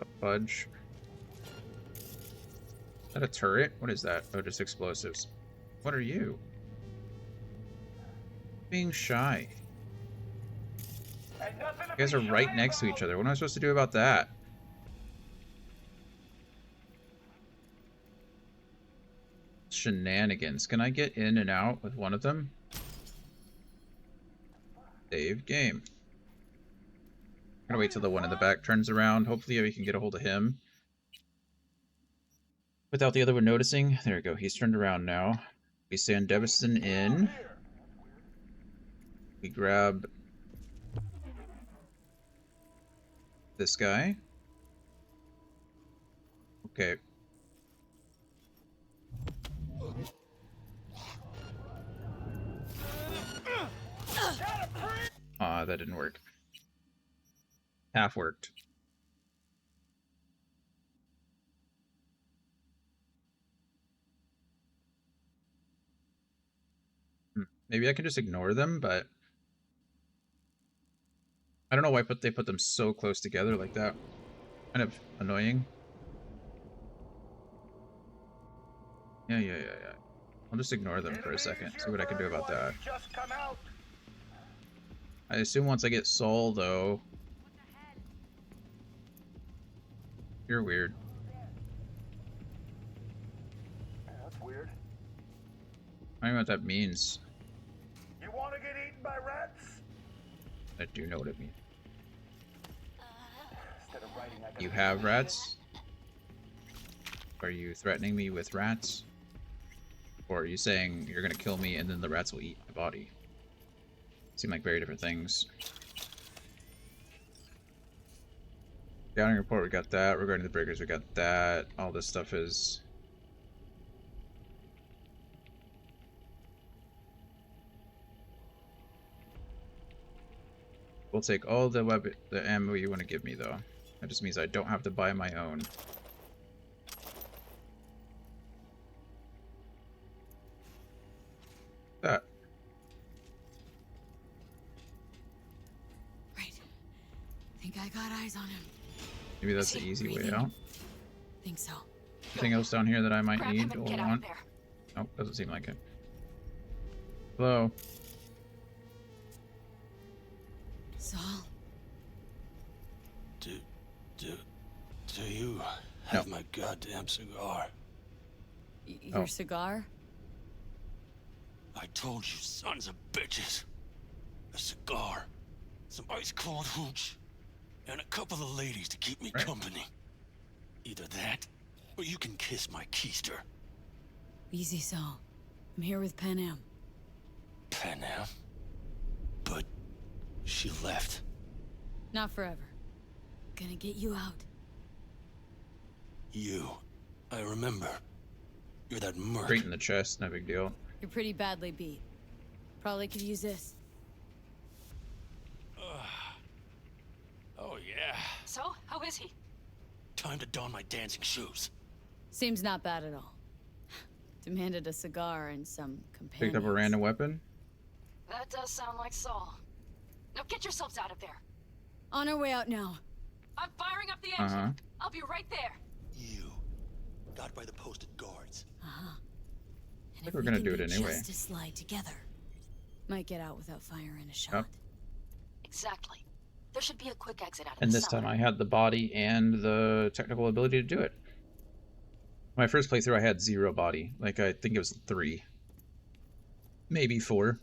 A fudge. Is that a turret? What is that? Oh, just explosives. What are you? Being shy. You guys are right next to each other. What am I supposed to do about that? Shenanigans. Can I get in and out with one of them? Save game. I'm gonna wait till the one in the back turns around. Hopefully we can get a hold of him without the other one noticing. There we go. He's turned around now. We send Deviston in. We grab this guy. Okay. Ah, that didn't work. Half worked. Maybe I can just ignore them, but I don't know why they put them so close together like that. Kind of annoying. Yeah. I'll just ignore them for a second. See what I can do about that. I assume once I get Sol, though... You're weird. That's weird. I don't know what that means. You want to get eaten by rats? I do know what it means. You have rats? Are you threatening me with rats? Or are you saying you're gonna kill me and then the rats will eat my body? Seem like very different things. Scouting report, we got that. Regarding the breakers, we got that. All this stuff is... We'll take all the ammo you want to give me, though. That just means I don't have to buy my own. That. Right. Think I got eyes on him. Maybe that's the easy way out. Think so. Anything else down here that I might Grab need him and or get out want? there. Nope, doesn't seem like it. Hello. Saul. Do you have my goddamn cigar? Your cigar? I told you, sons of bitches. A cigar, some ice cold hooch, and a couple of ladies to keep me company. Either that, or you can kiss my keister. Easy, Saul. I'm here with Panam. Panam? But she left. Not forever. Gonna get you out. You. I remember. You're that merc. Great in the chest, no big deal. You're pretty badly beat. Probably could use this. Oh, yeah. So, how is he? Time to don my dancing shoes. Seems not bad at all. Demanded a cigar and some companions. Picked up a random weapon? That does sound like Saul. Now get yourselves out of there. On our way out now. I'm firing up the engine. Uh-huh. I'll be right there. You. Got by the posted guards. Uh-huh. I think we're gonna do it anyway. Just to slide together. Might get out without firing a shot. Yep. Exactly. There should be a quick exit out of And the this cellar. time I had the body and the technical ability to do it. My first playthrough I had 0 body. Like, I think it was 3. Maybe 4.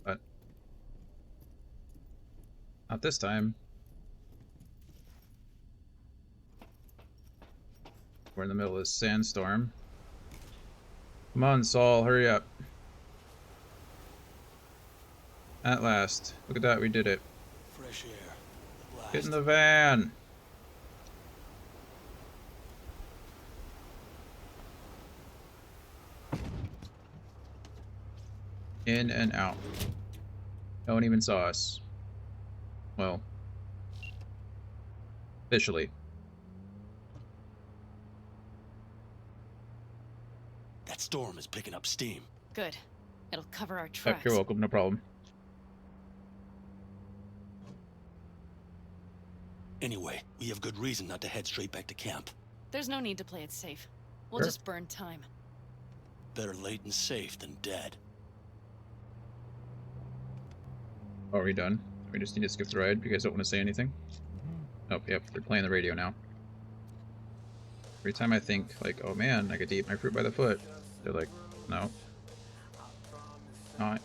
But not this time. We're in the middle of this sandstorm. Come on, Saul, hurry up. At last. Look at that, we did it. Fresh air. At last. Get in the van! In and out. No one even saw us. Well, officially. That storm is picking up steam. Good. It'll cover our Oh, tracks. you're welcome, no problem. Anyway, we have good reason not to head straight back to camp. There's no need to play it safe. We'll Sure. just burn time. Better late and safe than dead. Are we done? We just need to skip the ride. You guys don't want to say anything? Oh, yep, they're playing the radio now. Every time I think, like, oh man, I get to eat my fruit by the foot, they're like, no. No,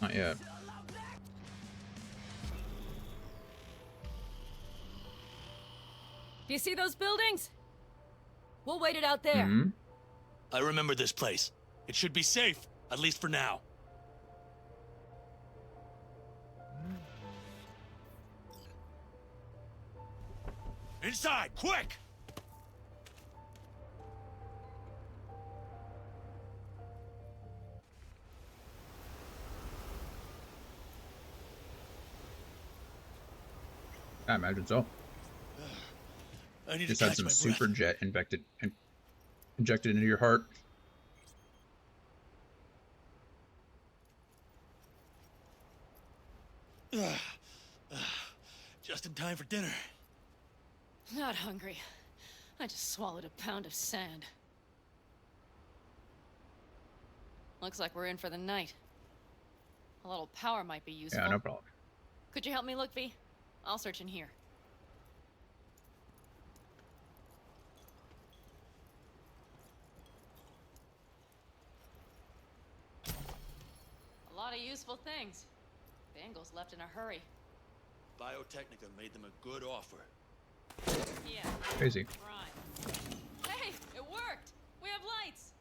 not yet. Do you see those buildings? We'll wait it out there. Mm-hmm. I remember this place. It should be safe, at least for now. Inside, quick! I imagine so. I need Just to had catch some my super breath. jet injected into your heart. Just in time for dinner. Not hungry. I just swallowed a pound of sand. Looks like we're in for the night. A little power might be useful. Yeah, no problem. Could you help me look, V? I'll search in here. A lot of useful things. Bangles left in a hurry. Biotechnica made them a good offer. Yeah. Crazy. Hey, it worked! We have lights!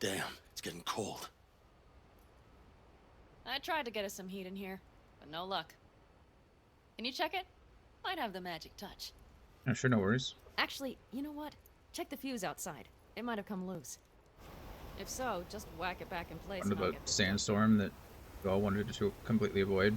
Damn, it's getting cold. I tried to get us some heat in here, but no luck. Can you check it? Might have the magic touch. Yeah, sure, no worries. Actually, you know what? Check the fuse outside. It might have come loose. If so, just whack it back in place. Under And I'll the get this sandstorm that we all wanted to completely avoid.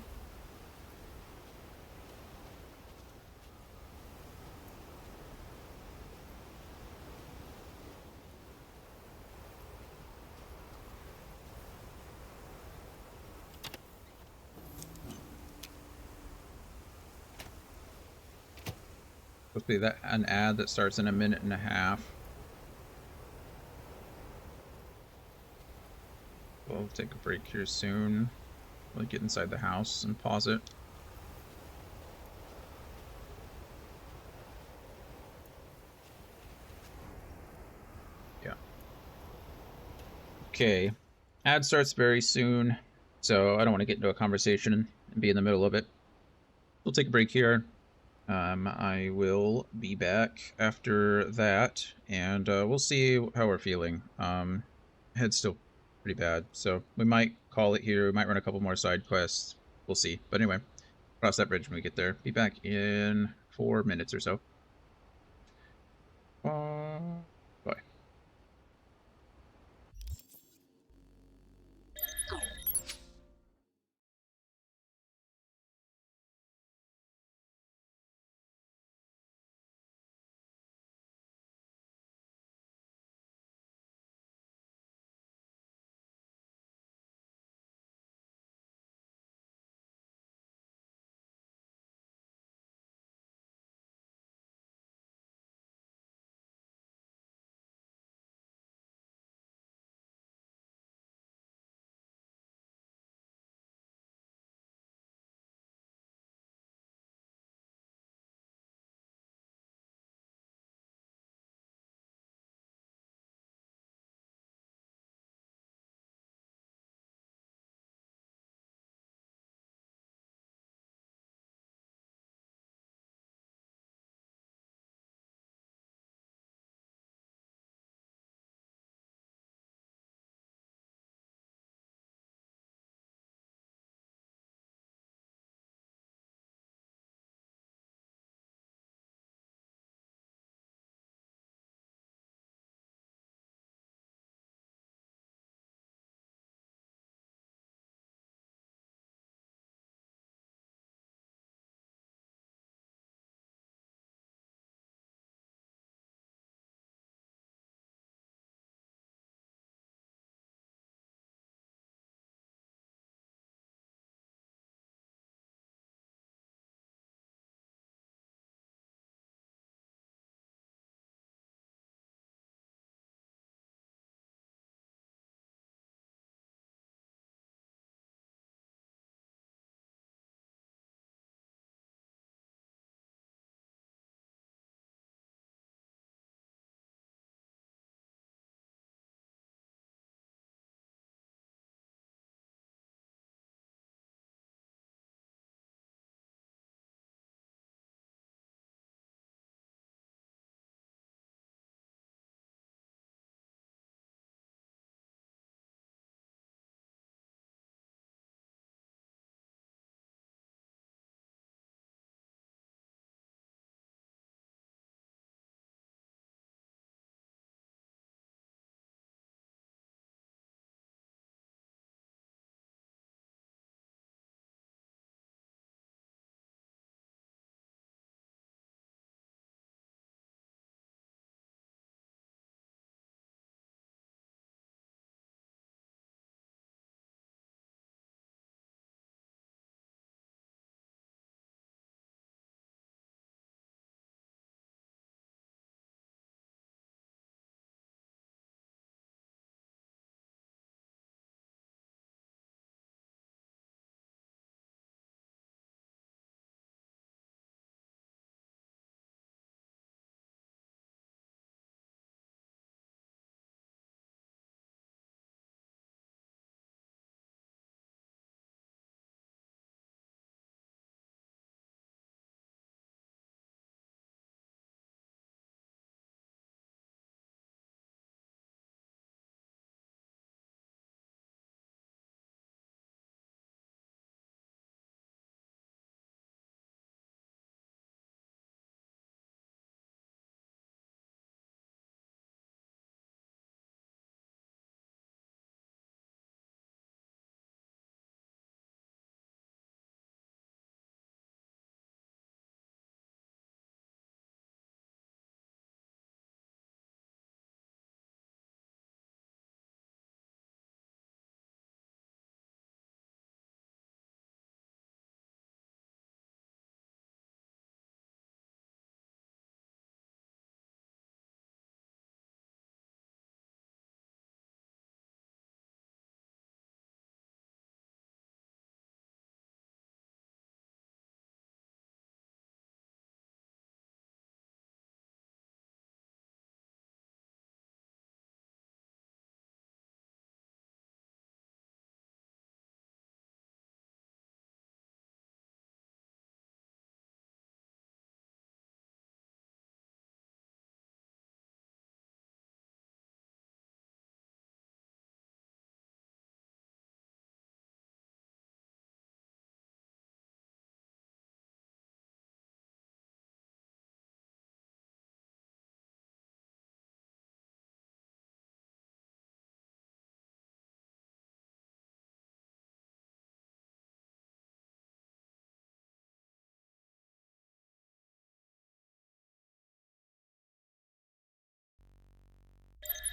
Supposed to be that an ad that starts in a minute and a half. We'll take a break here soon. We'll get inside the house and pause it. Yeah. Okay. Ad starts very soon, so I don't want to get into a conversation and be in the middle of it. We'll take a break here. I will be back after that, and we'll see how we're feeling. Head's still pretty bad, so we might call it here. We might run a couple more side quests. We'll see. But anyway, cross that bridge when we get there. Be back in 4 minutes or so. Bye.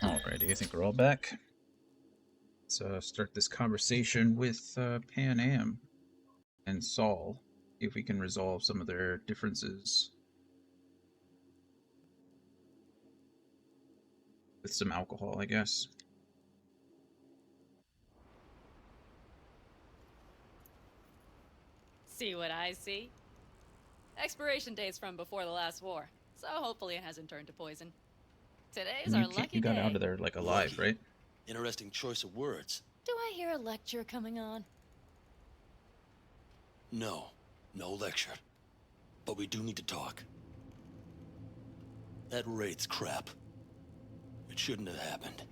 Alrighty, I think we're all back. Let's start this conversation with Pan Am and Saul. See if we can resolve some of their differences with some alcohol, I guess. See what I see? Expiration date's from before the last war, so hopefully it hasn't turned to poison. Today's our lucky You got day. out of there like alive, right? Interesting choice of words. Do I hear a lecture coming on? No, no lecture. But we do need to talk. That raid's crap. It shouldn't have happened.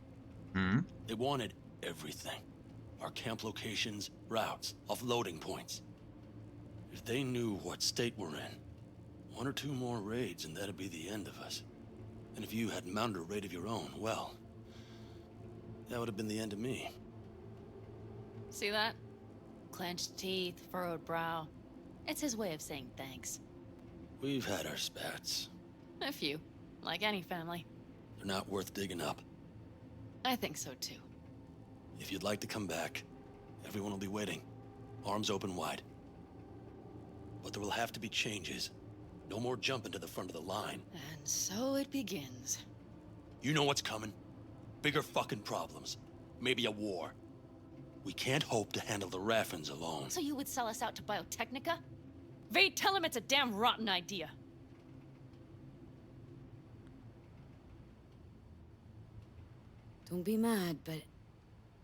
Hmm? They wanted everything. Our camp locations, routes, offloading points. If they knew what state we're in, 1 or 2 more raids and that'd be the end of us. And if you had mounted a raid of your own, well, that would have been the end of me. See that? Clenched teeth, furrowed brow. It's his way of saying thanks. We've had our spats. A few, like any family. They're not worth digging up. I think so too. If you'd like to come back, everyone will be waiting. Arms open wide. But there will have to be changes. No more jumping to the front of the line. And so it begins. You know what's coming? Bigger fucking problems. Maybe a war. We can't hope to handle the Raffens alone. So you would sell us out to Biotechnica? Vade, tell him it's a damn rotten idea. Don't be mad, but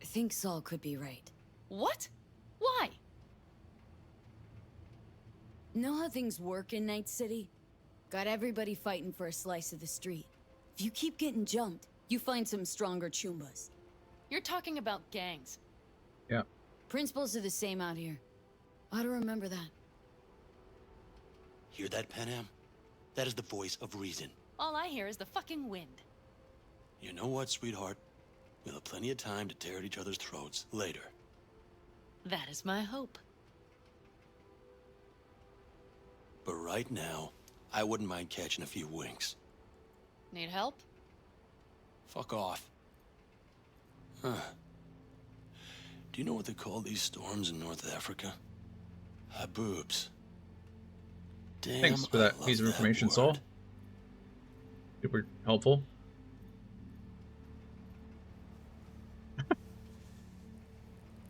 I think Saul could be right. What? Why? Know how things work in Night City? Got everybody fighting for a slice of the street. If you keep getting jumped, you find some stronger Chumbas. You're talking about gangs. Yeah. Principles are the same out here. Ought to remember that. Hear that, Panam? That is the voice of reason. All I hear is the fucking wind. You know what, sweetheart? We'll have plenty of time to tear at each other's throats later. That is my hope. But right now, I wouldn't mind catching a few winks. Need help? Fuck off. Huh. Do you know what they call these storms in North Africa? Haboobs. Damn, Thanks for that piece of information, Saul. Super helpful.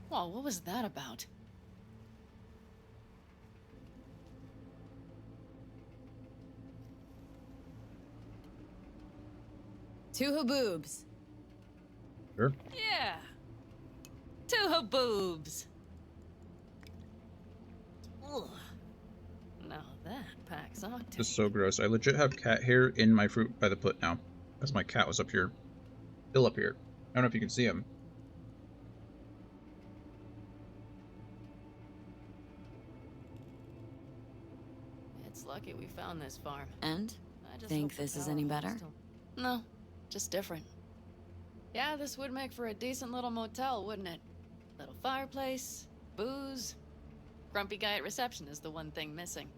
Whoa, what was that about? Two haboobs. Sure. Yeah. 2 haboobs. Ugh. Now that packs octane. This is so gross. I legit have cat hair in my fruit by the foot now. Because my cat was up here. Still up here. I don't know if you can see him. It's lucky we found this farm. And? I just Think hope the this is power any holds better? till- No, just different. Yeah, this would make for a decent little motel, wouldn't it? Little fireplace, booze. Grumpy guy at reception is the one thing missing.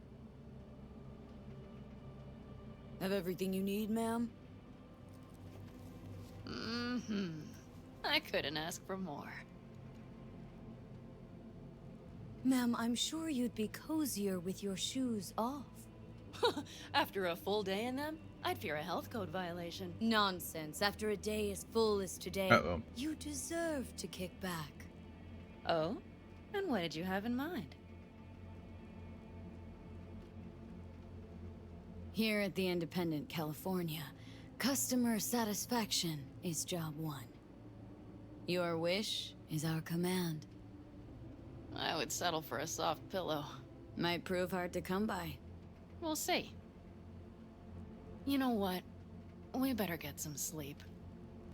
Have everything you need, ma'am? Mm-hmm. I couldn't ask for more. Ma'am, I'm sure you'd be cozier with your shoes off. After a full day in them, I'd fear a health code violation. Nonsense. After a day as full as today, Uh-oh. you deserve to kick back. Oh? And what did you have in mind? Here at the Independent California, customer satisfaction is job 1. Your wish is our command. I would settle for a soft pillow. Might prove hard to come by. We'll see. You know what? We better get some sleep.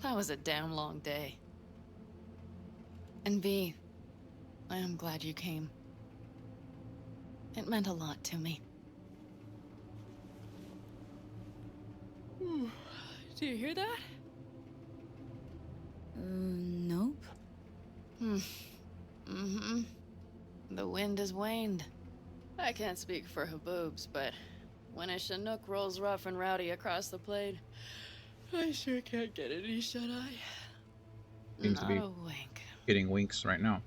That was a damn long day. And V, I am glad you came. It meant a lot to me. Do you hear that? Nope. Mm-hmm. The wind has waned. I can't speak for Haboobs, but when a Chinook rolls rough and rowdy across the plain, I sure can't get any shut-eye. Seems to be Not a wink. getting winks right now.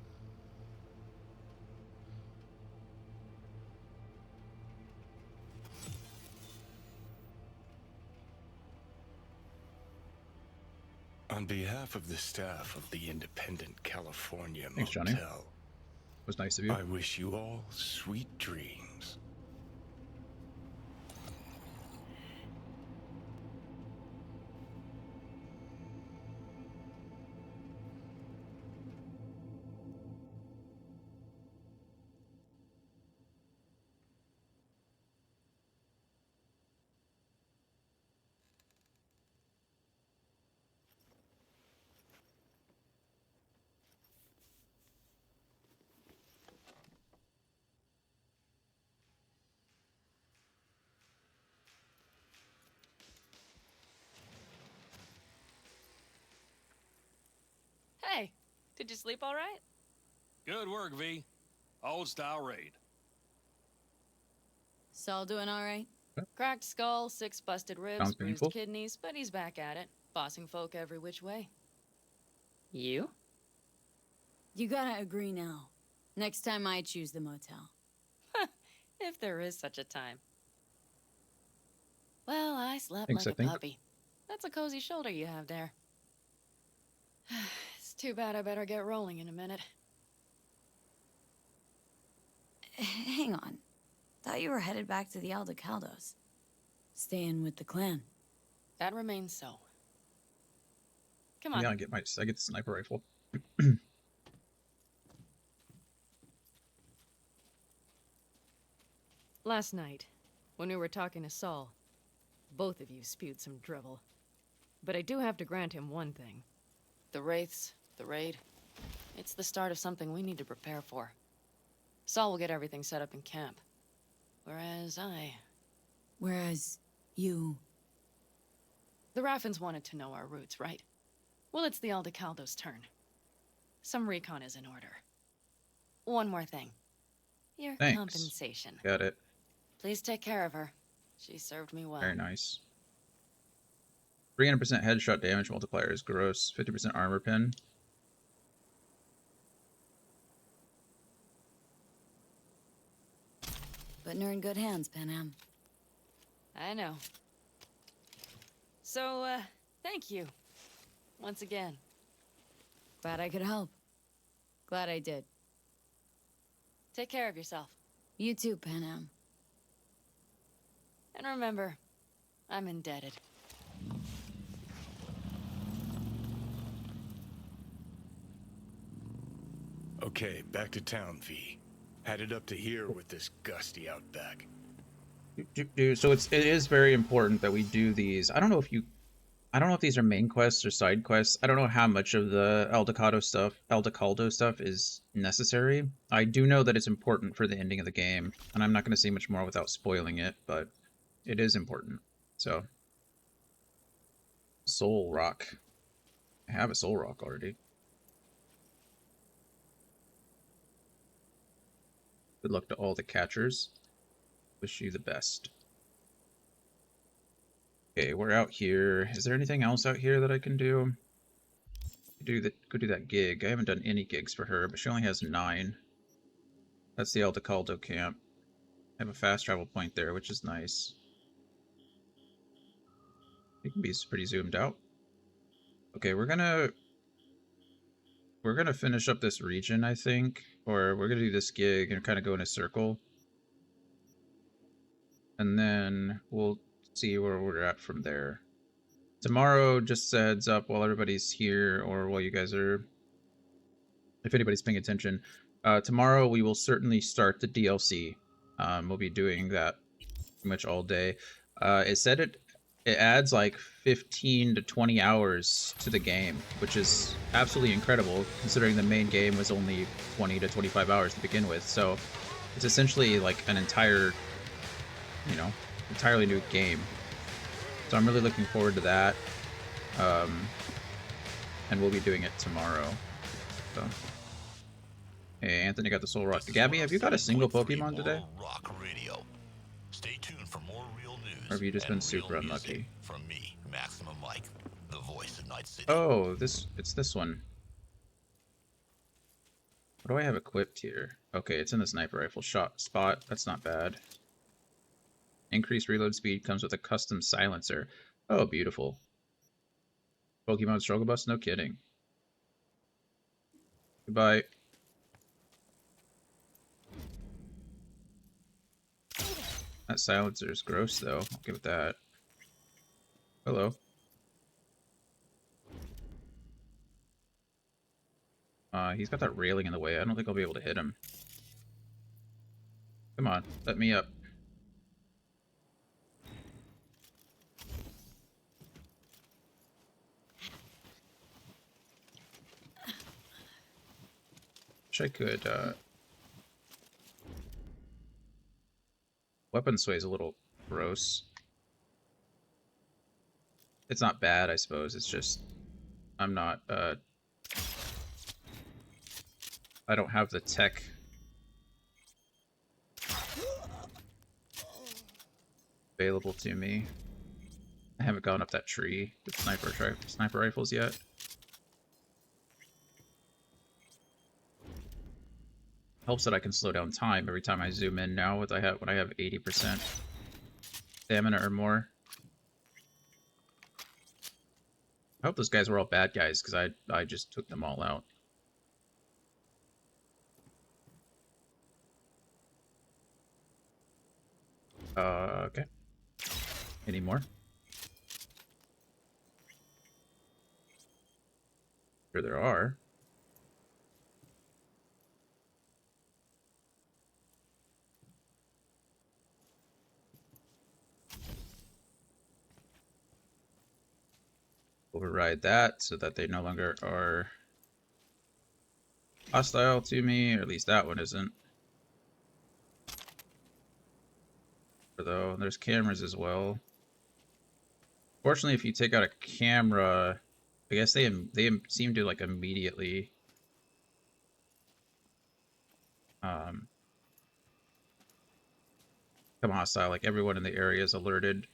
On behalf of the staff of the Independent California Thanks, Johnny. Motel, It was nice of you. I wish you all sweet dreams. Hey, did you sleep all right? Good work, V. Old style raid. Saul doing all right? Cracked skull, 6 busted ribs, Sounds bruised painful. kidneys, but he's back at it, bossing folk every which way. You? You gotta agree now. Next time I choose the motel. If there is such a time. Well, I slept Thanks, like I a think. puppy. That's a cozy shoulder you have there. It's too bad I better get rolling in a minute. Hang on. Thought you were headed back to the Aldecaldos. Staying with the clan. That remains so. Come on. Yeah, I get the sniper rifle. Last night, when we were talking to Saul, both of you spewed some drivel. But I do have to grant him one thing. The Wraiths, the raid, it's the start of something we need to prepare for. Saul will get everything set up in camp. Whereas you... The Raffins wanted to know our roots, right? Well, it's the Aldecaldos' turn. Some recon is in order. One more thing. Your Thanks. compensation. Got it. Please take care of her. She served me well. Very nice. 300% headshot damage multiplier is gross. 50% armor pin. Putting her in good hands, Panam. I know. So, thank you. Once again. Glad I could help. Glad I did. Take care of yourself. You too, Panam. And remember, I'm indebted. Okay, back to town, V. Headed up to here with this gusty outback. Dude, so it is very important that we do these. I don't know if these are main quests or side quests. I don't know how much of the Aldecaldo stuff is necessary. I do know that it's important for the ending of the game, and I'm not going to say much more without spoiling it, but it is important. So, Soul Rock. I have a Soul Rock already. Good luck to all the catchers. Wish you the best. Okay, we're out here. Is there anything else out here that I can do? Go do that gig. I haven't done any gigs for her, but she only has 9. That's the Aldecaldo camp. I have a fast travel point there, which is nice. You can be pretty zoomed out. Okay, we're gonna finish up this region, I think, or we're gonna do this gig and kind of go in a circle. And then we'll see where we're at from there. Tomorrow, just a heads up while everybody's here, or while you guys are, if anybody's paying attention, tomorrow we will certainly start the DLC. We'll be doing that pretty much all day. It said it adds like 15 to 20 hours to the game, which is absolutely incredible considering the main game was only 20 to 25 hours to begin with. So it's essentially like an entire, entirely new game. So I'm really looking forward to that. And we'll be doing it tomorrow. So, hey, Anthony got the Soul Rock. Gabby, have you got a single Pokemon today? Rock Radio. Stay tuned for more real news. Or have you just been super unlucky? From me, maximum, like the voice of Night City. Oh, it's this one. What do I have equipped here? Okay, it's in the sniper rifle shot spot. That's not bad. Increased reload speed comes with a custom silencer. Oh, beautiful. Pokemon Struggle Bus? No kidding. Goodbye. That silencer is gross, though. I'll give it that. Hello. He's got that railing in the way. I don't think I'll be able to hit him. Come on, let me up. Wish I could, weapon sway is a little gross. It's not bad, I suppose. It's just I'm not, I don't have the tech available to me. I haven't gone up that tree with sniper rifles yet. Helps that I can slow down time every time I zoom in now when I have 80% stamina or more. I hope those guys were all bad guys, because I just took them all out. Okay. Any more? Sure there are. Override that so that they no longer are hostile to me, or at least that one isn't. Though there's cameras as well. Fortunately, if you take out a camera, I guess they seem to like immediately become hostile. Like everyone in the area is alerted.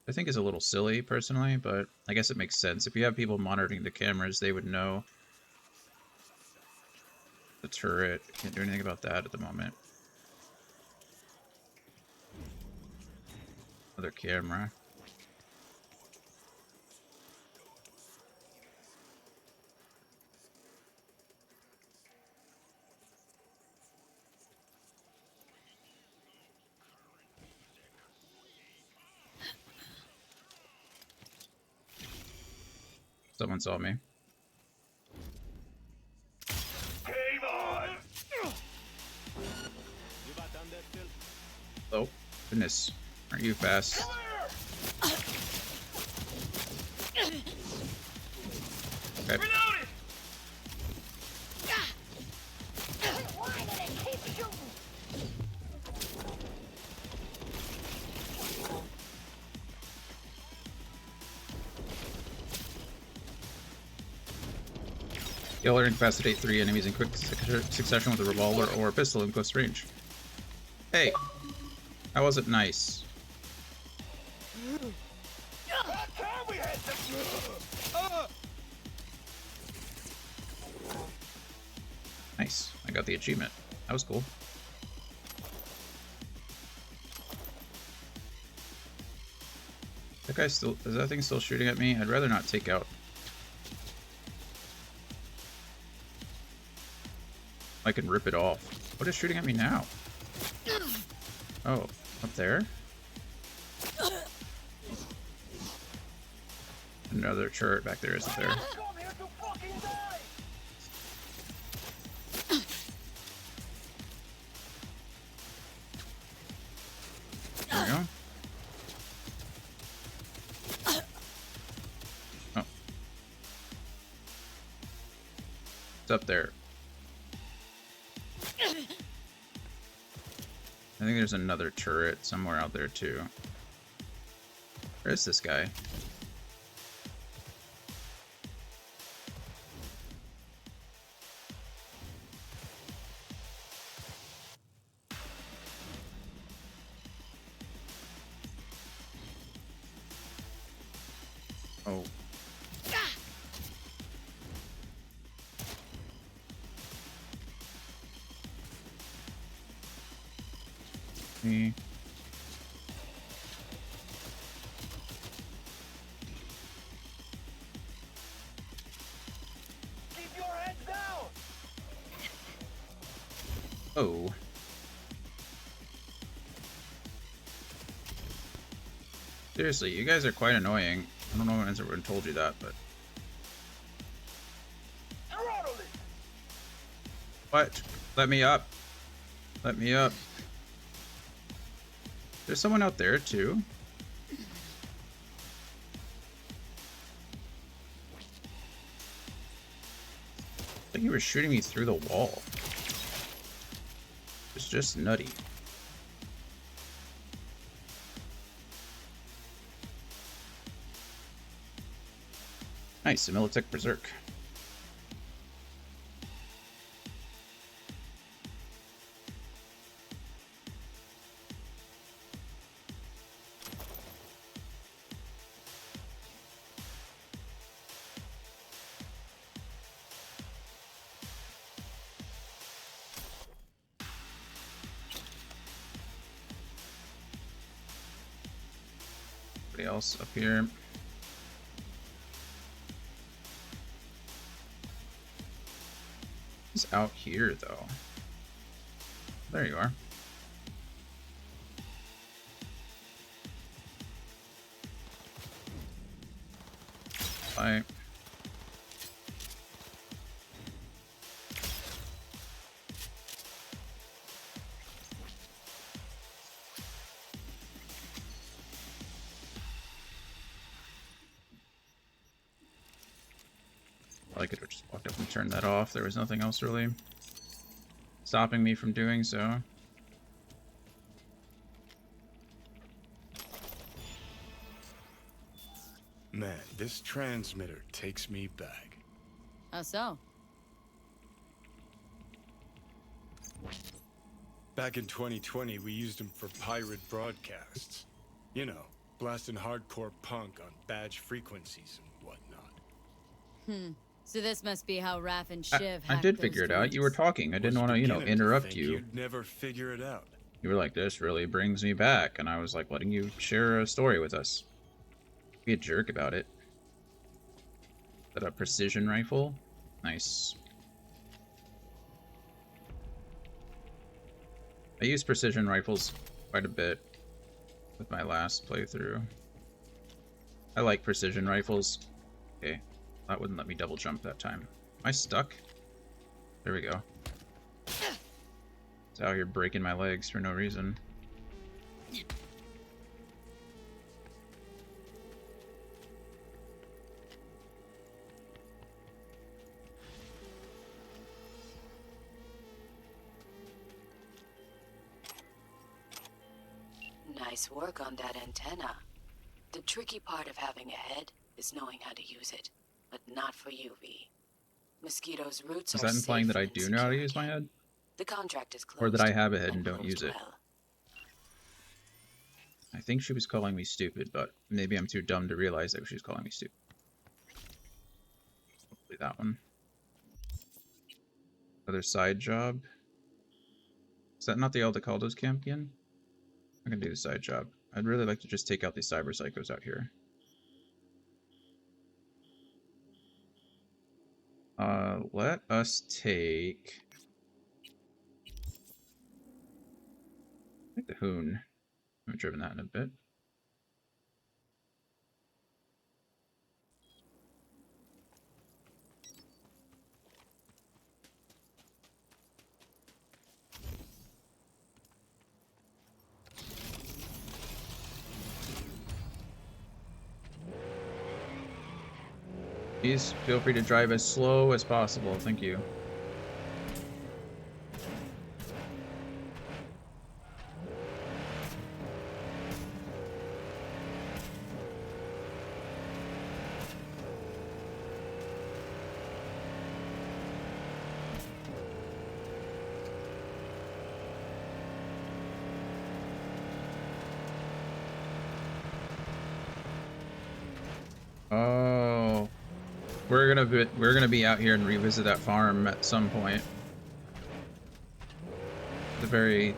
I think is a little silly personally, but I guess it makes sense. If you have people monitoring the cameras, they would know. The turret, can't do anything about that at the moment. Another camera. Someone saw me. Oh, goodness. Aren't you fast? Okay. Kill or incapacitate 3 enemies in quick succession with a revolver or a pistol in close range. Hey, that wasn't nice. Nice, I got the achievement. That was cool. That guy still, is that thing still shooting at me? I'd rather not take out. I can rip it off. What is shooting at me now? Oh, up there? Another turret back there, isn't there? There we go. Oh. It's up there. I think there's another turret somewhere out there too. Where is this guy? Me. Keep your heads down. Oh. Seriously, you guys are quite annoying. I don't know when everyone told you that, but... What? Let me up. Let me up. There's someone out there, too. I think you were shooting me through the wall. It's just nutty. Nice, a Militech Berserk. Anybody else up here? He's out here, though. There you are. Bye. I could have just walked up and turned that off. There was nothing else really stopping me from doing so. Man, this transmitter takes me back. How so? Back in 2020, we used them for pirate broadcasts. You know, blasting hardcore punk on badge frequencies and whatnot. So this must be how Raph and Shiv I did figure it out. You were talking. I didn't want to, you know, interrupt you. You'd never figure it out. You were like, this really brings me back. And I was like, letting you share a story with us. Be a jerk about it. Is that a precision rifle? Nice. I used precision rifles quite a bit with my last playthrough. I like precision rifles. Okay. That wouldn't let me double jump that time. Am I stuck? There we go. It's out here breaking my legs for no reason. Nice work on that antenna. The tricky part of having a head is knowing how to use it. But not for you, V. Mosquito's roots Is are that implying safe that I and do know how to secure use my again. head? The contract is closed. Or that I have a head and don't closed use it? well. I think she was calling me stupid, but maybe I'm too dumb to realize that she was calling me stupid. Hopefully that one. Other side job. Is that not the Aldecaldos camp again? I can do the side job. I'd really like to just take out these cyber psychos out here. Let us take... the Hoon. I haven't driven that in a bit. Please feel free to drive as slow as possible. Thank you. Oh, we're gonna be out here and revisit that farm at some point. The very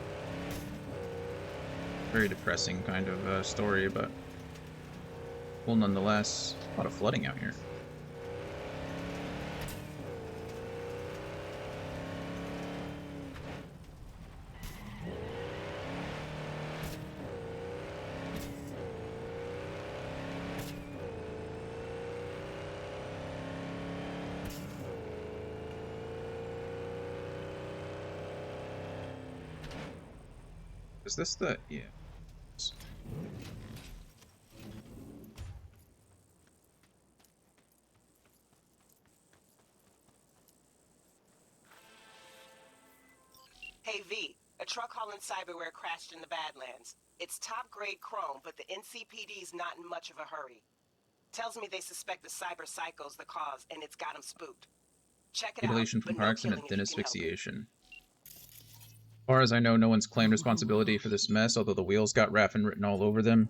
Very depressing kind of story, but well, nonetheless, a lot of flooding out here. Is this the... yeah. Hey V, a truck hauling cyberware crashed in the Badlands. It's top-grade chrome, but the NCPD's not in much of a hurry. Tells me they suspect the cyber psycho's the cause, and it's got them spooked. Check it out, Mutilation from but car no accident, killing thin if you can help it. asphyxiation. As far as I know, no one's claimed responsibility for this mess, although the wheels got Raffen written all over them,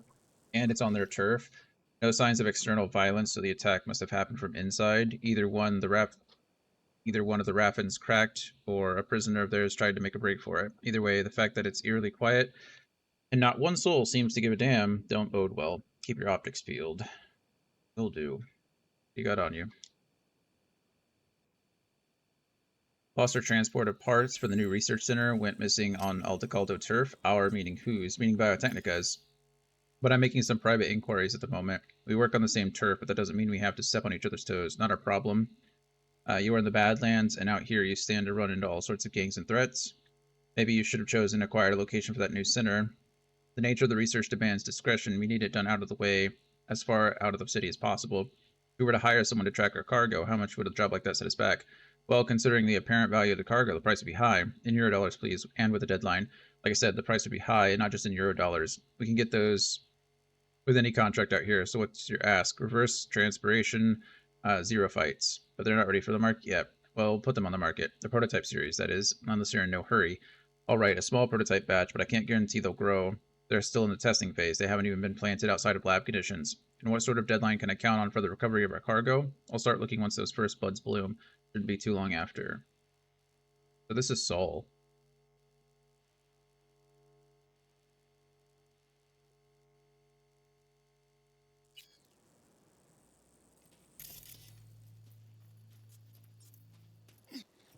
and it's on their turf. No signs of external violence, so the attack must have happened from inside. Either one of the Raffens cracked, or a prisoner of theirs tried to make a break for it. Either way, the fact that it's eerily quiet, and not one soul seems to give a damn, don't bode well. Keep your optics peeled. Will do. What you got on you? Lost our transport of parts for the new research center, went missing on Aldecaldo turf. Our meaning whose, meaning Biotechnica's. But I'm making some private inquiries at the moment. We work on the same turf, but that doesn't mean we have to step on each other's toes. Not our problem. You are in the Badlands, and out here you stand to run into all sorts of gangs and threats. Maybe you should have chosen a quieter location for that new center. The nature of the research demands discretion. We need it done out of the way, as far out of the city as possible. If we were to hire someone to track our cargo, how much would a job like that set us back? Well, considering the apparent value of the cargo, the price would be high. In Eurodollars, please, and with a deadline. Like I said, the price would be high, and not just in Eurodollars. We can get those with any contract out here, so what's your ask? Reverse transpiration, 0 fights. But they're not ready for the market yet. Well, we'll put them on the market. The prototype series, that is, unless you're in no hurry. Alright, a small prototype batch, but I can't guarantee they'll grow. They're still in the testing phase. They haven't even been planted outside of lab conditions. And what sort of deadline can I count on for the recovery of our cargo? I'll start looking once those first buds bloom. Shouldn't be too long after. So this is Saul.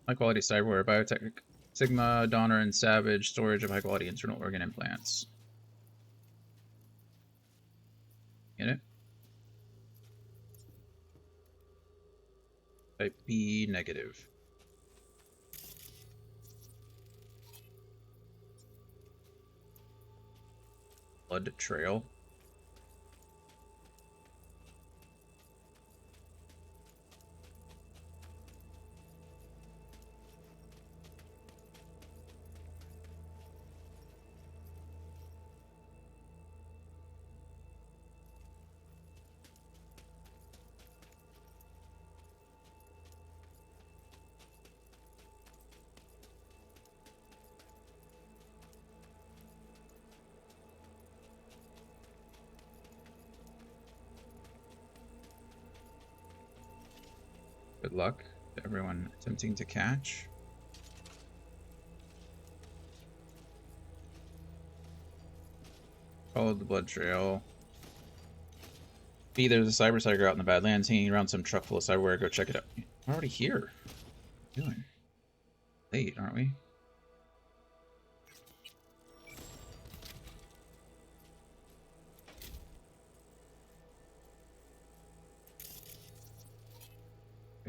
High quality cyberware, biotech, Sigma, Donner, and Savage, storage of high quality internal organ implants. Get it? Type B negative. Blood trail. Good luck to everyone attempting to catch. Follow the blood trail. B, there's a cyber psycho out in the Badlands hanging around some truck full of cyberware. Go check it out. We're already here. What are we doing? Late, aren't we?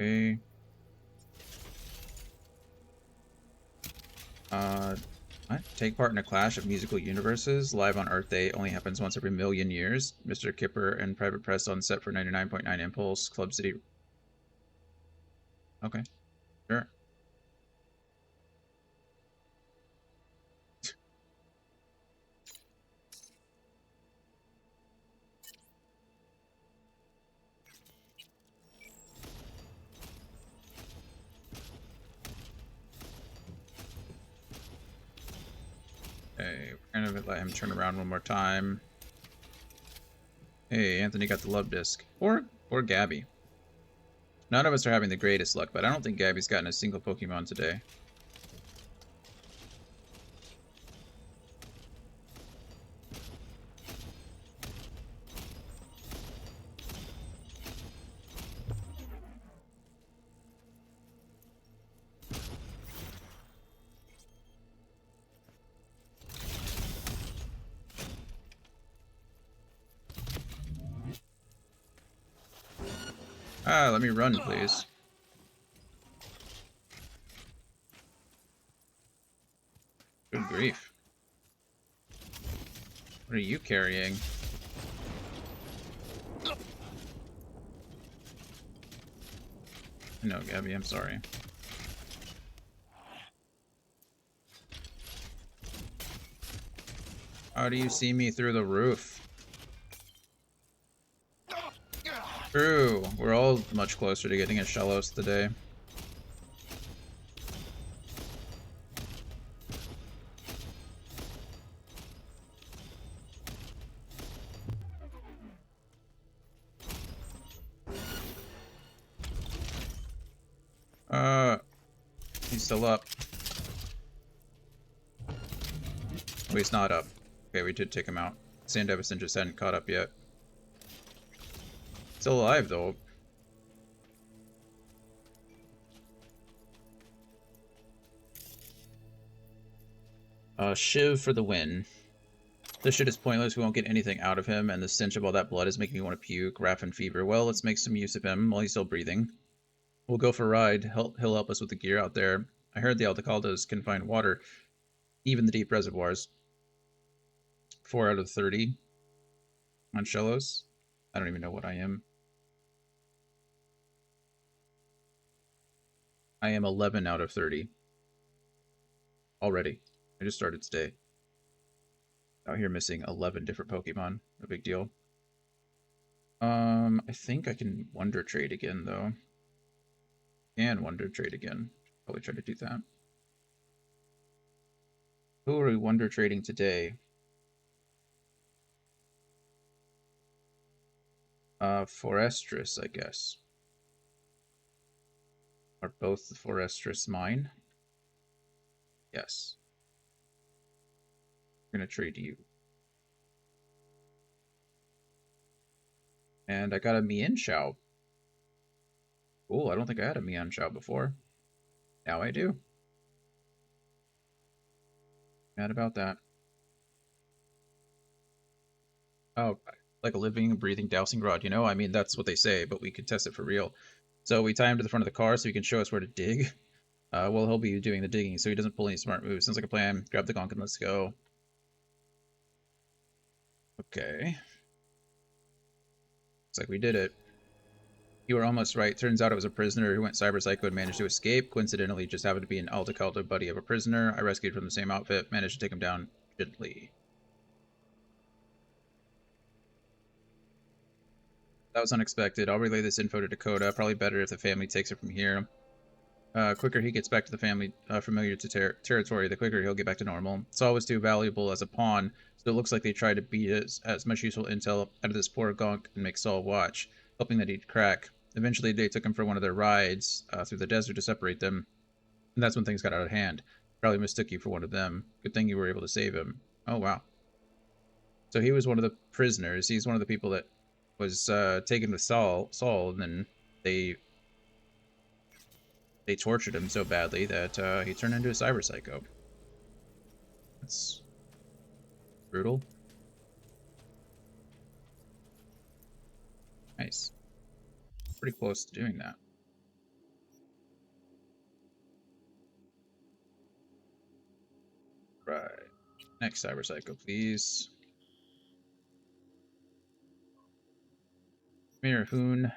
Okay. What? Take part in a clash of musical universes live on Earth Day only happens once every million years. Mr. Kipper and Private Press on set for 99.9 Impulse, Club City. Okay. Sure. Okay, we're gonna let him turn around one more time. Hey, Anthony got the love disc. Or Gabby. None of us are having the greatest luck, but I don't think Gabby's gotten a single Pokemon today. Ah, let me run, please. Good grief. What are you carrying? No, Gabby, I'm sorry. How do you see me through the roof? True. We're all much closer to getting a Shellos today. He's still up. Oh, he's not up. Okay, we did take him out. Sandeviston just hadn't caught up yet. Still alive, though. Shiv for the win. This shit is pointless. We won't get anything out of him, and the stench of all that blood is making me want to puke. Raffen fever. Well, let's make some use of him while he's still breathing. We'll go for a ride. He'll help us with the gear out there. I heard the Aldecaldos can find water, even the deep reservoirs. 4 out of 30 on Shellos. I don't even know what I am. I am 11 out of 30. Already. I just started today. Out here missing 11 different Pokemon. No big deal. I think I can Wonder Trade again, though. And Wonder Trade again. Probably try to do that. Who are we Wonder Trading today? Forestris, I guess. Are both the Forestris mine? Yes. I'm gonna trade you. And I got a Mienshao. Cool, I don't think I had a Mienshao before. Now I do. Mad about that. Oh, like a living, breathing, dowsing rod, you know? I mean, that's what they say, but we could test it for real. So we tie him to the front of the car so he can show us where to dig. Well, he'll be doing the digging, so he doesn't pull any smart moves. Sounds like a plan. Grab the gonk and let's go. Okay. Looks like we did it. You were almost right. Turns out it was a prisoner who went cyber psycho and managed to escape. Coincidentally, just happened to be an Aldecaldo buddy of a prisoner I rescued from the same outfit. Managed to take him down gently. That was unexpected. I'll relay this info to Dakota. Probably better if the family takes it from here. Quicker he gets back to the family familiar to territory, the quicker he'll get back to normal. Saul was too valuable as a pawn, so it looks like they tried to beat as much useful intel out of this poor gonk and make Saul watch, hoping that he'd crack. Eventually, they took him for one of their rides through the desert to separate them, and that's when things got out of hand. Probably mistook you for one of them. Good thing you were able to save him. Oh, wow. So he was one of the prisoners. He's one of the people that was taken with Saul, and then they tortured him so badly that he turned into a cyber psycho. That's brutal. Nice. Pretty close to doing that. Right. Next cyber psycho, please. Mirahoon.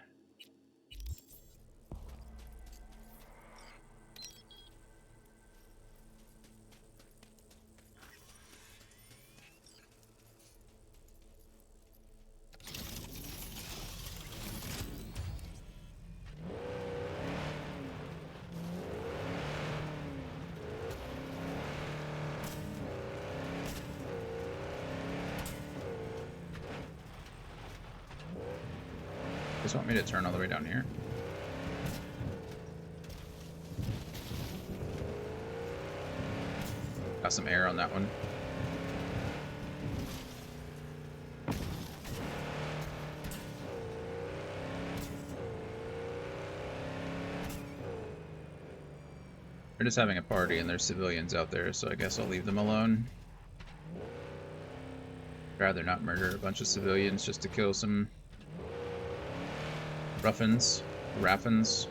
Just want me to turn all the way down here. Got some air on that one. They're just having a party and there's civilians out there, so I guess I'll leave them alone. I'd rather not murder a bunch of civilians just to kill some ruffians. Raffins.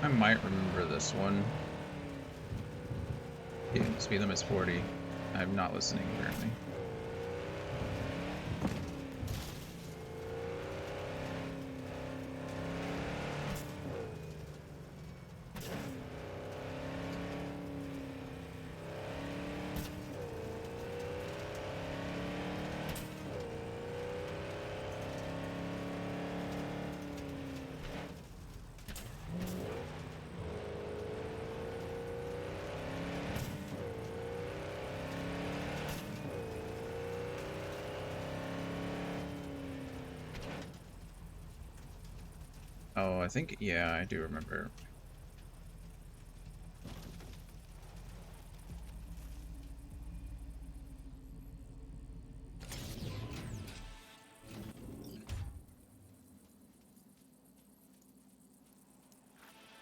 I might remember this one. Yeah, speed limit is 40. I'm not listening apparently. Oh, I think, yeah, I do remember.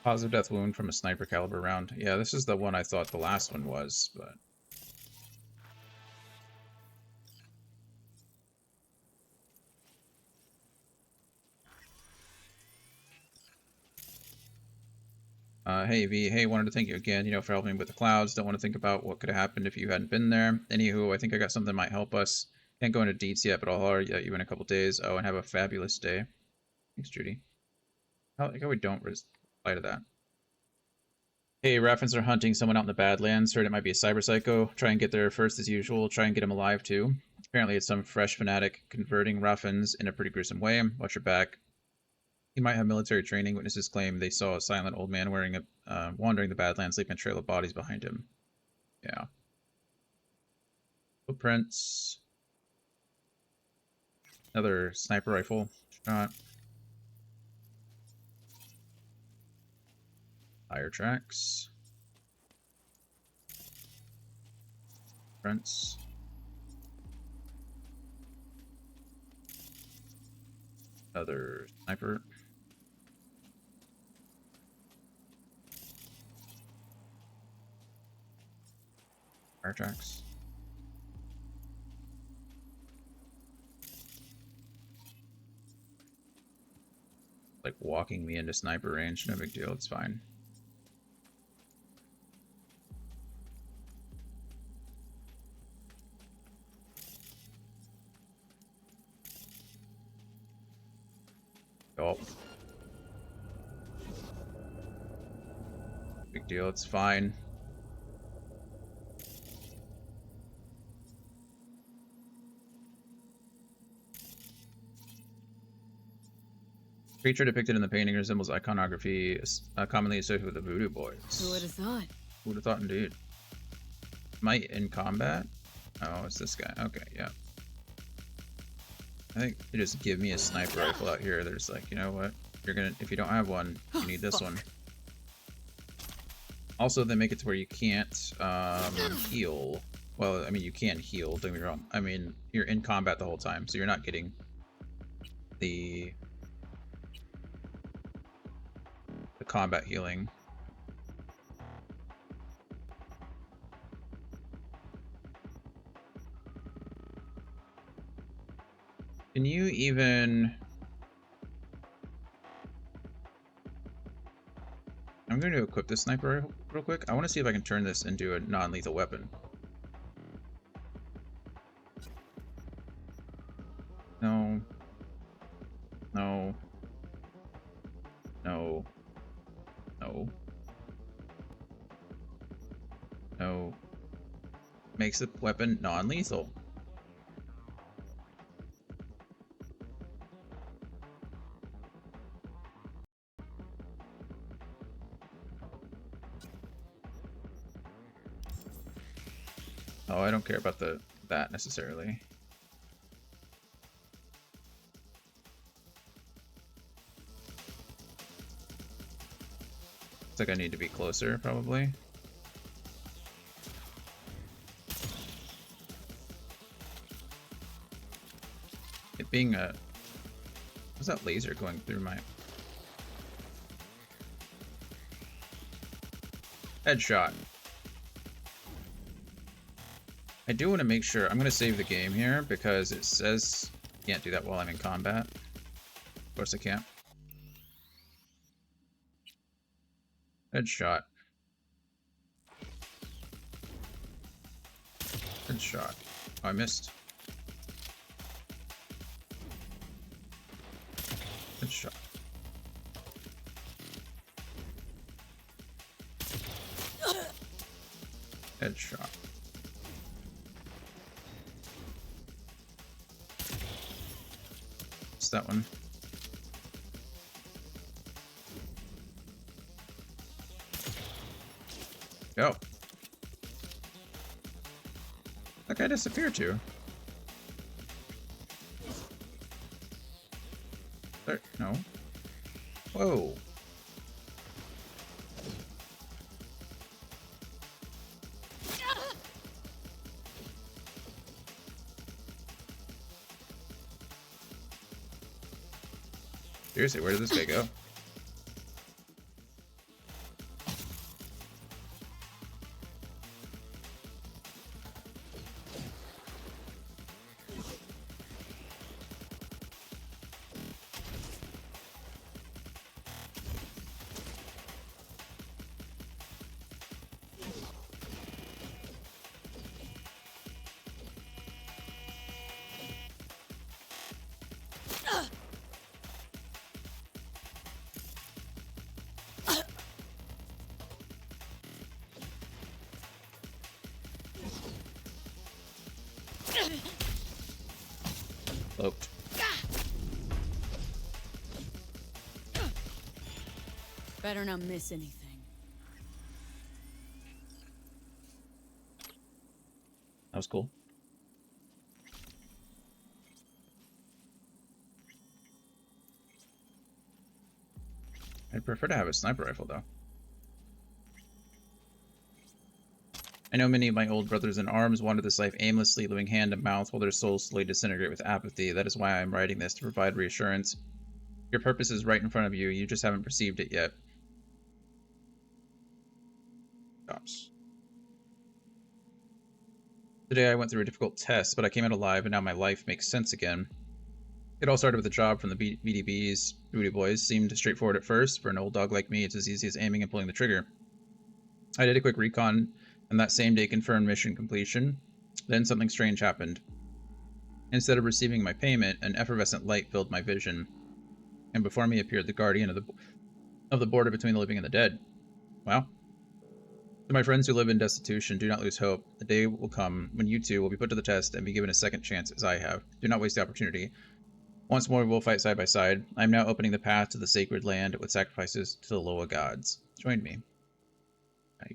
Positive death wound from a sniper caliber round. Yeah, this is the one I thought the last one was, but... Hey V, hey, wanted to thank you again, for helping me with the clouds. Don't want to think about what could have happened if you hadn't been there. Anywho, I think I got something that might help us. Can't go into deets yet, but I'll holler at you in a couple days. Oh, and have a fabulous day. Thanks, Judy. How we don't reply to that. Hey, Raffins are hunting someone out in the Badlands. Heard it might be a cyber psycho. Try and get there first as usual. Try and get him alive too. Apparently it's some fresh fanatic converting Raffins in a pretty gruesome way. Watch your back. He might have military training. Witnesses claim they saw a silent old man wearing a wandering the Badlands, leaving a trail of bodies behind him. Yeah. Footprints. Another sniper rifle shot. Tire tracks. Prints. Another sniper. Tire tracks. Like walking me into sniper range, no big deal, it's fine. Oh. Big deal, it's fine. Creature depicted in the painting resembles iconography commonly associated with the Voodoo Boys. Who would have thought? Who would have thought, indeed? Might in combat? Oh, it's this guy. Okay, yeah. I think they just give me a sniper rifle out here. They're just like, you know what? You're gonna, if you don't have one, you need this one. Also, they make it to where you can't heal. Well, I mean, you can heal, don't get me wrong. I mean, you're in combat the whole time, so you're not getting the combat healing. Can you even... I'm going to equip this sniper real quick. I want to see if I can turn this into a non-lethal weapon. No. No. No. No. No. Makes the weapon non-lethal. Oh, I don't care about that necessarily. Looks like I need to be closer, probably. It being a... What's that laser going through my... Headshot. I do want to make sure... I'm going to save the game here because it says you can't do that while I'm in combat. Of course I can't. Headshot. Headshot. Oh, I missed. Headshot. Headshot. What's that one? Go. That guy disappeared too. There, no. Whoa. Seriously, where did this guy go? Cloaked. Better not miss anything. That was cool. I'd prefer to have a sniper rifle, though. I know many of my old brothers in arms wanted this life aimlessly, living hand to mouth while their souls slowly disintegrate with apathy. That is why I am writing this, to provide reassurance. Your purpose is right in front of you, you just haven't perceived it yet. Cops. Today I went through a difficult test, but I came out alive and now my life makes sense again. It all started with a job from the BDB's Booty Boys. Seemed straightforward at first. For an old dog like me, it's as easy as aiming and pulling the trigger. I did a quick recon, and that same day confirmed mission completion. Then something strange happened. Instead of receiving my payment, an effervescent light filled my vision, and before me appeared the guardian of the border between the living and the dead. Wow. To my friends who live in destitution, do not lose hope. The day will come when you too will be put to the test and be given a second chance as I have. Do not waste the opportunity. Once more we will fight side by side. I am now opening the path to the sacred land with sacrifices to the Loa gods. Join me. I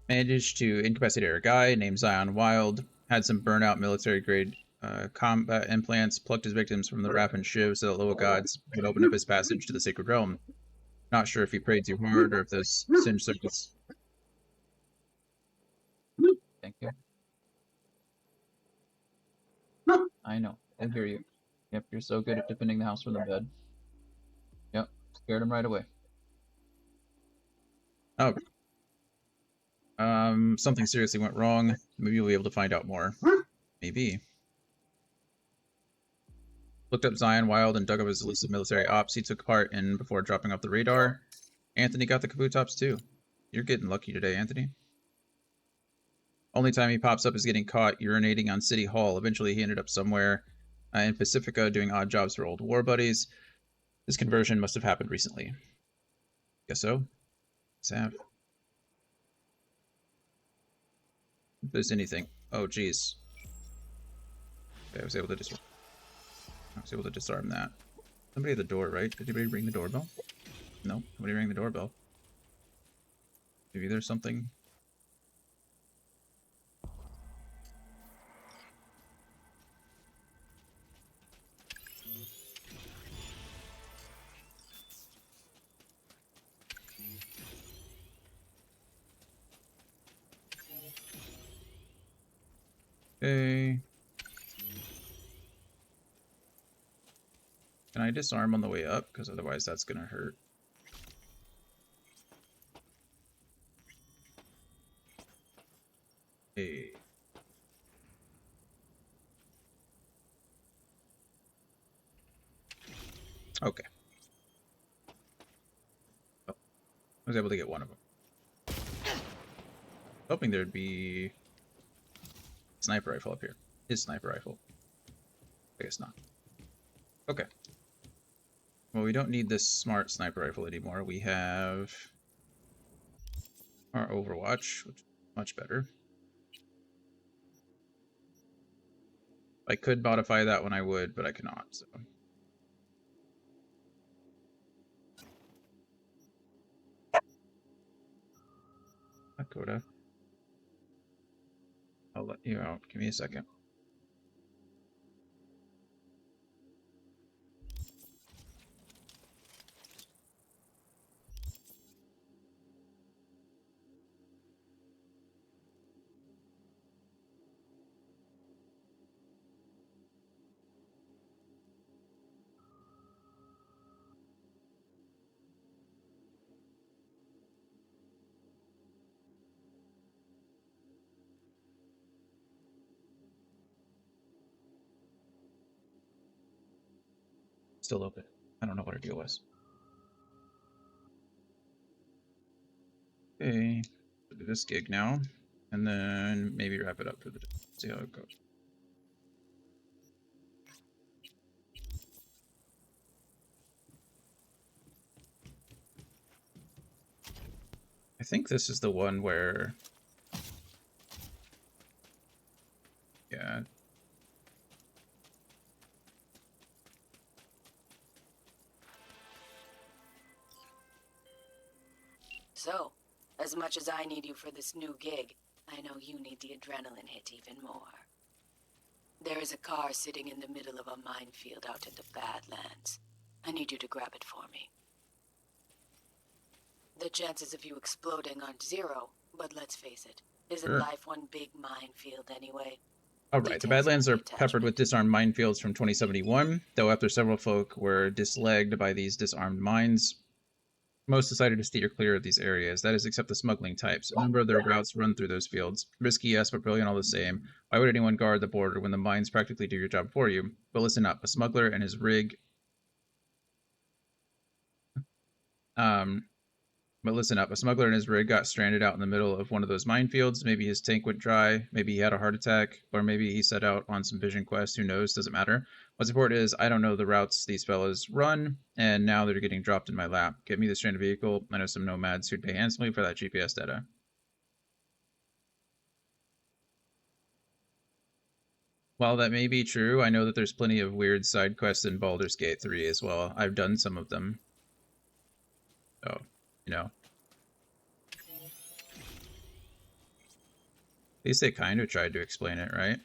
managed to incapacitate a guy named Zion Wild, had some burnout military-grade combat implants, plucked his victims from the Raffen Shiv so that Loa gods would open up his passage to the sacred realm. Not sure if he prayed too hard or if those singe circuits... Thank you. I know. I hear you. Yep, you're so good at defending the house from the bed. Yep, scared him right away. Oh. Something seriously went wrong. Maybe we'll be able to find out more. Maybe. Looked up Zion Wild and dug up his list of military ops he took part in before dropping off the radar. Anthony got the Kabutops too. You're getting lucky today, Anthony. Only time he pops up is getting caught urinating on City Hall. Eventually he ended up somewhere in Pacifica doing odd jobs for old war buddies. This conversion must have happened recently. Guess so. Sav. If there's anything. Oh, jeez. Okay, I was able to disarm that. Somebody at the door, right? Did anybody ring the doorbell? No, nobody rang the doorbell. Maybe there's something. Okay. Can I disarm on the way up? Because otherwise that's gonna hurt. Hey. Okay. Oh, I was able to get one of them. Hoping there'd be a sniper rifle up here. His sniper rifle. I guess not. Okay. Well, we don't need this smart sniper rifle anymore. We have our Overwatch, which is much better. If I could modify that one, I would, but I cannot, so. Dakota. I'll let you out. Give me a second. Still open. I don't know what our deal was. Okay, do this gig now, and then maybe wrap it up for the day. See how it goes. I think this is the one where, yeah. So, as much as I need you for this new gig, I know you need the adrenaline hit even more. There is a car sitting in the middle of a minefield out in the Badlands. I need you to grab it for me. The chances of you exploding aren't zero, but let's face it, isn't Sure. life one big minefield anyway? Alright, the Badlands are peppered with disarmed minefields from 2071, though after several folk were dislegged by these disarmed mines, most decided to steer clear of these areas. That is, except the smuggling types. A number of their routes run through those fields. Risky, yes, but brilliant all the same. Why would anyone guard the border when the mines practically do your job for you? But listen up, a smuggler and his rig... But listen up, a smuggler and his rig got stranded out in the middle of one of those minefields. Maybe his tank went dry, maybe he had a heart attack, or maybe he set out on some vision quest, who knows, doesn't matter. What's important is, I don't know the routes these fellas run, and now they're getting dropped in my lap. Get me the stranded vehicle. I know some nomads who'd pay handsomely for that GPS data. While that may be true, I know that there's plenty of weird side quests in Baldur's Gate 3 as well. I've done some of them. So, you know. At least they kind of tried to explain it, right?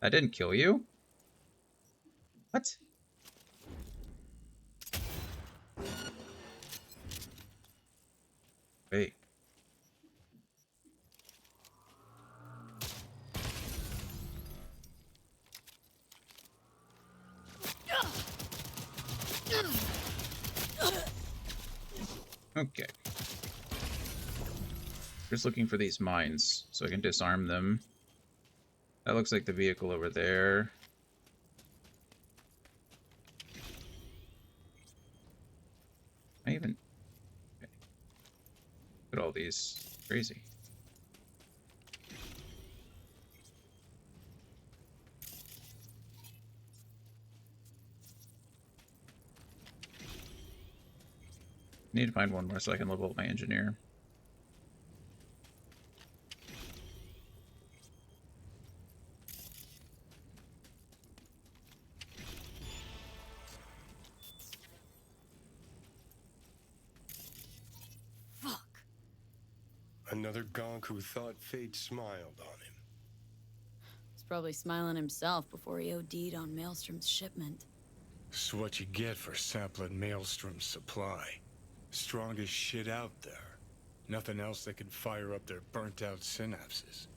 That didn't kill you? What? Wait. Okay. Just looking for these mines so I can disarm them. That looks like the vehicle over there. I even... Okay. Look at all these. Crazy. I need to find one more so I can level up my engineer. Another gonk who thought fate smiled on him. He's probably smiling himself before he OD'd on Maelstrom's shipment. It's what you get for sampling Maelstrom's supply. Strongest shit out there. Nothing else that can fire up their burnt-out synapses.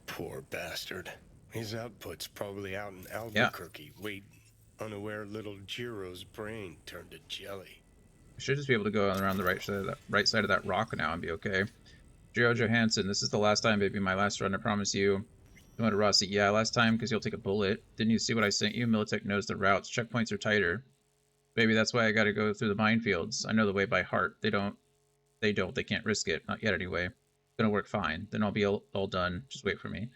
Poor bastard. His output's probably out in Albuquerque, waiting, unaware little Jiro's brain turned to jelly. I should just be able to go around the right side of that rock now and be okay. Jiro Johansson, this is the last time, baby. My last run, I promise you. Commander Rossi, yeah, last time because you'll take a bullet. Didn't you see what I sent you? Militech knows the routes. Checkpoints are tighter. Baby, that's why I gotta go through the minefields. I know the way by heart. They can't risk it. Not yet, anyway. It's gonna work fine. Then I'll be all done. Just wait for me.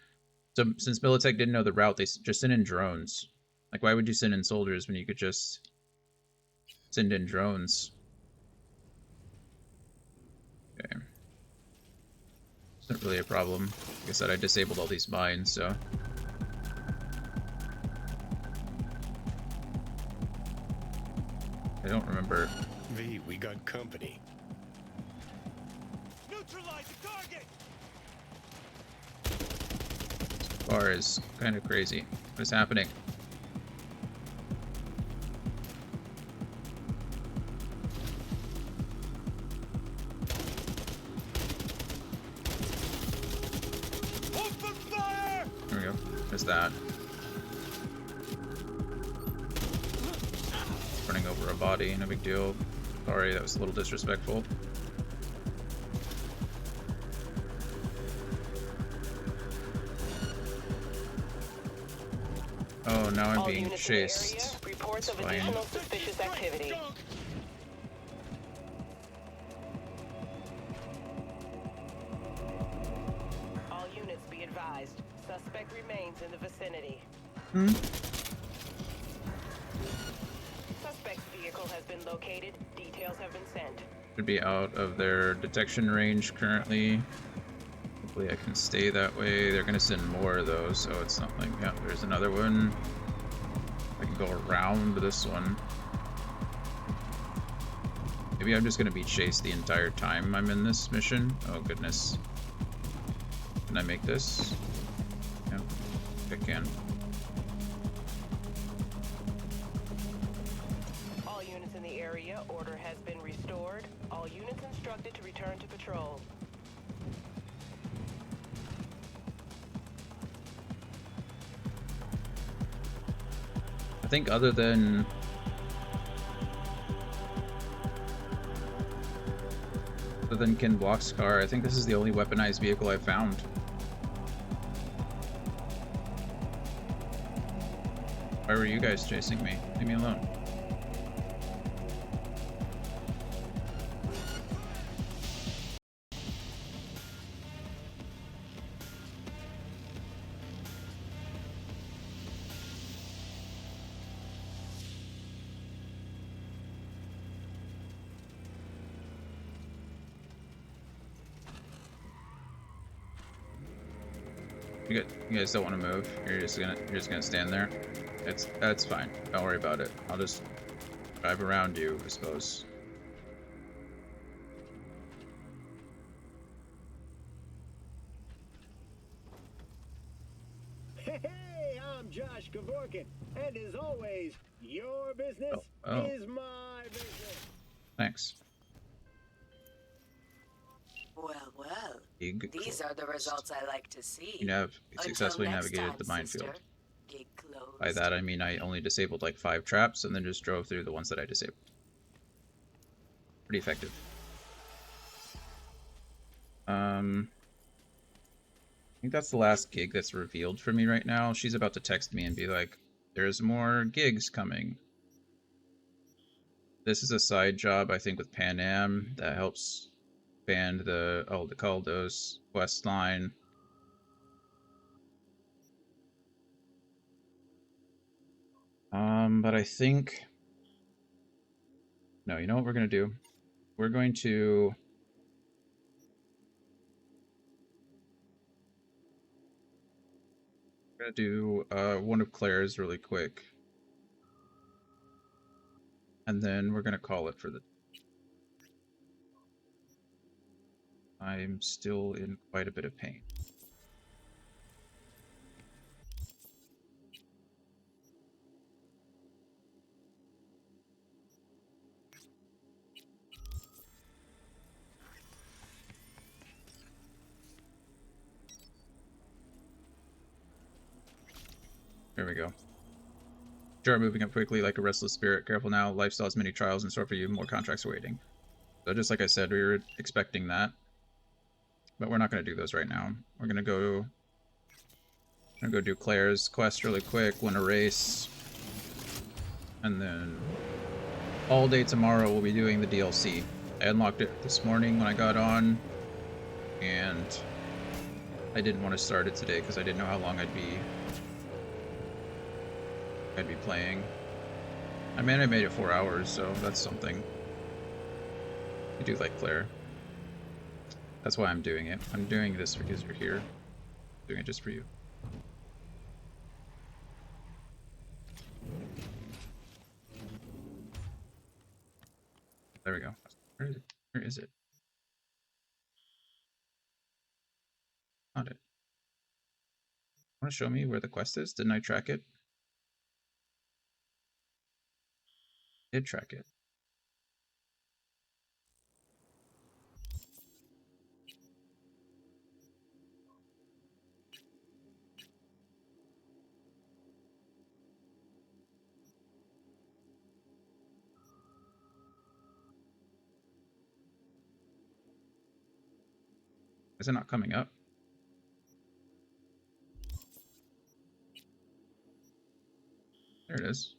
So, since Militech didn't know the route, they just sent in drones. Like, why would you send in soldiers when you could just send in drones? Okay. It's not really a problem. Like I said, I disabled all these mines, so... I don't remember. V, we got company. Neutralize the target! This bar is kind of crazy. What is happening? Open fire! There we go. Missed that. Running over a body, no big deal. Sorry, that was a little disrespectful. Oh, now I'm being chased. Reports of Fine. additional suspicious activity. All units be advised. Suspect remains in the vicinity. Suspect's vehicle has been located. Details have been sent. Should be out of their detection range currently. Hopefully I can stay that way. They're gonna send more though, so it's not like, yeah, there's another one. I can go around this one. Maybe I'm just gonna be chased the entire time I'm in this mission. Oh goodness. Can I make this? Yeah, I can. All units in the area, order has been restored. All units instructed to return to patrol. I think other than Ken Block's car, I think this is the only weaponized vehicle I've found. Why were you guys chasing me? Leave me alone. You guys don't want to move. You're just gonna stand there. That's fine. Don't worry about it. I'll just drive around you, I suppose. Hey, I'm Josh Kevorkian, and as always, your business Oh. is my business. Thanks. Well. Gig These are the results I like to see. You successfully Until next navigated time, the minefield. sister. Gig closed. By that I mean I only disabled like 5 traps and then just drove through the ones that I disabled. Pretty effective. I think that's the last gig that's revealed for me right now. She's about to text me and be like, there's more gigs coming. This is a side job, I think, with Pan Am that helps expand the Caldos quest line. But I think... No, you know what we're going to do? We're going to... We're going to do one of Claire's really quick. And then we're going to call it for the... I'm still in quite a bit of pain. There we go. Start moving up quickly like a restless spirit. Careful now. Lifestyle has many trials in store for you. More contracts are waiting. So just like I said, we were expecting that. But we're not going to do those right now. We're going to go do Claire's quest really quick, win a race. And then all day tomorrow we'll be doing the DLC. I unlocked it this morning when I got on. And I didn't want to start it today because I didn't know how long I'd be playing. I mean, I made it 4 hours, so that's something. I do like Claire. That's why I'm doing it. I'm doing this because you're here. I'm doing it just for you. There we go. Where is it? Where is it? Found it. Want to show me where the quest is? Didn't I track it? Did track it. Is it not coming up? There it is.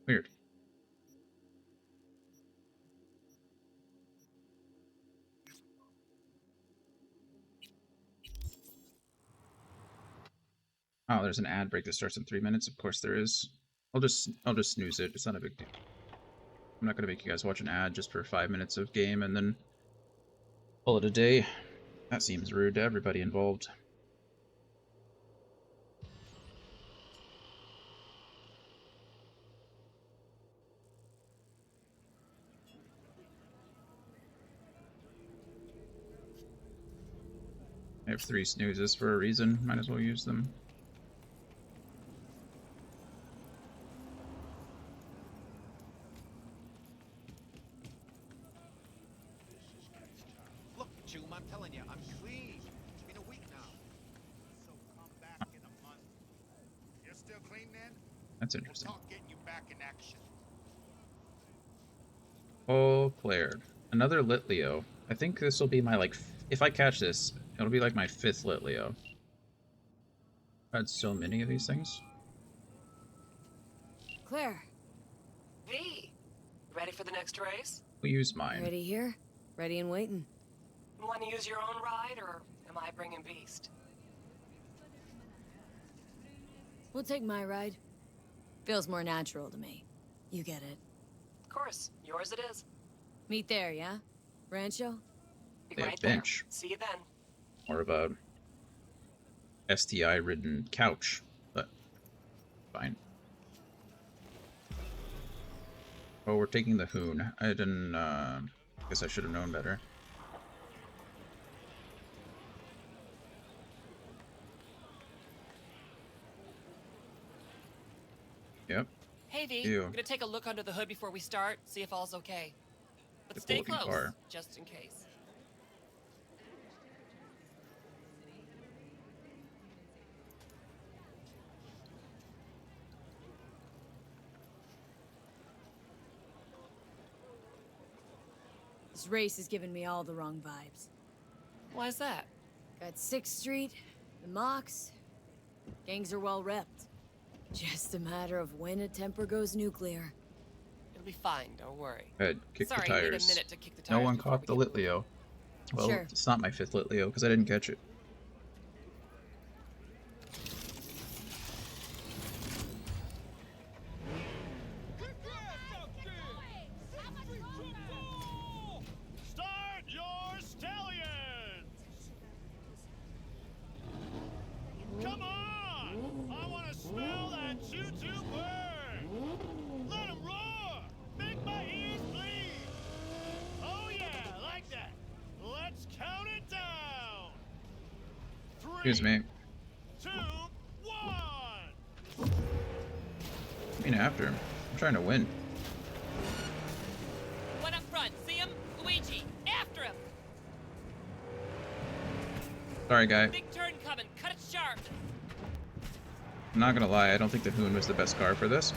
Weird. Oh, there's an ad break that starts in 3 minutes. Of course there is. I'll just snooze it. It's not a big deal. I'm not gonna make you guys watch an ad just for 5 minutes of game and then call it a day. That seems rude to everybody involved. I have 3 snoozes for a reason. Might as well use them. Look, Choom, I'm telling you, I'm clean. It's been a week now. So come back in a month. You're still clean then? That's interesting. We'll talk getting you back in action. Oh, cleared. Another Lit Leo. I think this will be my, like, if I catch this, it'll be like my 5th Lit Leo. I've had so many of these things. Claire. V. Ready for the next race? We'll use mine. Ready here, ready and waiting. Want to use your own ride, or am I bringing Beast? We'll take my ride. Feels more natural to me. You get it. Of course, yours it is. Meet there, yeah? Rancho? Be They have right there. bench. See you then. More of a STI-ridden couch, but fine. Oh, we're taking the Hoon. I didn't, guess I should have known better. Yep. Hey V, Ew. I'm gonna take a look under the hood before we start, see if all's okay. But The stay golden close, car. just in case. This race is giving me all the wrong vibes. Why's that? Got 6th Street, the Mox. Gangs are well repped. Just a matter of when a temper goes nuclear. It'll be fine, don't worry. Good. Kick Sorry, the I need a tires. minute to kick the No tires one before caught we the get Lit Leo. Well, Sure. it's not my 5th Lit Leo because I didn't catch it. Start your stallions! Come on! I want to smell that choo-choo burn! Let 'em roar! Make my ears bleed! Oh yeah, like that! Let's count it down! 3, Excuse me. 2, 1! I mean, after him. I'm trying to win. One up front, see him? Luigi, after him! Sorry, guy. Big turn coming, cut it sharp! I'm not gonna lie, I don't think the Hoon was the best car for this.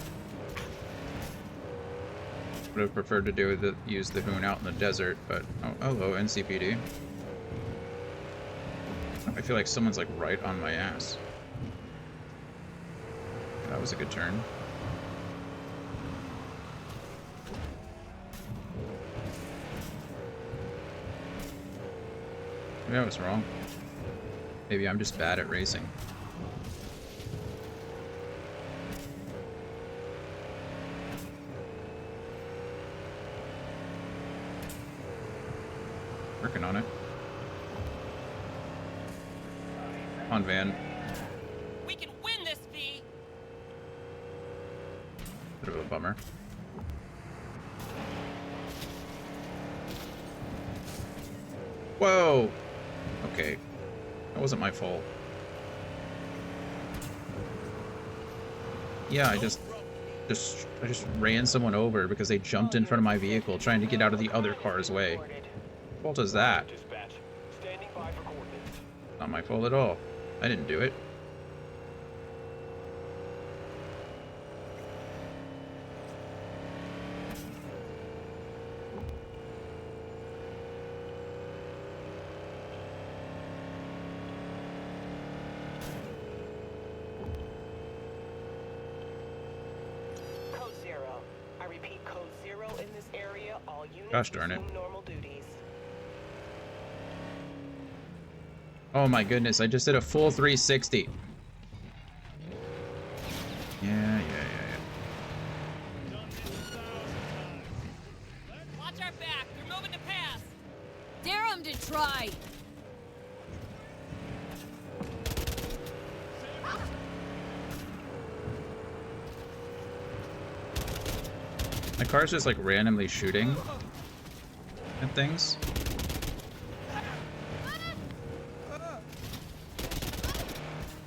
Would have preferred to use the Hoon out in the desert, but oh, hello, NCPD. I feel like someone's like right on my ass. That was a good turn. Maybe I was wrong. Maybe I'm just bad at racing. Working on it. Come on, Van. We can win this, V. Bit of a bummer. Whoa! Okay. That wasn't my fault. Yeah, I just ran someone over because they jumped in front of my vehicle trying to get out of the other car's way. What fault is that? Not my fault at all. I didn't do it. Code 0. I repeat, Code 0 in this area. All units Gosh darn it. resume normal duties. Oh my goodness, I just did a full 360. Yeah. Watch our back. They're moving to pass. Dare him to try! My car's just like randomly shooting at things.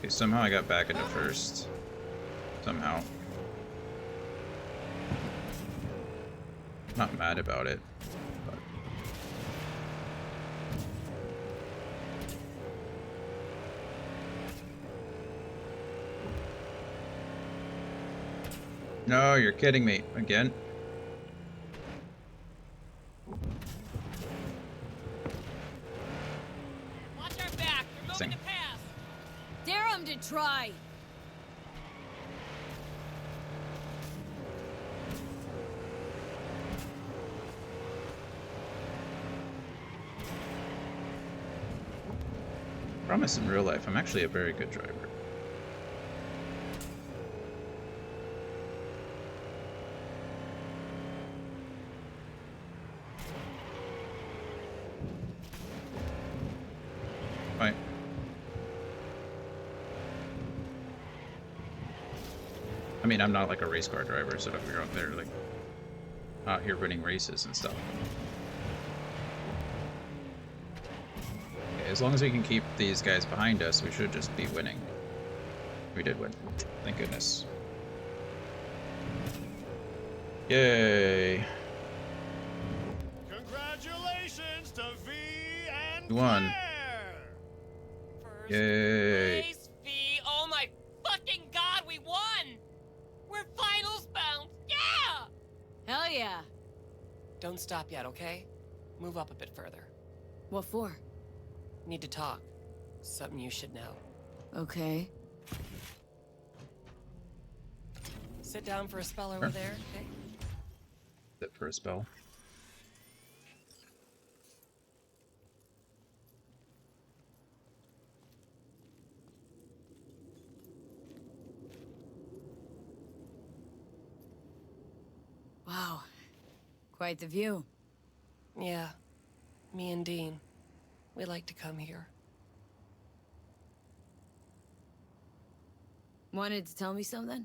Okay, somehow I got back into first. Somehow. Not mad about it. But... No, you're kidding me. Again. Watch our back. They're moving to pass. Dare him to try! Promise in real life, I'm actually a very good driver. Right. I mean, I'm not like a race car driver, so don't get me wrong, they're like out here winning races and stuff. Okay, as long as we can keep these guys behind us, we should just be winning. We did win. Thank goodness. Yay! Congratulations to V and We won. Claire! Yay! Place, V. Oh my fucking god, we won! We're finals bound. Yeah! Hell yeah! Don't stop yet, okay? Move up a bit further. What for? Need to talk. Something you should know. Okay. Sit down for a spell over there, okay? Sit for a spell. Wow. Quite the view. Yeah. Me and Dean. We like to come here. Wanted to tell me something?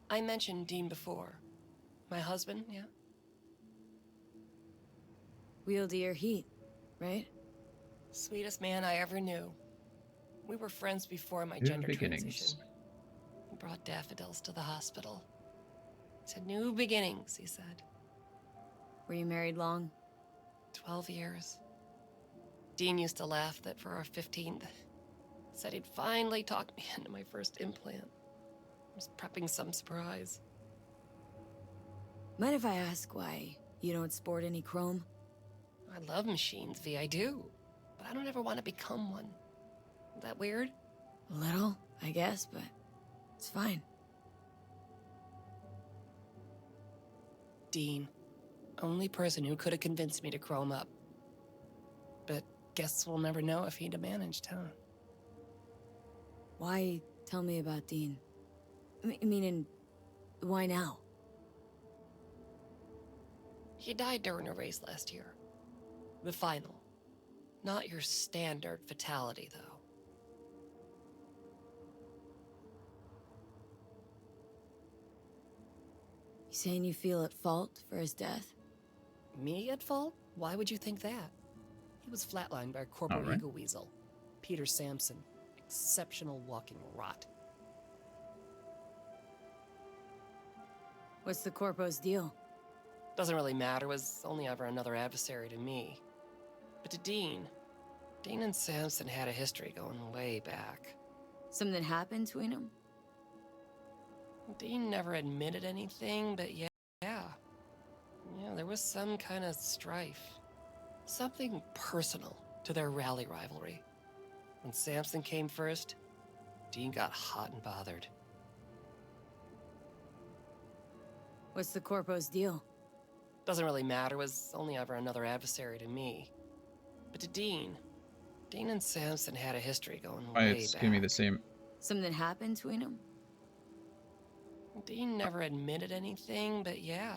I mentioned Dean before. My husband, yeah? Wield your heat, right? Sweetest man I ever knew. We were friends before my New gender beginnings. transition. He brought daffodils to the hospital. He said, new beginnings, he said. Were you married long? 12 years. Dean used to laugh that for our 15th, Said he'd finally talked me into my first implant. I was prepping some surprise. Mind if I ask why you don't sport any chrome? I love machines, V, I do. But I don't ever want to become one. Is that weird? A little, I guess, but it's fine. Dean. Only person who could have convinced me to chrome up. But guess we'll never know if he'd have managed, huh? Why tell me about Dean? Meaning, why now? He died during a race last year. The final. Not your standard fatality, though. You saying you feel at fault for his death? Me at fault? Why would you think that? He was flatlined by a corporal All right. ego weasel. Peter Sampson. Exceptional walking rot. What's the Corpo's deal? Doesn't really matter, was only ever another adversary to me. But to Dean and Sampson had a history going way back. Something happened between them? Dean never admitted anything, but yeah, there was some kind of strife. Something personal to their rally rivalry. When Sampson came first, Dean got hot and bothered. What's the Corpo's deal? Doesn't really matter, was only ever another adversary to me. But to Dean and Sampson had a history going Why way it's back. gonna be the same. Something happened between them? Dean never admitted anything, but yeah,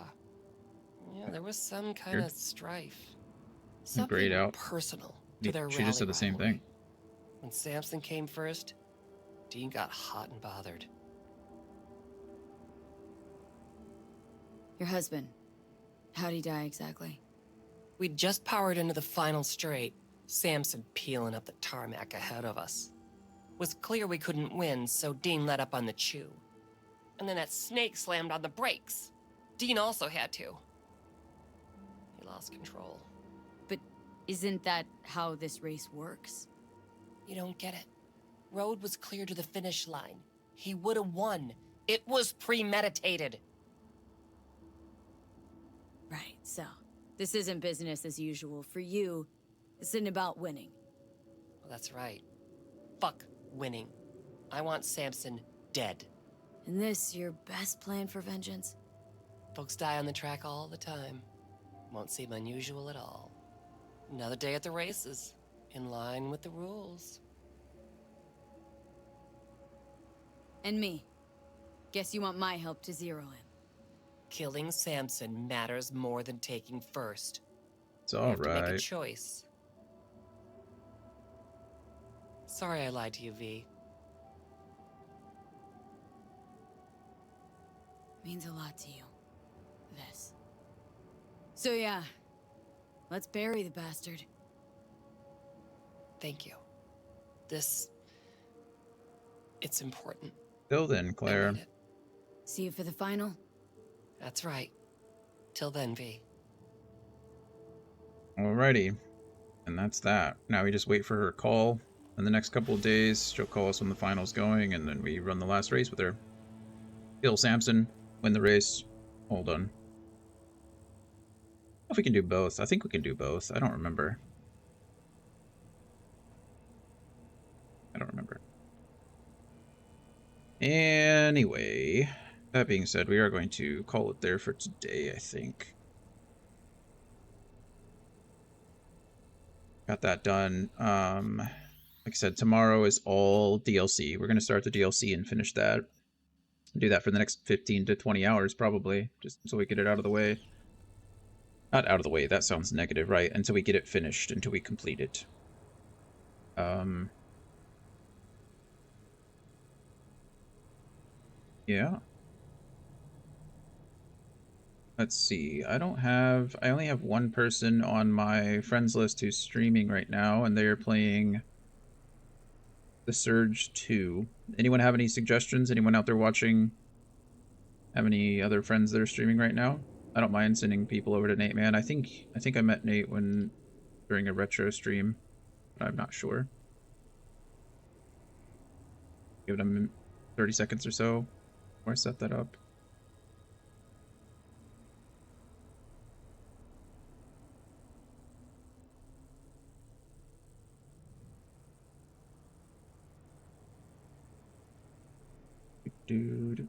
there was some kind Weird. of strife. Grayed Something out. personal to their She just said the same rivalry. thing. When Sampson came first, Dean got hot and bothered. Your husband. How'd he die exactly? We'd just powered into the final straight, Sampson peeling up the tarmac ahead of us. Was clear we couldn't win, so Dean let up on the chew. And then that snake slammed on the brakes. Dean also had to. He lost control. But isn't that how this race works? You don't get it. Road was clear to the finish line. He would have won. It was premeditated. Right, so this isn't business as usual. For you, this isn't about winning. Well, that's right. Fuck winning. I want Sampson dead. And this your best plan for vengeance? Folks die on the track all the time. Won't seem unusual at all. Another day at the races, in line with the rules. And me. Guess you want my help to zero him. Killing Sampson matters more than taking first. It's You all have to make a right. choice. Sorry I lied to you, V. Means a lot to you. This. So yeah, let's bury the bastard. Thank you. It's important. Till then, Claire. See you for the final? That's right. Till then, V. Alrighty. And that's that. Now we just wait for her call. In the next couple of days, she'll call us when the final's going, and then we run the last race with her. Kill Sampson, win the race, all done. If we can do both. I think we can do both. I don't remember. Anyway, that being said, we are going to call it there for today, I think. Got that done. Like I said, tomorrow is all DLC. We're going to start the DLC and finish that. Do that for the next 15 to 20 hours, probably, just so we get it out of the way. Not out of the way, that sounds negative, right? Until we get it finished, until we complete it. Yeah. Let's see. I only have one person on my friends list who's streaming right now, and they are playing The Surge 2. Anyone have any suggestions? Anyone out there watching have any other friends that are streaming right now? I don't mind sending people over to Nate, man. I think I met Nate during a retro stream, but I'm not sure. Give him 30 seconds or so before I set that up. Do.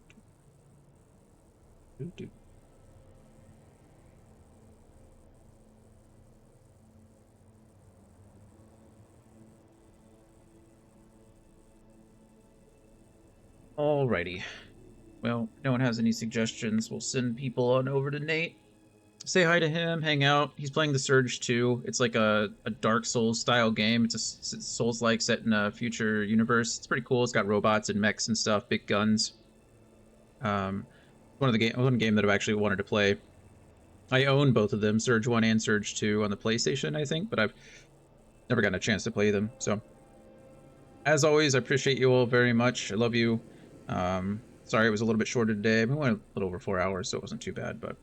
Alrighty. Well, no one has any suggestions. We'll send people on over to Nate. Say hi to him, hang out. He's playing The Surge 2. It's like a Dark Souls style game. It's a Souls-like set in a future universe. It's pretty cool. It's got robots and mechs and stuff, big guns. One game that I've actually wanted to play. I own both of them, Surge 1 and Surge 2 on the PlayStation, I think, but I've never gotten a chance to play them. So, as always, I appreciate you all very much. I love you. Sorry it was a little bit shorter today. We went a little over 4 hours, so it wasn't too bad, but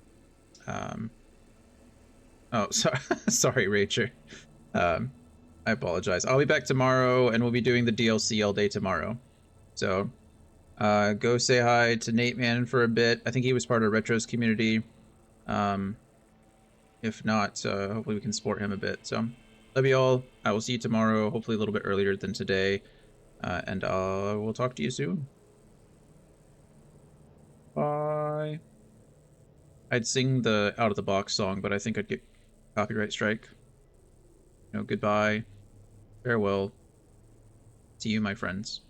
oh, sorry, Rachel. I apologize. I'll be back tomorrow, and we'll be doing the DLC all day tomorrow. So, go say hi to Nate Man for a bit. I think he was part of Retro's community. If not, hopefully we can support him a bit. So, love you all. I will see you tomorrow, hopefully a little bit earlier than today. And we'll talk to you soon. Bye. I'd sing the Out of the Box song, but I think I'd get copyright strike. Goodbye. Farewell. See you, my friends.